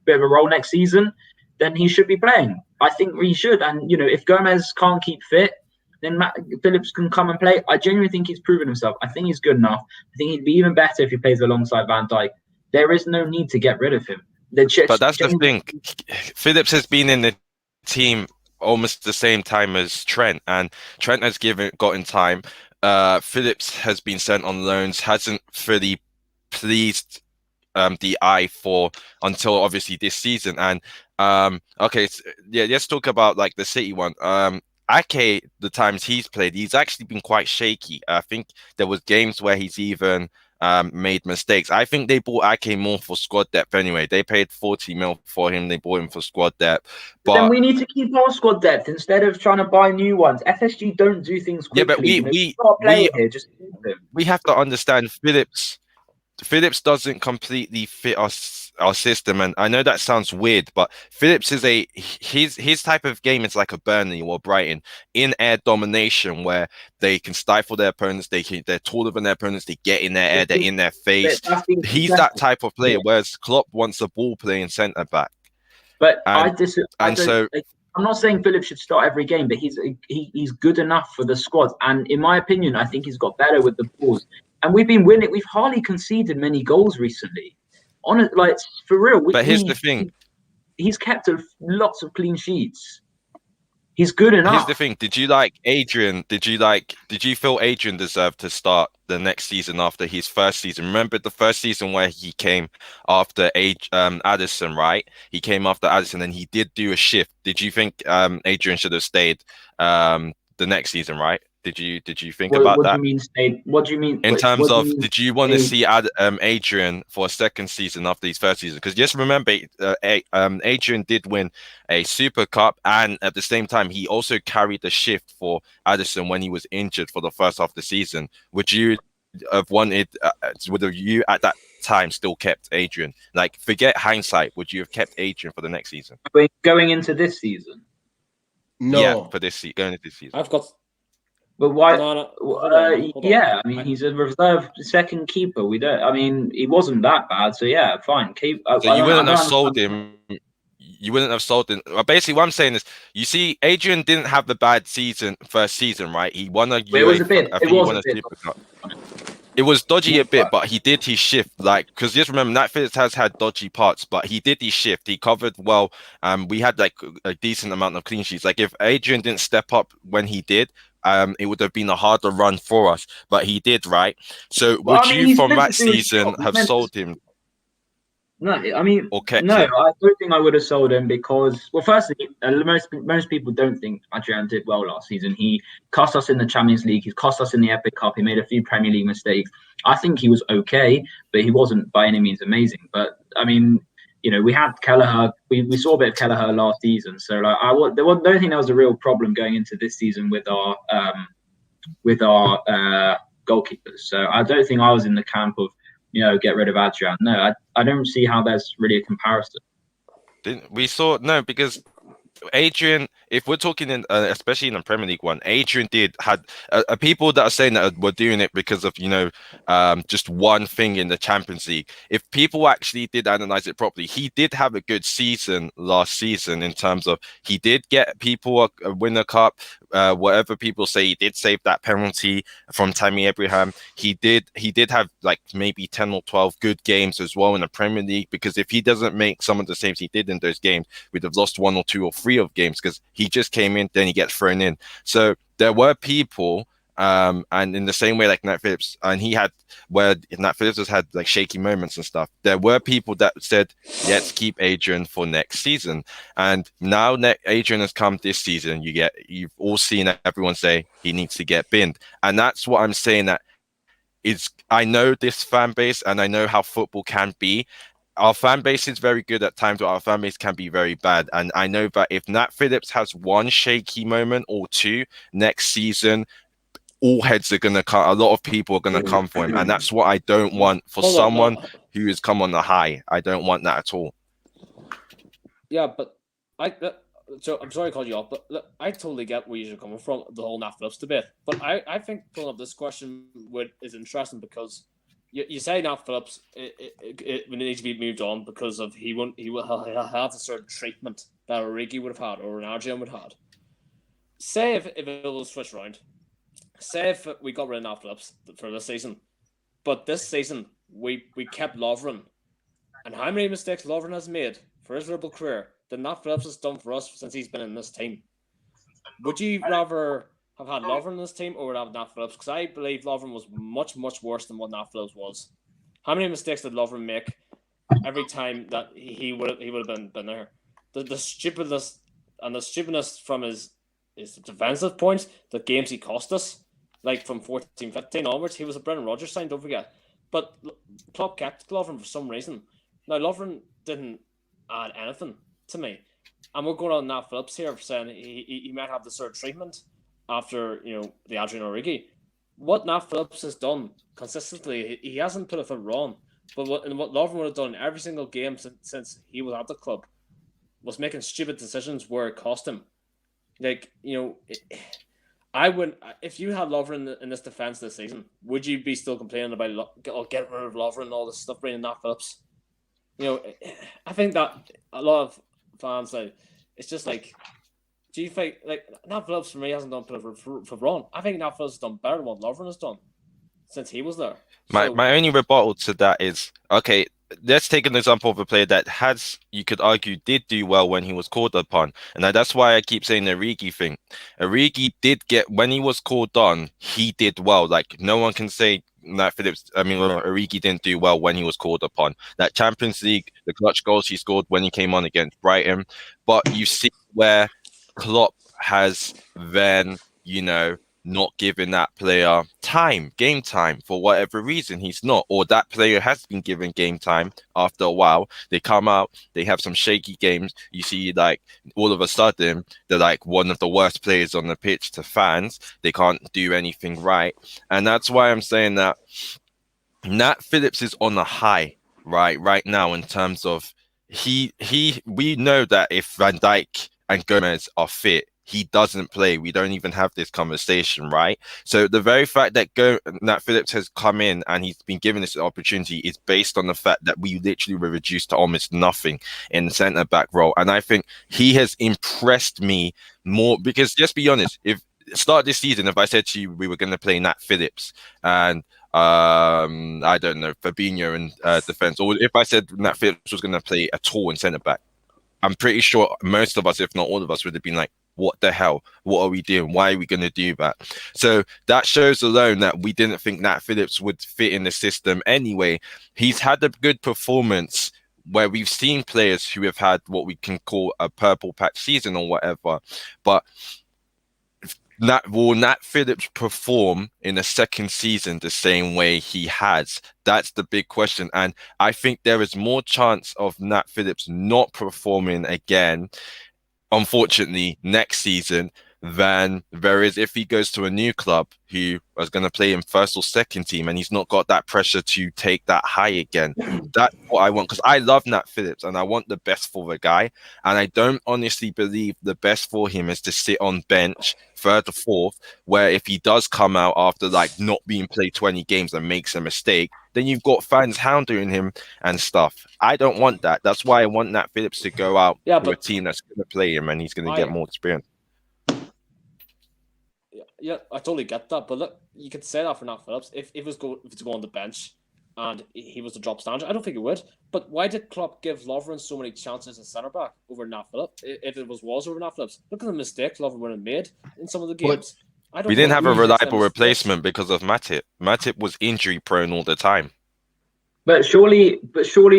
a role next season, then he should be playing. I think he should. And, if Gomez can't keep fit, then Matt Phillips can come and play. I genuinely think he's proven himself. I think he's good enough. I think he'd be even better if he plays alongside Van Dijk. There is no need to get rid of him. But that's the thing. Phillips has been in the team almost the same time as Trent, and Trent has gotten time. Phillips has been sent on loans, hasn't fully pleased the eye for until obviously this season. And let's talk about like the City one. Ake, the times he's played, he's actually been quite shaky. I think there was games where he's even made mistakes. I think they bought Ake more for squad depth anyway. They paid 40 mil for him. They bought him for squad depth. But then we need to keep our squad depth instead of trying to buy new ones. FSG don't do things quickly. Yeah, but we have to understand Phillips doesn't completely fit our system, and I know that sounds weird, but Phillips is his type of game is like a Burnley or Brighton in air domination, where they can stifle their opponents. They're taller than their opponents. They get in their air. They're in their face. He's that type of player. Whereas Klopp wants a ball playing centre back. But I'm not saying Phillips should start every game, but he's good enough for the squad. And in my opinion, I think he's got better with the balls. And we've been winning. We've hardly conceded many goals recently. For real. But here's the thing. He's kept lots of clean sheets. He's good enough. Here's the thing. Did you like Adrian? Did you feel Adrian deserved to start the next season after his first season? Remember the first season where he came after Addison, right? He came after Addison and he did do a shift. Did you think Adrian should have stayed the next season, right? Did you think about that? What do you mean stayed? What do you mean? In terms of, did you want to see Adrian for a second season after his first season? Because just remember, Adrian did win a Super Cup, and at the same time, he also carried the shift for Addison when he was injured for the first half of the season. Would you have wanted? Would you at that time still kept Adrian? Like, forget hindsight. Would you have kept Adrian for the next season? Going into this season? No. Yeah, for going into this season. I've got. But why? Hold on. I mean, he's a reserve second keeper. He wasn't that bad. So yeah, fine. You wouldn't have sold him. You wouldn't have sold him. Basically, what I'm saying is, you see, Adrian didn't have the bad first season, right? He won a Super Cup. It was dodgy a bit, but he did his shift. Because just remember, Nat Phillips has had dodgy parts, but he did his shift. He covered well. We had a decent amount of clean sheets. Like, if Adrian didn't step up when he did, it would have been a harder run for us, but he did, right? So would you from that season have sold him? No, I mean, I don't think I would have sold him because, well, firstly, most people don't think Adrian did well last season. He cost us in the Champions League. He cost us in the FA Cup. He made a few Premier League mistakes. I think he was okay, but he wasn't by any means amazing. But I mean, we had Kelleher. We saw a bit of Kelleher last season. So don't think there was a real problem going into this season with our goalkeepers. So I don't think I was in the camp of get rid of Adrian. No, I don't see how there's really a comparison. Because Adrian, if we're talking especially in the Premier League one, Adrian had people that are saying that were doing it because of just one thing in the Champions League. If people actually did analyze it properly, he did have a good season last season in terms of he did get people a winner cup. Whatever people say, he did save that penalty from Tammy Abraham. He did have like maybe 10 or 12 good games as well in the Premier League, because if he doesn't make some of the saves he did in those games, we'd have lost 1 or 2 or 3 of games because he just came in, then he gets thrown in. So there were people, and in the same way like Nat Phillips, and where Nat Phillips has had like shaky moments and stuff, there were people that said, let's keep Adrian for next season. And now Adrian has come this season, you've all seen everyone say he needs to get binned. And that's what I'm saying, that I know this fan base and I know how football can be. our fan base is very good at times, but our fan base can be very bad. And I know that if Nat Phillips has one shaky moment or two next season, all heads are going to come. A lot of people are going to come for him. And that's what I don't want for someone who has come on the high. I don't want that at all. Yeah, but so I'm sorry I called you off, but look, I totally get where you're coming from, the whole Nat Phillips debate. But I think pulling up this question is interesting because you say Nat Phillips it needs to be moved on because of he'll have a certain treatment that Origi would have had or an RYAN would have had. Say if it was switched around, say if we got rid of Nat Phillips for this season, but this season we kept Lovren, and how many mistakes Lovren has made for his Liverpool career that Nat Phillips has done for us since he's been in this team. Would you rather have had Lovren in this team or would have Nat Phillips? Because I believe Lovren was much, much worse than what Nat Phillips was. How many mistakes did Lovren make every time that he would have been there? The stupidness from his defensive points, the games he cost us, like from 14-15 onwards, he was a Brendan Rodgers sign, don't forget. But Klopp kept Lovren for some reason. Now, Lovren didn't add anything to me. And we're going on Nat Phillips here saying he might have the certain treatment after, the Adrian Origi. What Nat Phillips has done consistently, he hasn't put a foot wrong. But what Lovren would have done every single game since he was at the club was making stupid decisions where it cost him. I wouldn't. If you had Lovren in this defense this season, would you be still complaining about get rid of Lovren and all this stuff, bringing Nat Phillips? I think that a lot of fans it's just like, do you think Nat Phillips for me hasn't done for Ron? I think Nat Phillips has done better than what Lovren has done since he was there. My only rebuttal to that is, okay, let's take an example of a player that you could argue, did do well when he was called upon. And that's why I keep saying the Origi thing. Origi did when he was called on, he did well. Like, no one can say Origi didn't do well when he was called upon. That Champions League, the clutch goals he scored when he came on against Brighton. But you see where Klopp has then, not giving that player game time for whatever reason he's not, or that player has been given game time after a while. They come out, they have some shaky games. You see, all of a sudden, they're one of the worst players on the pitch to fans. They can't do anything right. And that's why I'm saying that Nat Phillips is on a high right now in terms of we know that if Van Dijk and Gomez are fit, he doesn't play. We don't even have this conversation, right? So the very fact that Nat Phillips has come in and he's been given this opportunity is based on the fact that we literally were reduced to almost nothing in the centre-back role. And I think he has impressed me more because, just be honest, if start this season, if I said to you we were going to play Nat Phillips and I don't know, Fabinho in defence, or if I said Nat Phillips was going to play at all in centre-back, I'm pretty sure most of us, if not all of us, would have been like, what the hell? What are we doing? Why are we going to do that? So that shows alone that we didn't think Nat Phillips would fit in the system anyway. He's had a good performance where we've seen players who have had what we can call a purple patch season or whatever. But will Nat Phillips perform in the second season the same way he has? That's the big question. And I think there is more chance of Nat Phillips not performing again, unfortunately, next season than there is if he goes to a new club who is going to play in first or second team and he's not got that pressure to take that high again. That's what I want, because I love Nat Phillips and I want the best for the guy. And I don't honestly believe the best for him is to sit on bench third or fourth, where if he does come out after not being played 20 games and makes a mistake, then you've got fans hounding him and stuff. I don't want that. That's why I want Nat Phillips to go out to a team that's going to play him and he's going to get more experience. Yeah, I totally get that. But look, you could say that for Nat Phillips. If it was to go on the bench and he was to drop standard, I don't think it would. But why did Klopp give Lovren so many chances as centre back over Nat Phillips? If it was over Nat Phillips, look at the mistakes Lovren would have made in some of the games. We didn't have a reliable replacement because of Matip. Matip was injury prone all the time. But surely,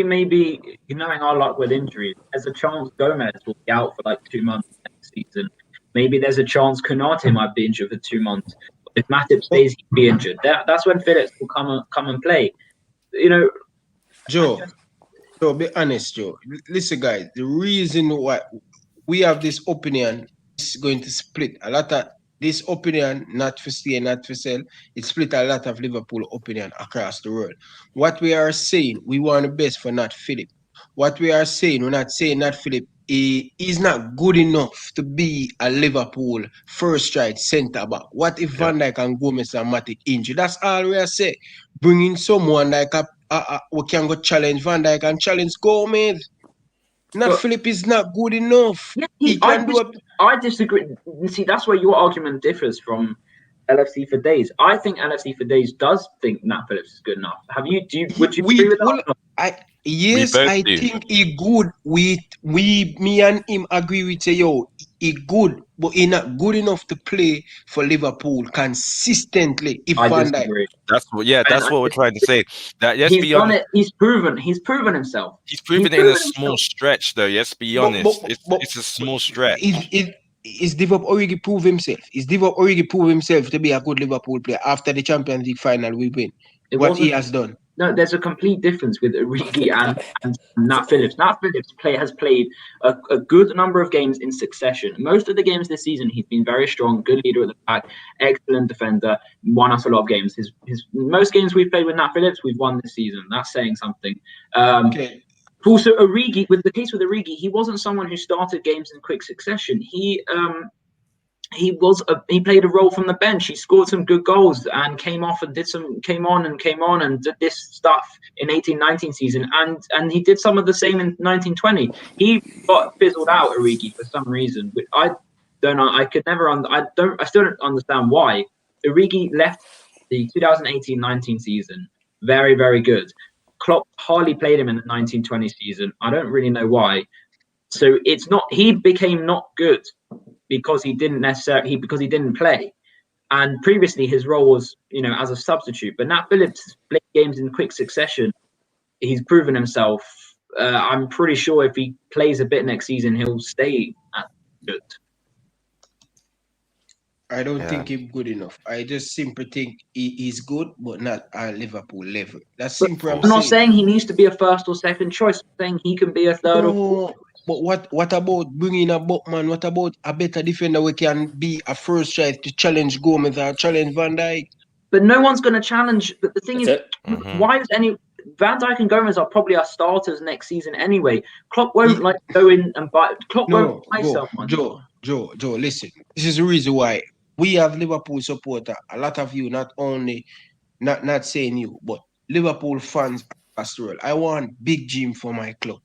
maybe, knowing our luck with injuries, there's a chance Gomez will be out for 2 months next season. Maybe there's a chance Konate might be injured for 2 months. If Matip stays, he'd be injured. That's when Phillips will come and play. Joe, So be honest, Joe. Listen, guys. The reason why we have this opinion is going to split a lot of this opinion, not for stay, not for sell. It split a lot of Liverpool opinion across the world. What we are saying, we want the best for Nat Philip. What we are saying, we're not saying Nat Philip is not good enough to be a Liverpool first right centre back. What if Yeah. Van Dijk and Gomez are Matic injured? That's all we are saying. Bringing someone like we can go challenge Van Dijk and challenge Gomez. Nat But- Philip is not good enough. Yeah, He can do a I disagree. See, that's where your argument differs from LFC for Days. I think LFC for Days does think Nat Phillips is good enough. Would you agree with that? Yes, both I do. think he good. Me and him agree with say, yo, he good, but he not good enough to play for Liverpool consistently. If I Van Dijk, disagree. That's what we're trying to say. That let's He's be done honest. it. He's proven himself. He's proven it in a small stretch, though. Let's be honest. It's a small stretch. is Divock Origi prove himself? Is Divock Origi prove himself to be a good Liverpool player after the Champions League final we win? What he has done. No, there's a complete difference with Origi and Nat Phillips. Nat Phillips has played a good number of games in succession. Most of the games this season, he's been very strong, good leader at the back, excellent defender, won us a lot of games. His most games we've played with Nat Phillips, we've won this season. That's saying something. Okay. Also, Origi, with the case with Origi, he wasn't someone who started games in quick succession. He played a role from the bench. He scored some good goals and came on and did this stuff in 18-19 season. And he did some of the same in 19-20. He got fizzled out, Origi, for some reason, which I don't know. I still don't understand why. Origi left the 2018-19 season very, very good. Klopp hardly played him in the 19-20 season. I don't really know why. So he became not good because he didn't play. And previously his role was, as a substitute. But Nat Phillips played games in quick succession. He's proven himself. I'm pretty sure if he plays a bit next season, he'll stay at good. I don't think he's good enough. I just simply think he's good, but not at Liverpool level. That's simple. I'm not saying he needs to be a first or second choice. I'm saying he can be a third or fourth. But what about bringing a Buckman? What about a better defender we can be a first choice to challenge Gomez or challenge Van Dijk? But no one's going to challenge. But the thing That's is, why is Van Dijk and Gomez are probably our starters next season anyway. Klopp won't go in and buy. Klopp won't buy someone. Joe, listen. This is the reason why we have Liverpool supporter. A lot of you, not saying you, but Liverpool fans across the world. I want big Jim for my club.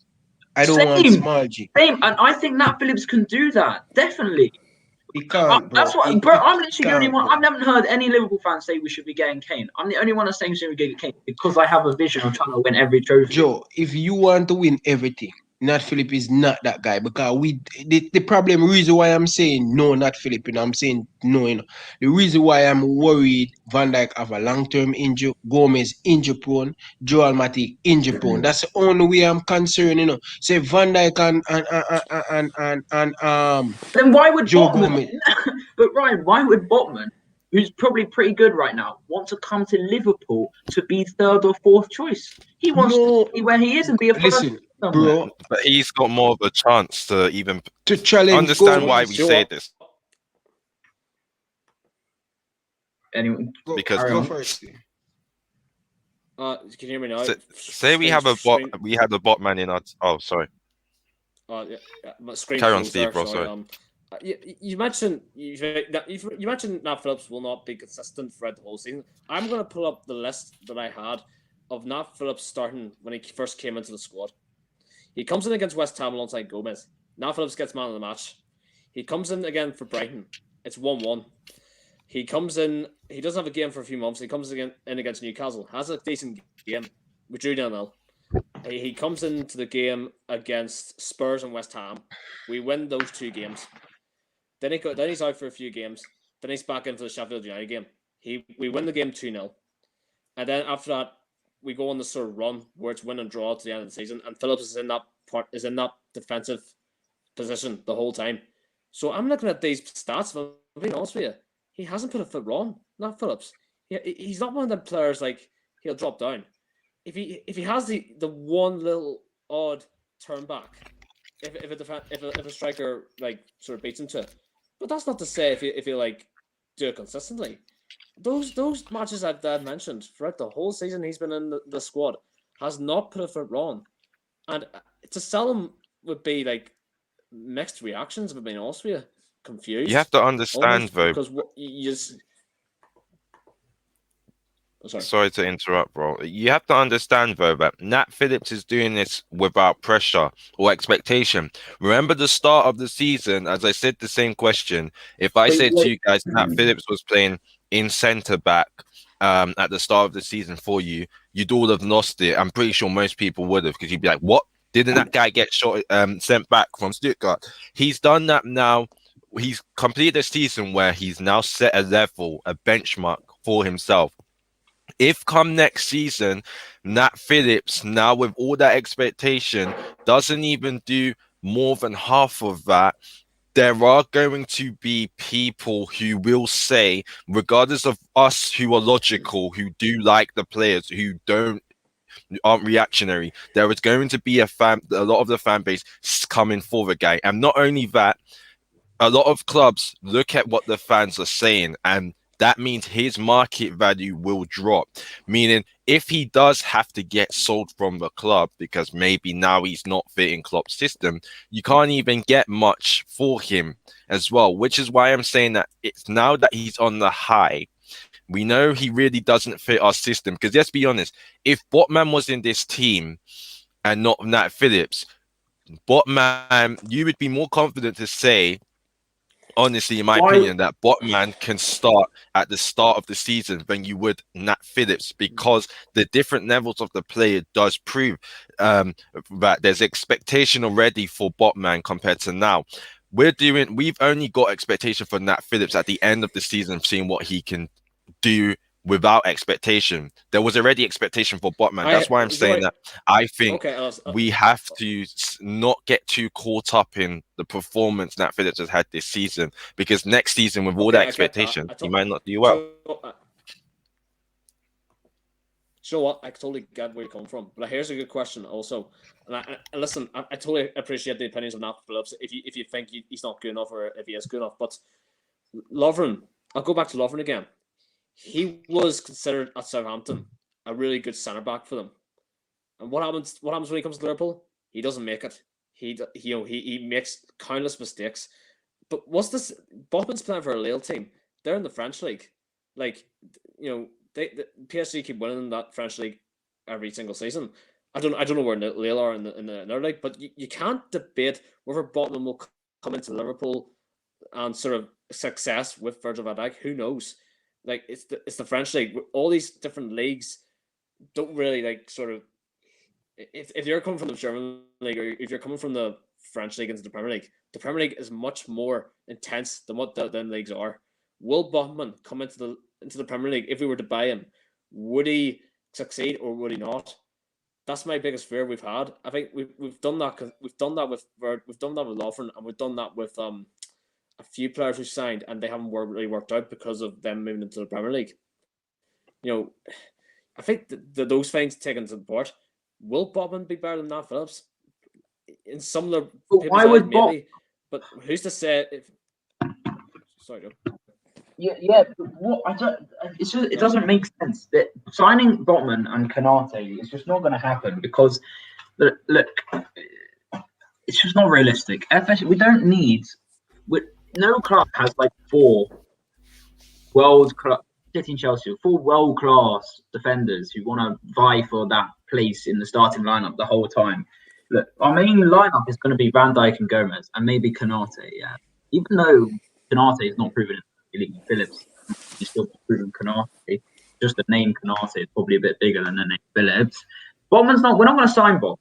I don't want small G. Same, and I think Nat Phillips can do that. Definitely. He can't, bro. That's what, bro. I'm literally the only one. I haven't heard any Liverpool fans say we should be getting Kane. I'm the only one that's saying we should be getting Kane because I have a vision of trying to win every trophy. Joe, if you want to win everything, Nat Philip is not that guy because the reason why I'm saying no, Nat Philip, I'm saying no, the reason why I'm worried Van Dijk have a long-term injury, Gomez injury prone, Joel Matip injury prone. That's the only way I'm concerned, Say Van Dijk and then why would Joe Botman? Gomez? But Ryan, why would Botman, who's probably pretty good right now, want to come to Liverpool to be third or fourth choice? He wants to be where he is and be a first. Listen, bro, but he's got more of a chance to even challenge. Understand why we say this. Anyway, because go first. Can you hear me now? Say we had a botman in our. Oh, sorry. Carry on, Steve. Bro, sorry. You mentioned Nat Phillips will not be consistent throughout the whole season. I'm going to pull up the list that I had of Nat Phillips starting when he first came into the squad. He comes in against West Ham alongside Gomez. Nat Phillips gets man of the match. He comes in again for Brighton. It's 1-1. He comes in. He doesn't have a game for a few months. He comes in against Newcastle. Has a decent game. We drew 0-0. He comes into the game against Spurs and West Ham. We win those 2 games. Then he's out for a few games. Then he's back into the Sheffield United game. We win the game 2-0. And then after that, we go on the sort of run where it's win and draw to the end of the season. And Phillips is in that defensive position the whole time. So I'm looking at these stats. If I'm being honest with you, he hasn't put a foot wrong. Not Phillips. He's not one of them players like he'll drop down. If he has the one little odd turn back if a striker like sort of beats into it. But that's not to say if you like do it consistently. Those matches I've mentioned throughout the whole season he's been in the squad has not put a foot wrong, and to sell him would be like mixed reactions. If I'm being honest with you, confused. You have to understand though, because you just. Sorry to interrupt, bro. You have to understand, though, that Nat Phillips is doing this without pressure or expectation. Remember the start of the season, as I said the same question. If I said to you guys Nat Phillips was playing in centre back at the start of the season for you, you'd all have lost it. I'm pretty sure most people would have, because you'd be like, what? Didn't that guy get sent back from Stuttgart? He's done that now. He's completed a season where he's now set a level, a benchmark for himself. If come next season, Nat Phillips, now with all that expectation, doesn't even do more than half of that, there are going to be people who will say, regardless of us who are logical, who do like the players, who aren't reactionary, there is going to be a lot of the fan base coming for the guy. And not only that, a lot of clubs look at what the fans are saying, and that means his market value will drop. Meaning, if he does have to get sold from the club because maybe now he's not fitting Klopp's system, you can't even get much for him as well. Which is why I'm saying that it's now that he's on the high, we know he really doesn't fit our system. Because let's be honest, if Botman was in this team and not Nat Phillips, Botman, you would be more confident to say, honestly, in my opinion, that Botman can start at the start of the season than you would Nat Phillips, because the different levels of the player does prove that there's expectation already for Botman compared to now. We've only got expectation for Nat Phillips at the end of the season, seeing what he can do without expectation. There was already expectation for Botman. That's why I'm saying that I think we have to not get too caught up in the performance Nat Phillips has had this season, because next season, with all that expectation, he might not do well. You know what? I totally get where you come from, but here's a good question also. And listen, I totally appreciate the opinions of Nat Phillips if you think he's not good enough or if he is good enough. But Lovren, I'll go back to Lovren again. He was considered at Southampton a really good centre back for them. And what happens when he comes to Liverpool? He doesn't make it. He makes countless mistakes. But what's this? Botman's playing for a Lille team. They're in the French league. Like, the PSG keep winning that French league every single season. I don't know where Lille are in the league, but you can't debate whether Botman will come into Liverpool and sort of success with Virgil van Dijk. Who knows? Like, it's the French league. All these different leagues don't really like sort of. If you're coming from the German league or if you're coming from the French league into the Premier League is much more intense than what the leagues are. Will Botman come into the Premier League? If we were to buy him, would he succeed or would he not? That's my biggest fear we've had. I think we've done that. We've done that with Lovren, and we've done that with a few players who signed, and they haven't really worked out because of them moving into the Premier League. I think those things taken to the board. Will Botman be better than Nat Phillips? In some of the why would maybe, but who's to say if? Sorry, Joe. Yeah. What it doesn't make sense that signing Botman and Konate is just not going to happen, because look, it's just not realistic. We don't need. No club has like four world-class defenders who want to vie for that place in the starting lineup the whole time. Look, our main lineup is going to be Van Dijk and Gomez, and maybe Konate. Yeah, even though Konate is not proven in Phillips, he's still proven Konate. Just the name Konate is probably a bit bigger than the name Phillips. Botman's not. We're not going to sign Bob.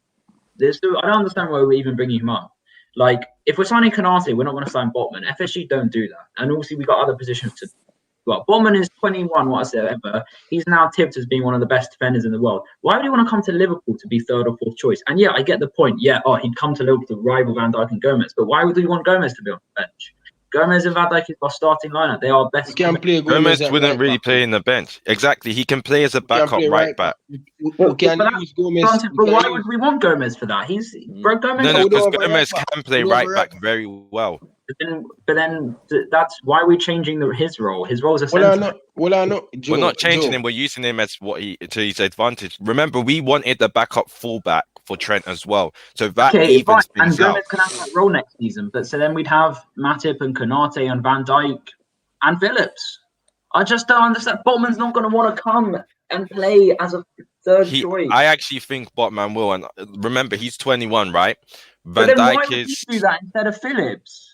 I don't understand why we're even bringing him up. Like, if we're signing Konate, we're not going to sign Botman. FSG don't do that. And obviously, we got other positions to. Well, Botman is 21, whatever. He's now tipped as being one of the best defenders in the world. Why would he want to come to Liverpool to be third or fourth choice? And yeah, I get the point. Yeah, he'd come to Liverpool to rival Van Dijk and Gomez. But why would he want Gomez to be on the bench? Gomez and Van Dijk is our starting lineup. They are best. You can play Gomez at wouldn't right really back. play in the bench. Exactly. He can play as a You can backup play right back. We can use Gomez. Granted, we but can why use- would we want Gomez for that? Bro, Gomez. No, we don't because have a right Gomez back. can play We don't have right a back right very well. But then that's why we're changing his role. His role is a Well, I centre. know. Well, I know. Joe, We're not changing Joe. him. We're using him as to his advantage. Remember, we wanted the backup fullback for Trent as well. So that Okay, evens fine. And things out. Gomez can have that role next season. But so then we'd have Matip and Konate and Van Dijk and Phillips. I just don't understand. Botman's not going to want to come and play as a third choice. I actually think Botman will. And remember, he's 21, right? But Van then why Dijk would is. you do that instead of Phillips?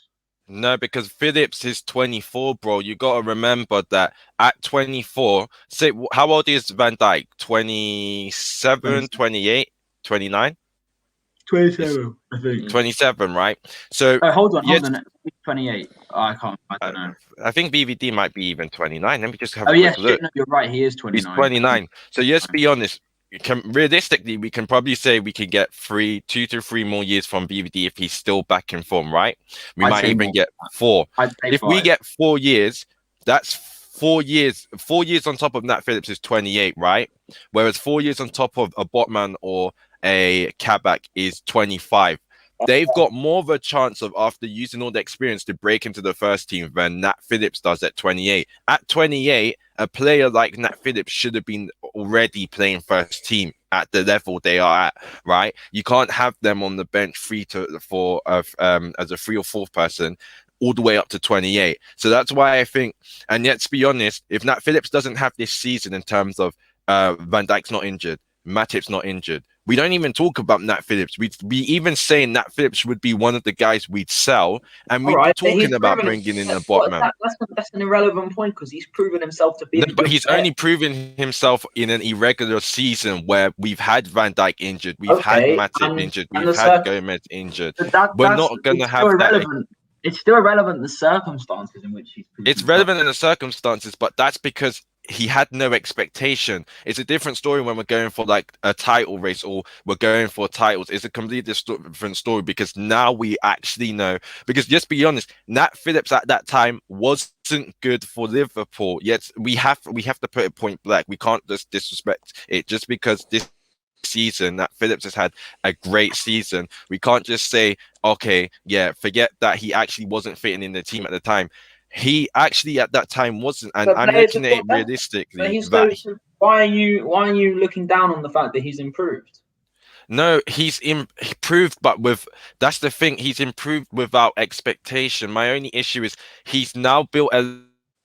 No, because Phillips is 24, bro. You got to remember that at 24, say, how old is Van Dijk? 27, 28, 29? 27, I think. 27, right? So, hold on. 28. I don't know. I think BVD might be even 29. Let me just have a yes, quick look. no, you're right. He is 29. He's 29. So, let's be honest. Realistically, we can probably say we could get 2 to 3 more years from BVD if he's still back in form, right? We might even get 4. If we get 4 years, that's 4 years. 4 years on top of Nat Phillips is 28, right? Whereas 4 years on top of a Botman or a Kabak is 25. They've got more of a chance of, after using all the experience, to break into the first team than Nat Phillips does at 28. At 28, a player like Nat Phillips should have been already playing first team at the level they are at, right? You can't have them on the bench as a 3 or 4th person all the way up to 28. So that's why I think, and let's be honest, if Nat Phillips doesn't have this season in terms of Van Dijk's not injured, Matip's not injured, we don't even talk about Nat Phillips. We even saying Nat Phillips would be one of the guys we'd sell, and we'd be talking about bringing in a Botman. That's an irrelevant point because he's proven himself to be. No, but he's only proven himself in an irregular season where we've had Van Dijk injured, we've had Matip injured, we've had Gomez injured. We're not going to have that. It's still irrelevant the circumstances in which he's proven. It's relevant in the circumstances, but that's because he had no expectation. It's a different story when we're going for like a title race or we're going for titles. It's a completely different story because now we actually know. Because just be honest, Nat Phillips at that time wasn't good for Liverpool. Yet we have to put it point blank. We can't just disrespect it just because this season that Phillips has had a great season. We can't just say, okay, yeah, forget that he actually wasn't fitting in the team at the time. He actually at that time wasn't, and I'm looking at it realistically. Why are you looking down on the fact that he's improved? No, he's improved, but that's the thing. He's improved without expectation. My only issue is he's now built a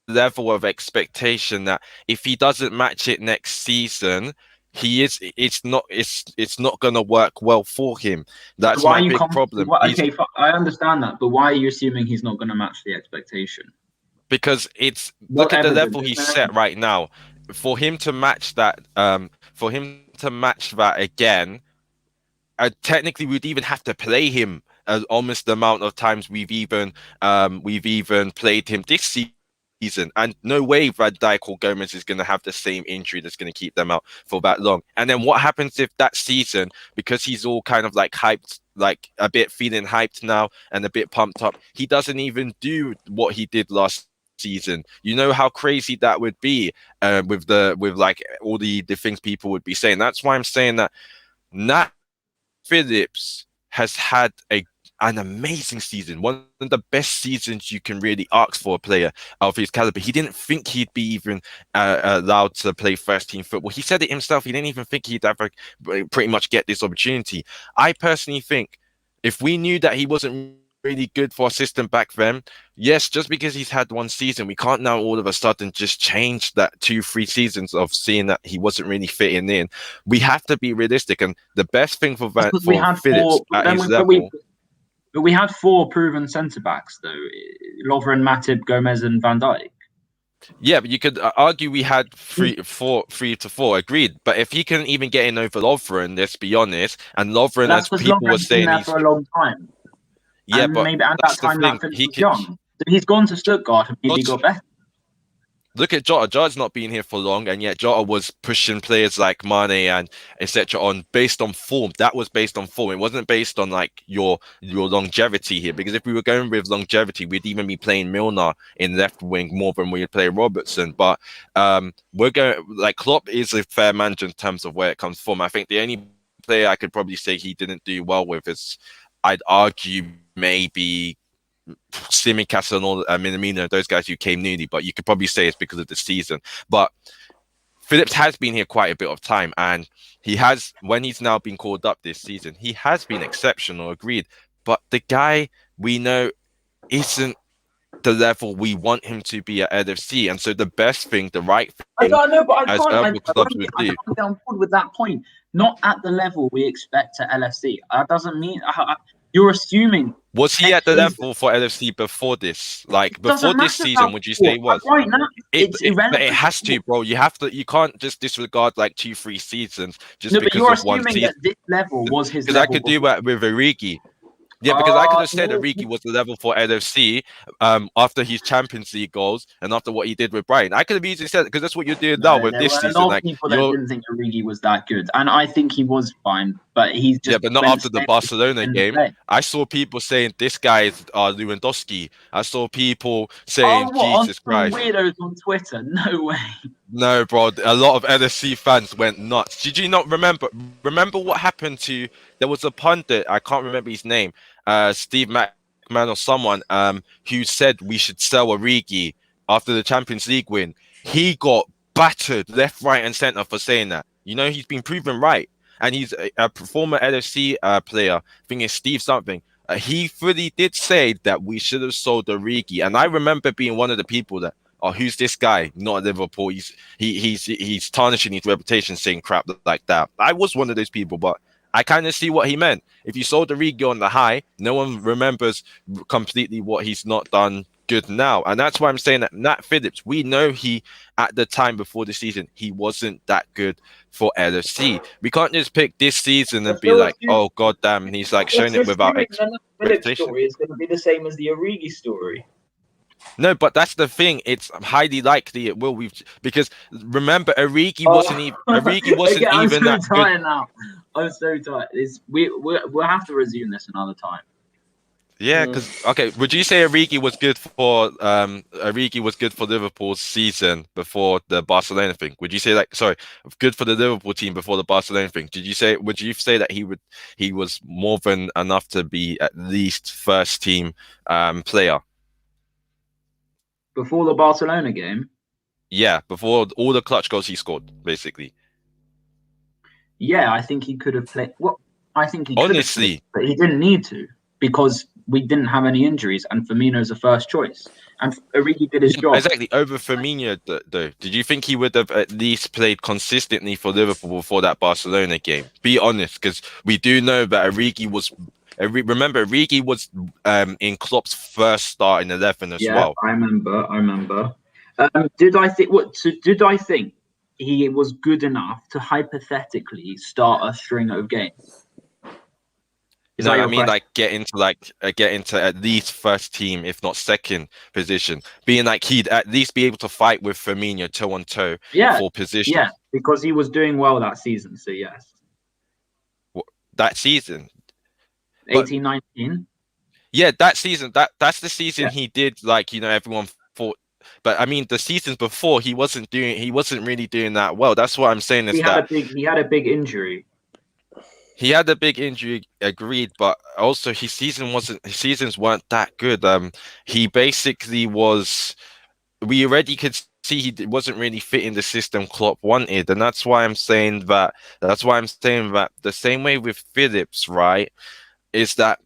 level of expectation that if he doesn't match it next season, it's not going to work well for him. That's my big problem. Okay, I understand that, but why are you assuming he's not going to match the expectation? Because look at the level he's set right now. For him to match that, again, technically we'd even have to play him almost the amount of times we've even played him this season, and no way Van Dijk or Gomez is going to have the same injury that's going to keep them out for that long. And then what happens if that season, because he's all kind of like hyped, like a bit feeling hyped now and a bit pumped up, he doesn't even do what he did last season? You know how crazy that would be with like all the things people would be saying. That's why I'm saying that Nat Phillips has had an amazing season, one of the best seasons you can really ask for a player of his caliber. He didn't think he'd be even allowed to play first team football. He said it himself. He didn't even think he'd ever pretty much get this opportunity. I personally think if we knew that he wasn't really good for our system back then, yes, just because he's had one season, we can't now all of a sudden just change that 2-3 seasons of seeing that he wasn't really fitting in. We have to be realistic, and the best thing for Phillips at his level. But we had 4 proven centre backs though: Lovren, Matip, Gomez, and Van Dijk. Yeah, but you could argue we had 3 to 4. Agreed. But if he couldn't even get in over Lovren, let's be honest, and Lovren, as people were saying, he's been there for a long time. Yeah, and but maybe at that time that was young. He's gone to Stuttgart and maybe got better. look at Jota. Jota's not been here for long, and yet Jota was pushing players like Mane and etc. on based on form. That was based on form. It wasn't based on like your longevity here. Because if we were going with longevity, we'd even be playing Milner in left wing more than we'd play Robertson. But we're going like Klopp is a fair manager in terms of where it comes from. I think the only player I could probably say he didn't do well with is, I'd argue, maybe Simicast and all Minamino, those guys who came newly, but you could probably say it's because of the season. But Phillips has been here quite a bit of time, and he has, when he's now been called up this season, he has been exceptional, agreed. But the guy we know isn't the level we want him to be at LFC, and so the best thing, the right thing, I don't know, but I clubs would can't do. get on board with that point. Not at the level we expect at LFC. That doesn't mean you're assuming. Was he at the level for LFC before this? Like before this season, would you say he was? Right now, it's irrelevant. It has to, bro. You have to. You can't just disregard like 2-3 seasons just no, but because you're of one assuming season. that this level was his Because level. I could do that with Origi. Yeah, because I could have said Origi was the level for LFC after his Champions League goals and after what he did with Brighton. I could have easily said it because that's what you're doing now with this season. There were a lot of people that didn't think Origi was that good, and I think he was fine, but he's just but not after the Barcelona game. I saw people saying this guy is Lewandowski. I saw people saying Jesus Christ. Weirdos on Twitter. No way. No, bro. A lot of LFC fans went nuts. Did you not remember? Remember what happened to? There was a pundit. I can't remember his name. Steve McMahon or someone. Who said we should sell Origi after the Champions League win. He got battered left, right, and center for saying that. You know, he's been proven right, and he's a former LFC player. I think it's Steve something. He fully did say that we should have sold Origi, and I remember being one of the people that, oh, who's this guy? Not Liverpool. He's tarnishing his reputation, saying crap like that. I was one of those people, but I kind of see what he meant. If you sold Origi on the high, no one remembers completely what he's not done good now, and that's why I'm saying that Nat Phillips, we know he at the time before the season he wasn't that good for LFC. We can't just pick this season and be like, oh god damn, he's like showing it without expectation. Phillips story is going to be the same as the Origi story. No, but that's the thing. It's highly likely it will. Because remember, Origi wasn't even. Origi wasn't even that good. Now. I'm so tired. We'll have to resume this another time. Yeah, because okay, would you say Origi was good for Liverpool's season before the Barcelona thing? Would you say good for the Liverpool team before the Barcelona thing? Would you say that he was more than enough to be at least first team player? Before the Barcelona game? Yeah, before all the clutch goals he scored, basically. Yeah, I think he could have played. Well, I think he honestly, but he didn't need to because we didn't have any injuries, and Firmino's a first choice, and Origi did his job exactly over Firmino. Though, did you think he would have at least played consistently for Liverpool before that Barcelona game? Be honest, because we do know that Origi was. Remember, Origi was in Klopp's first start in 11 as well. I remember. Did I think he was good enough to hypothetically start a string of games? No, I mean like get into at least first team, if not second position, being like he'd at least be able to fight with Firmino toe on toe for position. Yeah, because he was doing well that season. So yes, that season. 18-19. Yeah, that season. That's the season he did. Like, you know, everyone thought. But I mean, the seasons before he wasn't really doing that well. That's what I'm saying. He had a big injury. He had a big injury, agreed. But also his seasons weren't that good. He basically was. We already could see he wasn't really fitting the system Klopp wanted, and that's why I'm saying that. The same way with Phillips, right? Is that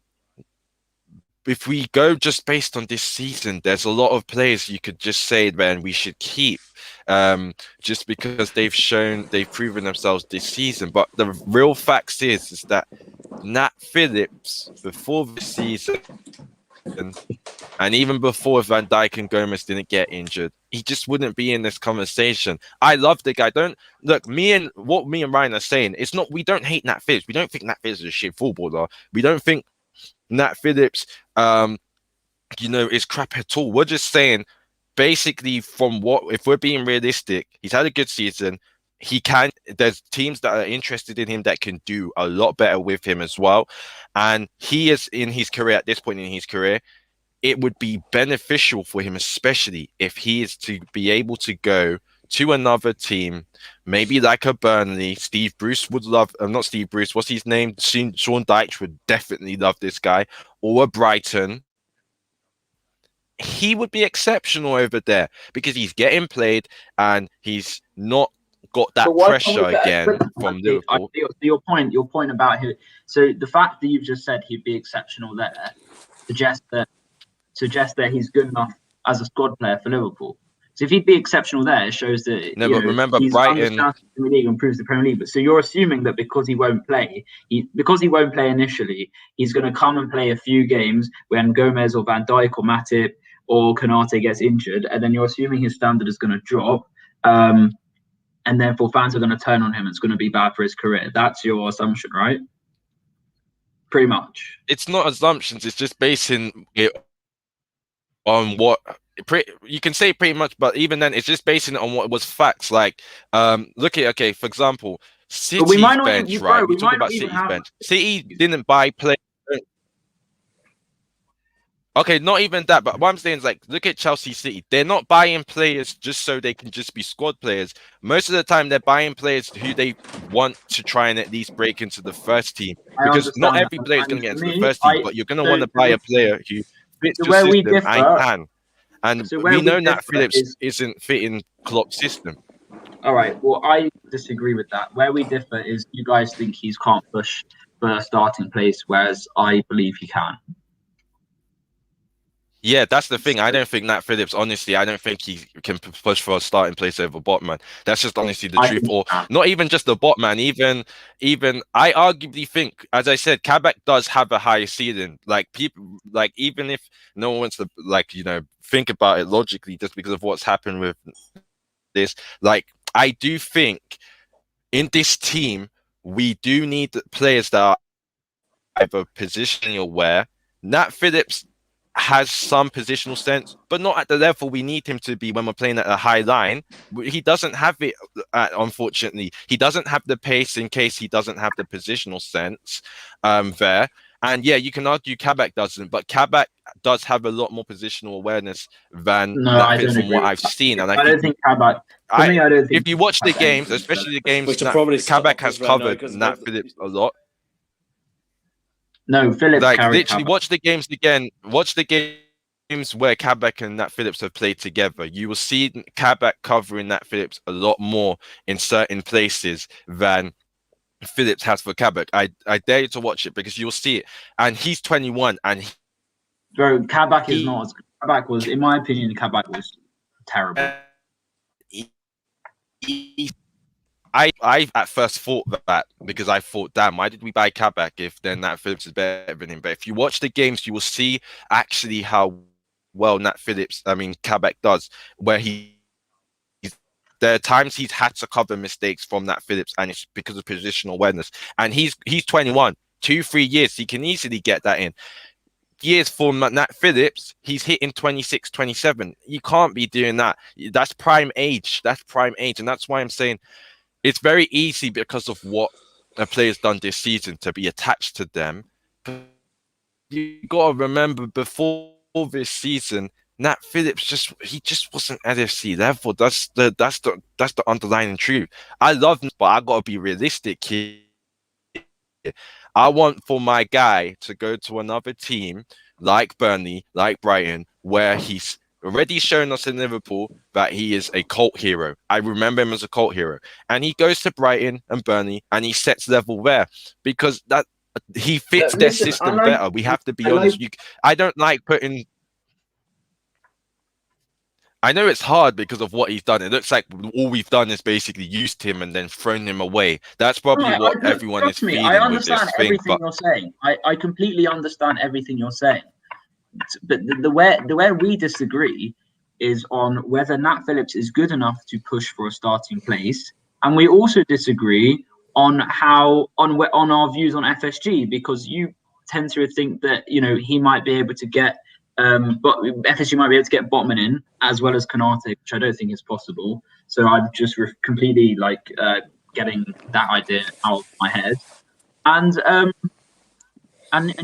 if we go just based on this season, there's a lot of players you could just say, man, we should keep just because they've proven themselves this season. But the real facts is that Nat Phillips, before this season, and even before Van Dijk and Gomez didn't get injured, he just wouldn't be in this conversation. I love the guy. What me and Ryan are saying, it's not, we don't hate Nat Phillips. We don't think Nat Phillips is a shit footballer. We don't think Nat Phillips, is crap at all. We're just saying basically, from what, if we're being realistic, he's had a good season. There's teams that are interested in him that can do a lot better with him as well. And he is in his career, at this point in his career, it would be beneficial for him, especially if he is to be able to go to another team, maybe like a Burnley. Steve Bruce would love, not Steve Bruce, what's his name? Sean Dyche would definitely love this guy, or a Brighton. He would be exceptional over there because he's getting played and he's not got that pressure again from Liverpool. Your point about him. So the fact that you've just said he'd be exceptional there suggests that he's good enough as a squad player for Liverpool. So if he'd be exceptional there, it shows that remember, he's Brighton the Premier League and improves the Premier League. But so you're assuming that because he won't play initially, he's going to come and play a few games when Gomez or Van Dijk or Matip or Konate gets injured, and then you're assuming his standard is going to drop, and therefore fans are going to turn on him. It's going to be bad for his career. That's your assumption, right? Pretty much. It's not assumptions. It's just basing it on what you can say pretty much, but even then, it's just basing it on what was facts. Like, look at, okay, for example, City's bench, right? We talk about City's bench. City didn't buy players. Okay, not even that, but what I'm saying is, like, look at Chelsea City. They're not buying players just so they can just be squad players. Most of the time, they're buying players who they want to try and at least break into the first team. Because not every player is going to get into the first team, but you're going to want to buy a player who fits your system and can. And we know Nat Phillips isn't fitting Klopp's system. All right, well, I disagree with that. Where we differ is you guys think he can't push for a starting place, whereas I believe he can. Yeah, that's the thing. I don't think Nat Phillips, honestly, I don't think he can push for a starting place over Botman. That's just honestly the truth. Or not even just the Botman, even I arguably think, as I said, Kabak does have a higher ceiling. Like, people, like, even if no one wants to, like, think about it logically, just because of what's happened with this, like, I do think in this team, we do need players that are either positionally aware. Nat Phillips has some positional sense, but not at the level we need him to be when we're playing at a high line. He doesn't have it, unfortunately. He doesn't have the pace in case he doesn't have the positional sense there. And yeah, you can argue Kabak doesn't, but Kabak does have a lot more positional awareness than from what I've seen. And I don't think Kabak. I don't think. If you watch the games, especially the games, Kabak has covered Nat Phillips a lot. No, Phillips. Like, literally, watch the games again. Watch the games where Kabak and Nat Phillips have played together. You will see Kabak covering Nat Phillips a lot more in certain places than Phillips has for Kabak. I dare you to watch it because you'll see it. And he's 21, and bro, Kabak is not as good. Kabak was, in my opinion, Kabak was terrible. I at first thought that because I thought, damn, why did we buy Kabak if then Nat Phillips is better than him? But if you watch the games, you will see actually how well Kabak does, where there are times he's had to cover mistakes from Nat Phillips, and it's because of positional awareness. And he's 21, 2-3 years, he can easily get that in. Years for Nat Phillips, he's hitting 26, 27. You can't be doing that. That's prime age. And that's why I'm saying it's very easy because of what a player's done this season to be attached to them. But you got to remember, before this season, Nat Phillips just wasn't LFC level. That's the underlying truth. I love him, but I got to be realistic here. I want for my guy to go to another team like Burnley, like Brighton, where he's already shown us in Liverpool that he is a cult hero. I remember him as a cult hero. And he goes to Brighton and Burnley and he sets level there because that he fits their system better. We have to be honest. I don't like putting... I know it's hard because of what he's done. It looks like all we've done is basically used him and then thrown him away. That's probably what everyone is feeling I with this thing. understand everything you're saying. I completely understand everything you're saying. But the way we disagree is on whether Nat Phillips is good enough to push for a starting place, and we also disagree on our views on FSG, because you tend to think that he might be able to get But FSU might be able to get Botman in as well as Konate, which I don't think is possible. So I'm just completely getting that idea out of my head. And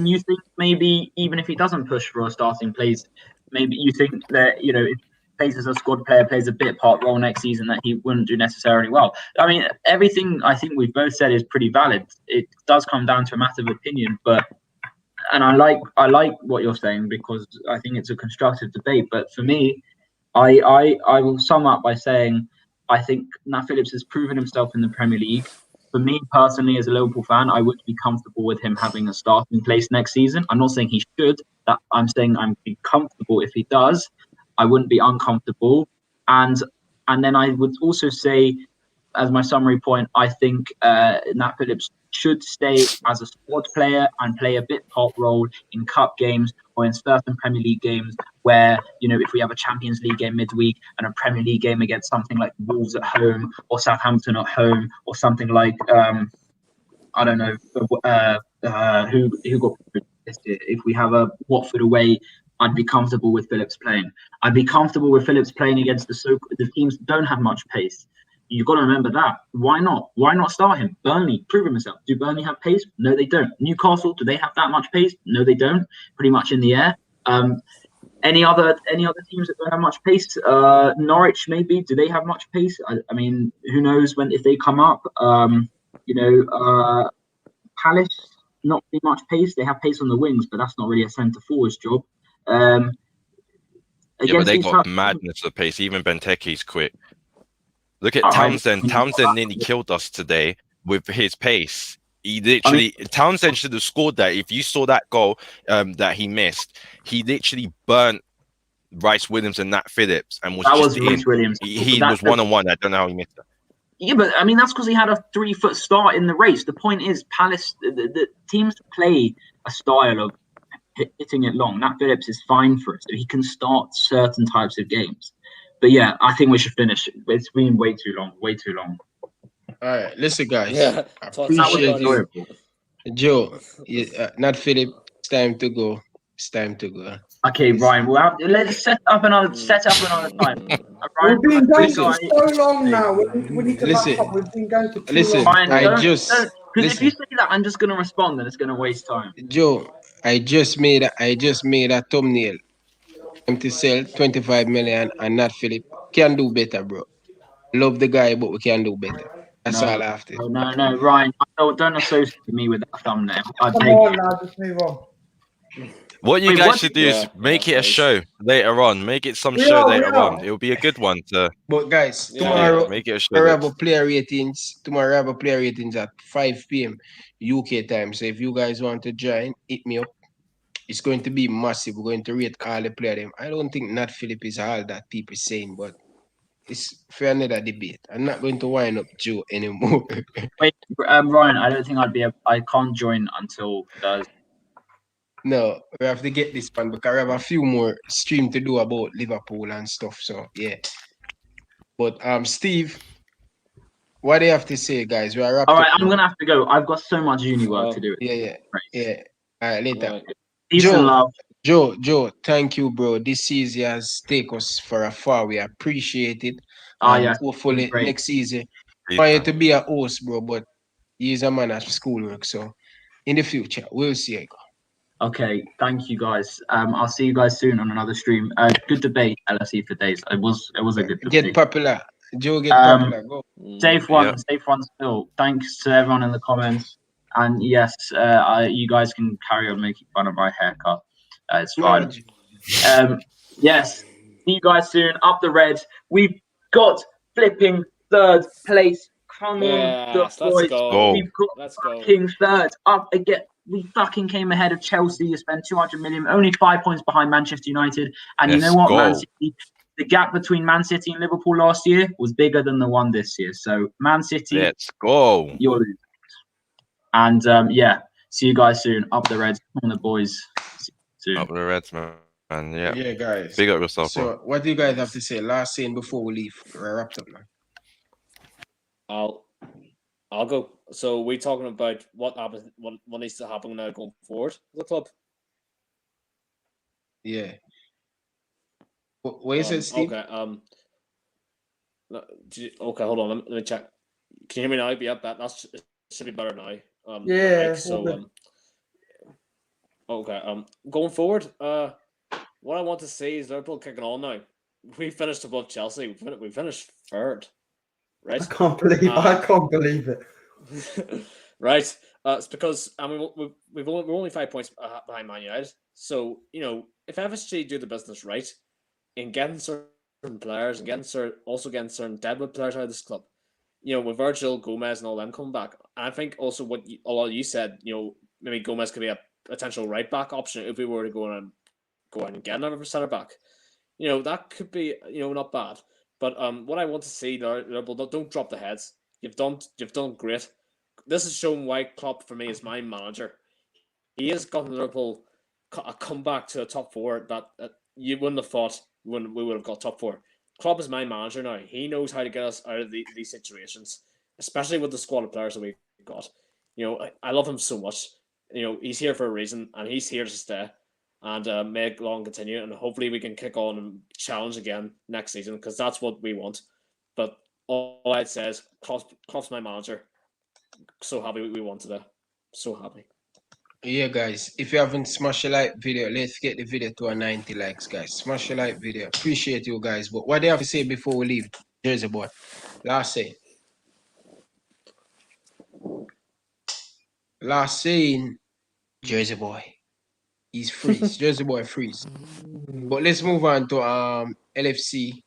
you think maybe even if he doesn't push for a starting place, maybe you think that if he plays as a squad player, plays a bit part role next season, that he wouldn't do necessarily well. I mean, everything I think we've both said is pretty valid. It does come down to a matter of opinion, and I like what you're saying because I think it's a constructive debate. But for me, I will sum up by saying I think Nat Phillips has proven himself in the Premier League. For me personally, as a Liverpool fan, I would be comfortable with him having a starting place next season. I'm not saying he should. That I'm saying I'm be comfortable if he does. I wouldn't be uncomfortable. And then I would also say, as my summary point, I think Nat Phillips should stay as a squad player and play a bit part role in cup games or in certain Premier League games where, if we have a Champions League game midweek and a Premier League game against something like Wolves at home or Southampton at home or something like, I don't know, who got this year? If we have a Watford away, I'd be comfortable with Phillips playing. I'd be comfortable with Phillips playing against the teams that don't have much pace. You've got to remember that. Why not? Why not start him? Burnley, prove himself. Do Burnley have pace? No, they don't. Newcastle, do they have that much pace? No, they don't. Pretty much in the air. Any other teams that don't have much pace? Norwich, maybe. Do they have much pace? I mean, who knows if they come up? Palace, not really much pace. They have pace on the wings, but that's not really a centre forward's job. But they got madness of pace. Even Benteke's quick. Look at Townsend. Townsend nearly killed us today with his pace. He literally Townsend should have scored that. If you saw that goal that he missed, he literally burnt Rice Williams and Nat Phillips and was Rice Williams. He was 1-on-1. I don't know how he missed that. Yeah, but I mean that's because he had a 3-foot start in the race. The point is, Palace, the teams play a style of hitting it long. Nat Phillips is fine for it, so he can start certain types of games. But yeah, I think we should finish. It's been way too long. All right, listen, guys. Yeah, I appreciate you. Joe, Nat Philip, it's time to go. It's time to go. Okay, Ryan, let's set up another time. We've been going for so long now. We need to wrap up. We've been going for too long. Ryan, because if you say that, I'm just going to respond, and it's going to waste time. Joe, I just made a thumbnail. To sell 25 million and Nat Philip can do better, bro. Love the guy, but we can do better. That's all I have to. No, Ryan, don't associate me with that thumbnail. Come on, lad, let's move on. What you guys should do is make it a show later on. Make it some show later on. It'll be a good one to. But guys, tomorrow make it a show. Tomorrow I have a player ratings at 5 p.m. UK time. So if you guys want to join, hit me up. It's going to be massive. We're going to rate all the players. I don't think Nat Philip is all that people saying, but it's for another debate. I'm not going to wind up Joe anymore. Wait, Ryan, I don't think I can't join until Thursday. No, we have to get this one because we have a few more stream to do about Liverpool and stuff. So yeah. But Steve, what do you have to say, guys? We are all right. I'm gonna have to go. I've got so much uni work to do. Yeah. All right, later. Right. Peace and love. Joe, thank you, bro. This season has taken us for a far. We appreciate it. Hopefully next season, I want you to be a host, bro. But he's a man at schoolwork, so in the future, we'll see you. Okay, thank you guys. I'll see you guys soon on another stream. Good debate, LFC for days. It was a good debate. Get popular, Joe. Get popular. Go. Safe one still. Thanks to everyone in the comments. And yes, you guys can carry on making fun of my haircut. It's fine. Yes, see you guys soon. Up the Reds. We've got flipping third place. Come on, the boys. We've got fucking third. Up again. We fucking came ahead of Chelsea. You spent 200 million, only 5 points behind Manchester United. And you know what, Man City? The gap between Man City and Liverpool last year was bigger than the one this year. So Man City, let's go. You're losing. And see you guys soon. Up the Reds. Come on, the boys. See you soon. Up the Reds, man. And yeah, guys. Big up yourself. So, bro. What do you guys have to say? Last scene before we leave. We're wrapped up now. I'll go. So we're talking about what happens, what needs to happen now going forward for the club. Yeah. What you said, Steve? Okay. Okay. Hold on. Let me check. Can you hear me now? Yeah, that's it should be better now. Yeah, Mike, so all good. okay. Going forward, what I want to see is Liverpool kicking on now. We finished above Chelsea. We finished third, right? I can't believe it. Right. It's because we're only 5 points behind Man United. So if FSG do the business right in getting certain players and getting certain deadwood players out of this club, with Virgil, Gomez, and all them coming back, and I think also what a lot of you said, maybe Gomez could be a potential right back option if we were to go out and get another centre back. That could be not bad. But what I want to see, Liverpool, don't drop the heads. You've done great. This has shown why Klopp for me is my manager. He has gotten Liverpool a comeback to a top four that you wouldn't have thought when we would have got top four. Klopp is my manager now. He knows how to get us out of these situations, especially with the squad of players that we've got. I love him so much. He's here for a reason, and he's here to stay. And make long continue, and hopefully we can kick on and challenge again next season because that's what we want. But all I'd say is Klopp's my manager. So happy we won today. So happy. Yeah, guys. If you haven't smashed the like video, let's get the video to a 90 likes, guys. Smash the like video. Appreciate you guys. But what do you have to say before we leave, Jersey boy? Last saying, Jersey boy. He's freeze. Jersey boy freeze. But let's move on to LFC.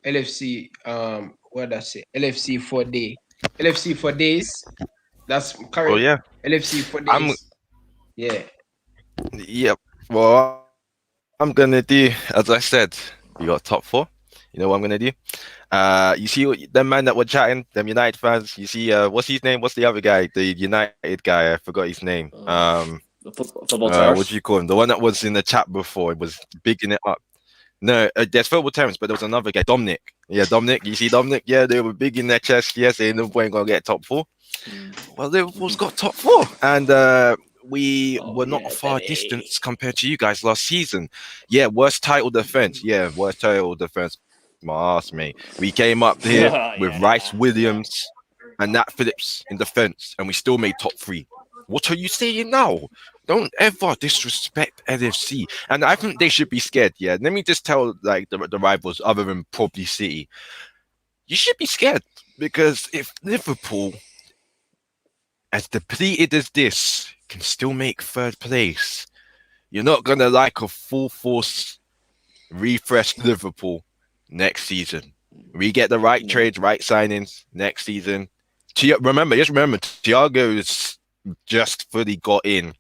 What did I say? LFC for day. LFC for days. That's correct. Oh yeah. LFC for days. Yeah. Yep. Well, I'm gonna do, as I said, we got top four. You know what I'm gonna do? You see them man that were chatting, them United fans. You see, what's his name? What's the other guy? The United guy. I forgot his name. What do you call him? The one that was in the chat before. It was bigging it up. No, there's football terms, but there was another guy, Dominic. Yeah, Dominic. You see Dominic? Yeah, they were big in their chest. Yes, they Liverpool ain't gonna get top four. Well, Liverpool's got top four, and we were not a far distance compared to you guys last season. Yeah, worst title defense. Yeah, worst title defense. My ass, mate. We came up here with Rice Williams and Nat Phillips in defense, and we still made top three. What are you saying now? Don't ever disrespect LFC. And I think they should be scared, yeah. Let me just tell like the rivals other than probably City. You should be scared because if Liverpool, as depleted as this, can still make third place, you're not going to like a full force refreshed Liverpool next season. We get the right trades, right signings next season. Just remember, Thiago's just fully got in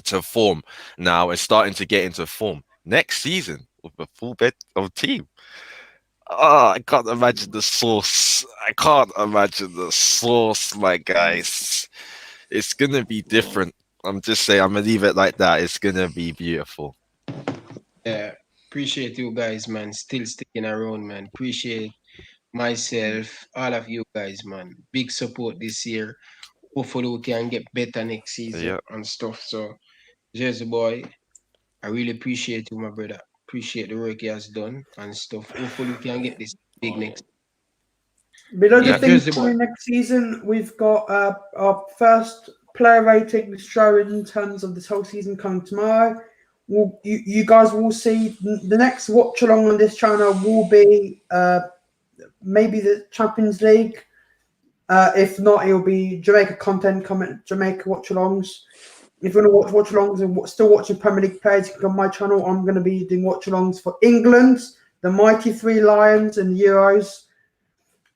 to form now and starting to get into form next season with a full bed of team. I can't imagine the sauce. My guys. It's gonna be different. I'm just saying, I'm gonna leave it like that. It's gonna be beautiful. Yeah, appreciate you guys, man. Still sticking around, man. Appreciate myself, all of you guys, man. Big support this year. Hopefully we can get better next season and stuff. So, Jersey boy, I really appreciate you, my brother. Appreciate the work he has done and stuff. Hopefully we can get this big next. Below the things coming next season, we've got our first player rating show in terms of this whole season coming tomorrow. You guys will see the next watch along on this channel will be maybe the Champions League. If not, it'll be Jamaica content, Jamaica watch-alongs. If you want to watch watch-alongs and still watching Premier League players, you can go on my channel. I'm going to be doing watch-alongs for England, the Mighty Three Lions and Euros.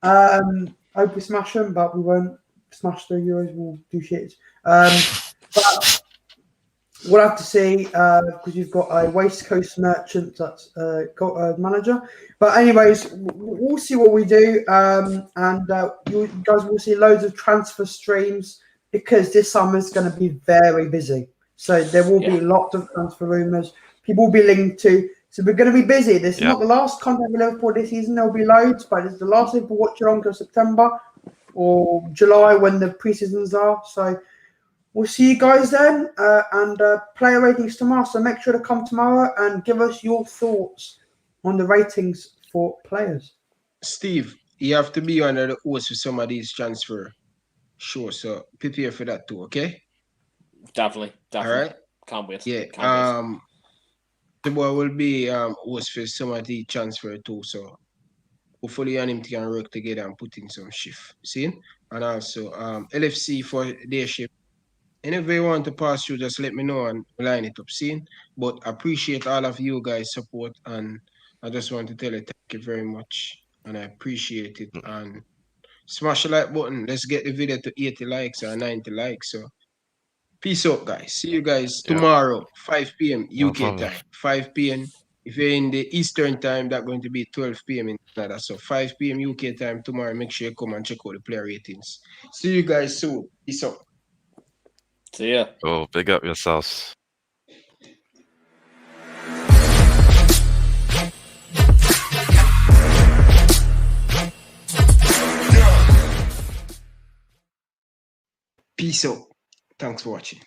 Hope we smash them, but we won't smash the Euros. We'll do shit. But we'll have to see because you've got a West Coast merchant that's got a manager. But anyways, we'll see what we do. And you guys will see loads of transfer streams because this summer is going to be very busy. So there will be lots of transfer rumours. People will be linked to. So we're going to be busy. This is not the last content with Liverpool this season. There'll be loads, but it's the last thing for watch along until September or July when the pre-seasons are. So we'll see you guys then, and player ratings tomorrow. So make sure to come tomorrow and give us your thoughts on the ratings for players. Steve, you have to be under the host for some of these transfer shows, so prepare for that too, okay? Definitely. All right. Can't wait. Yeah. Can't wait. The boy will be host for some of the transfer too, so hopefully you and him can work together and put in some shift. See? And also LFC for their shift. And if you want to pass through, just let me know and line it up. See? But appreciate all of you guys' support, and I just want to tell you thank you very much. And I appreciate it. And smash the like button. Let's get the video to 80 likes or 90 likes. So peace out, guys. See you guys tomorrow, 5 p.m. UK time. 5 p.m. If you're in the Eastern time, that's going to be 12 p.m. in Canada. So 5 p.m. UK time tomorrow. Make sure you come and check out the player ratings. See you guys soon. Peace out. See ya. Oh, big up yourselves. Peace out. Thanks for watching.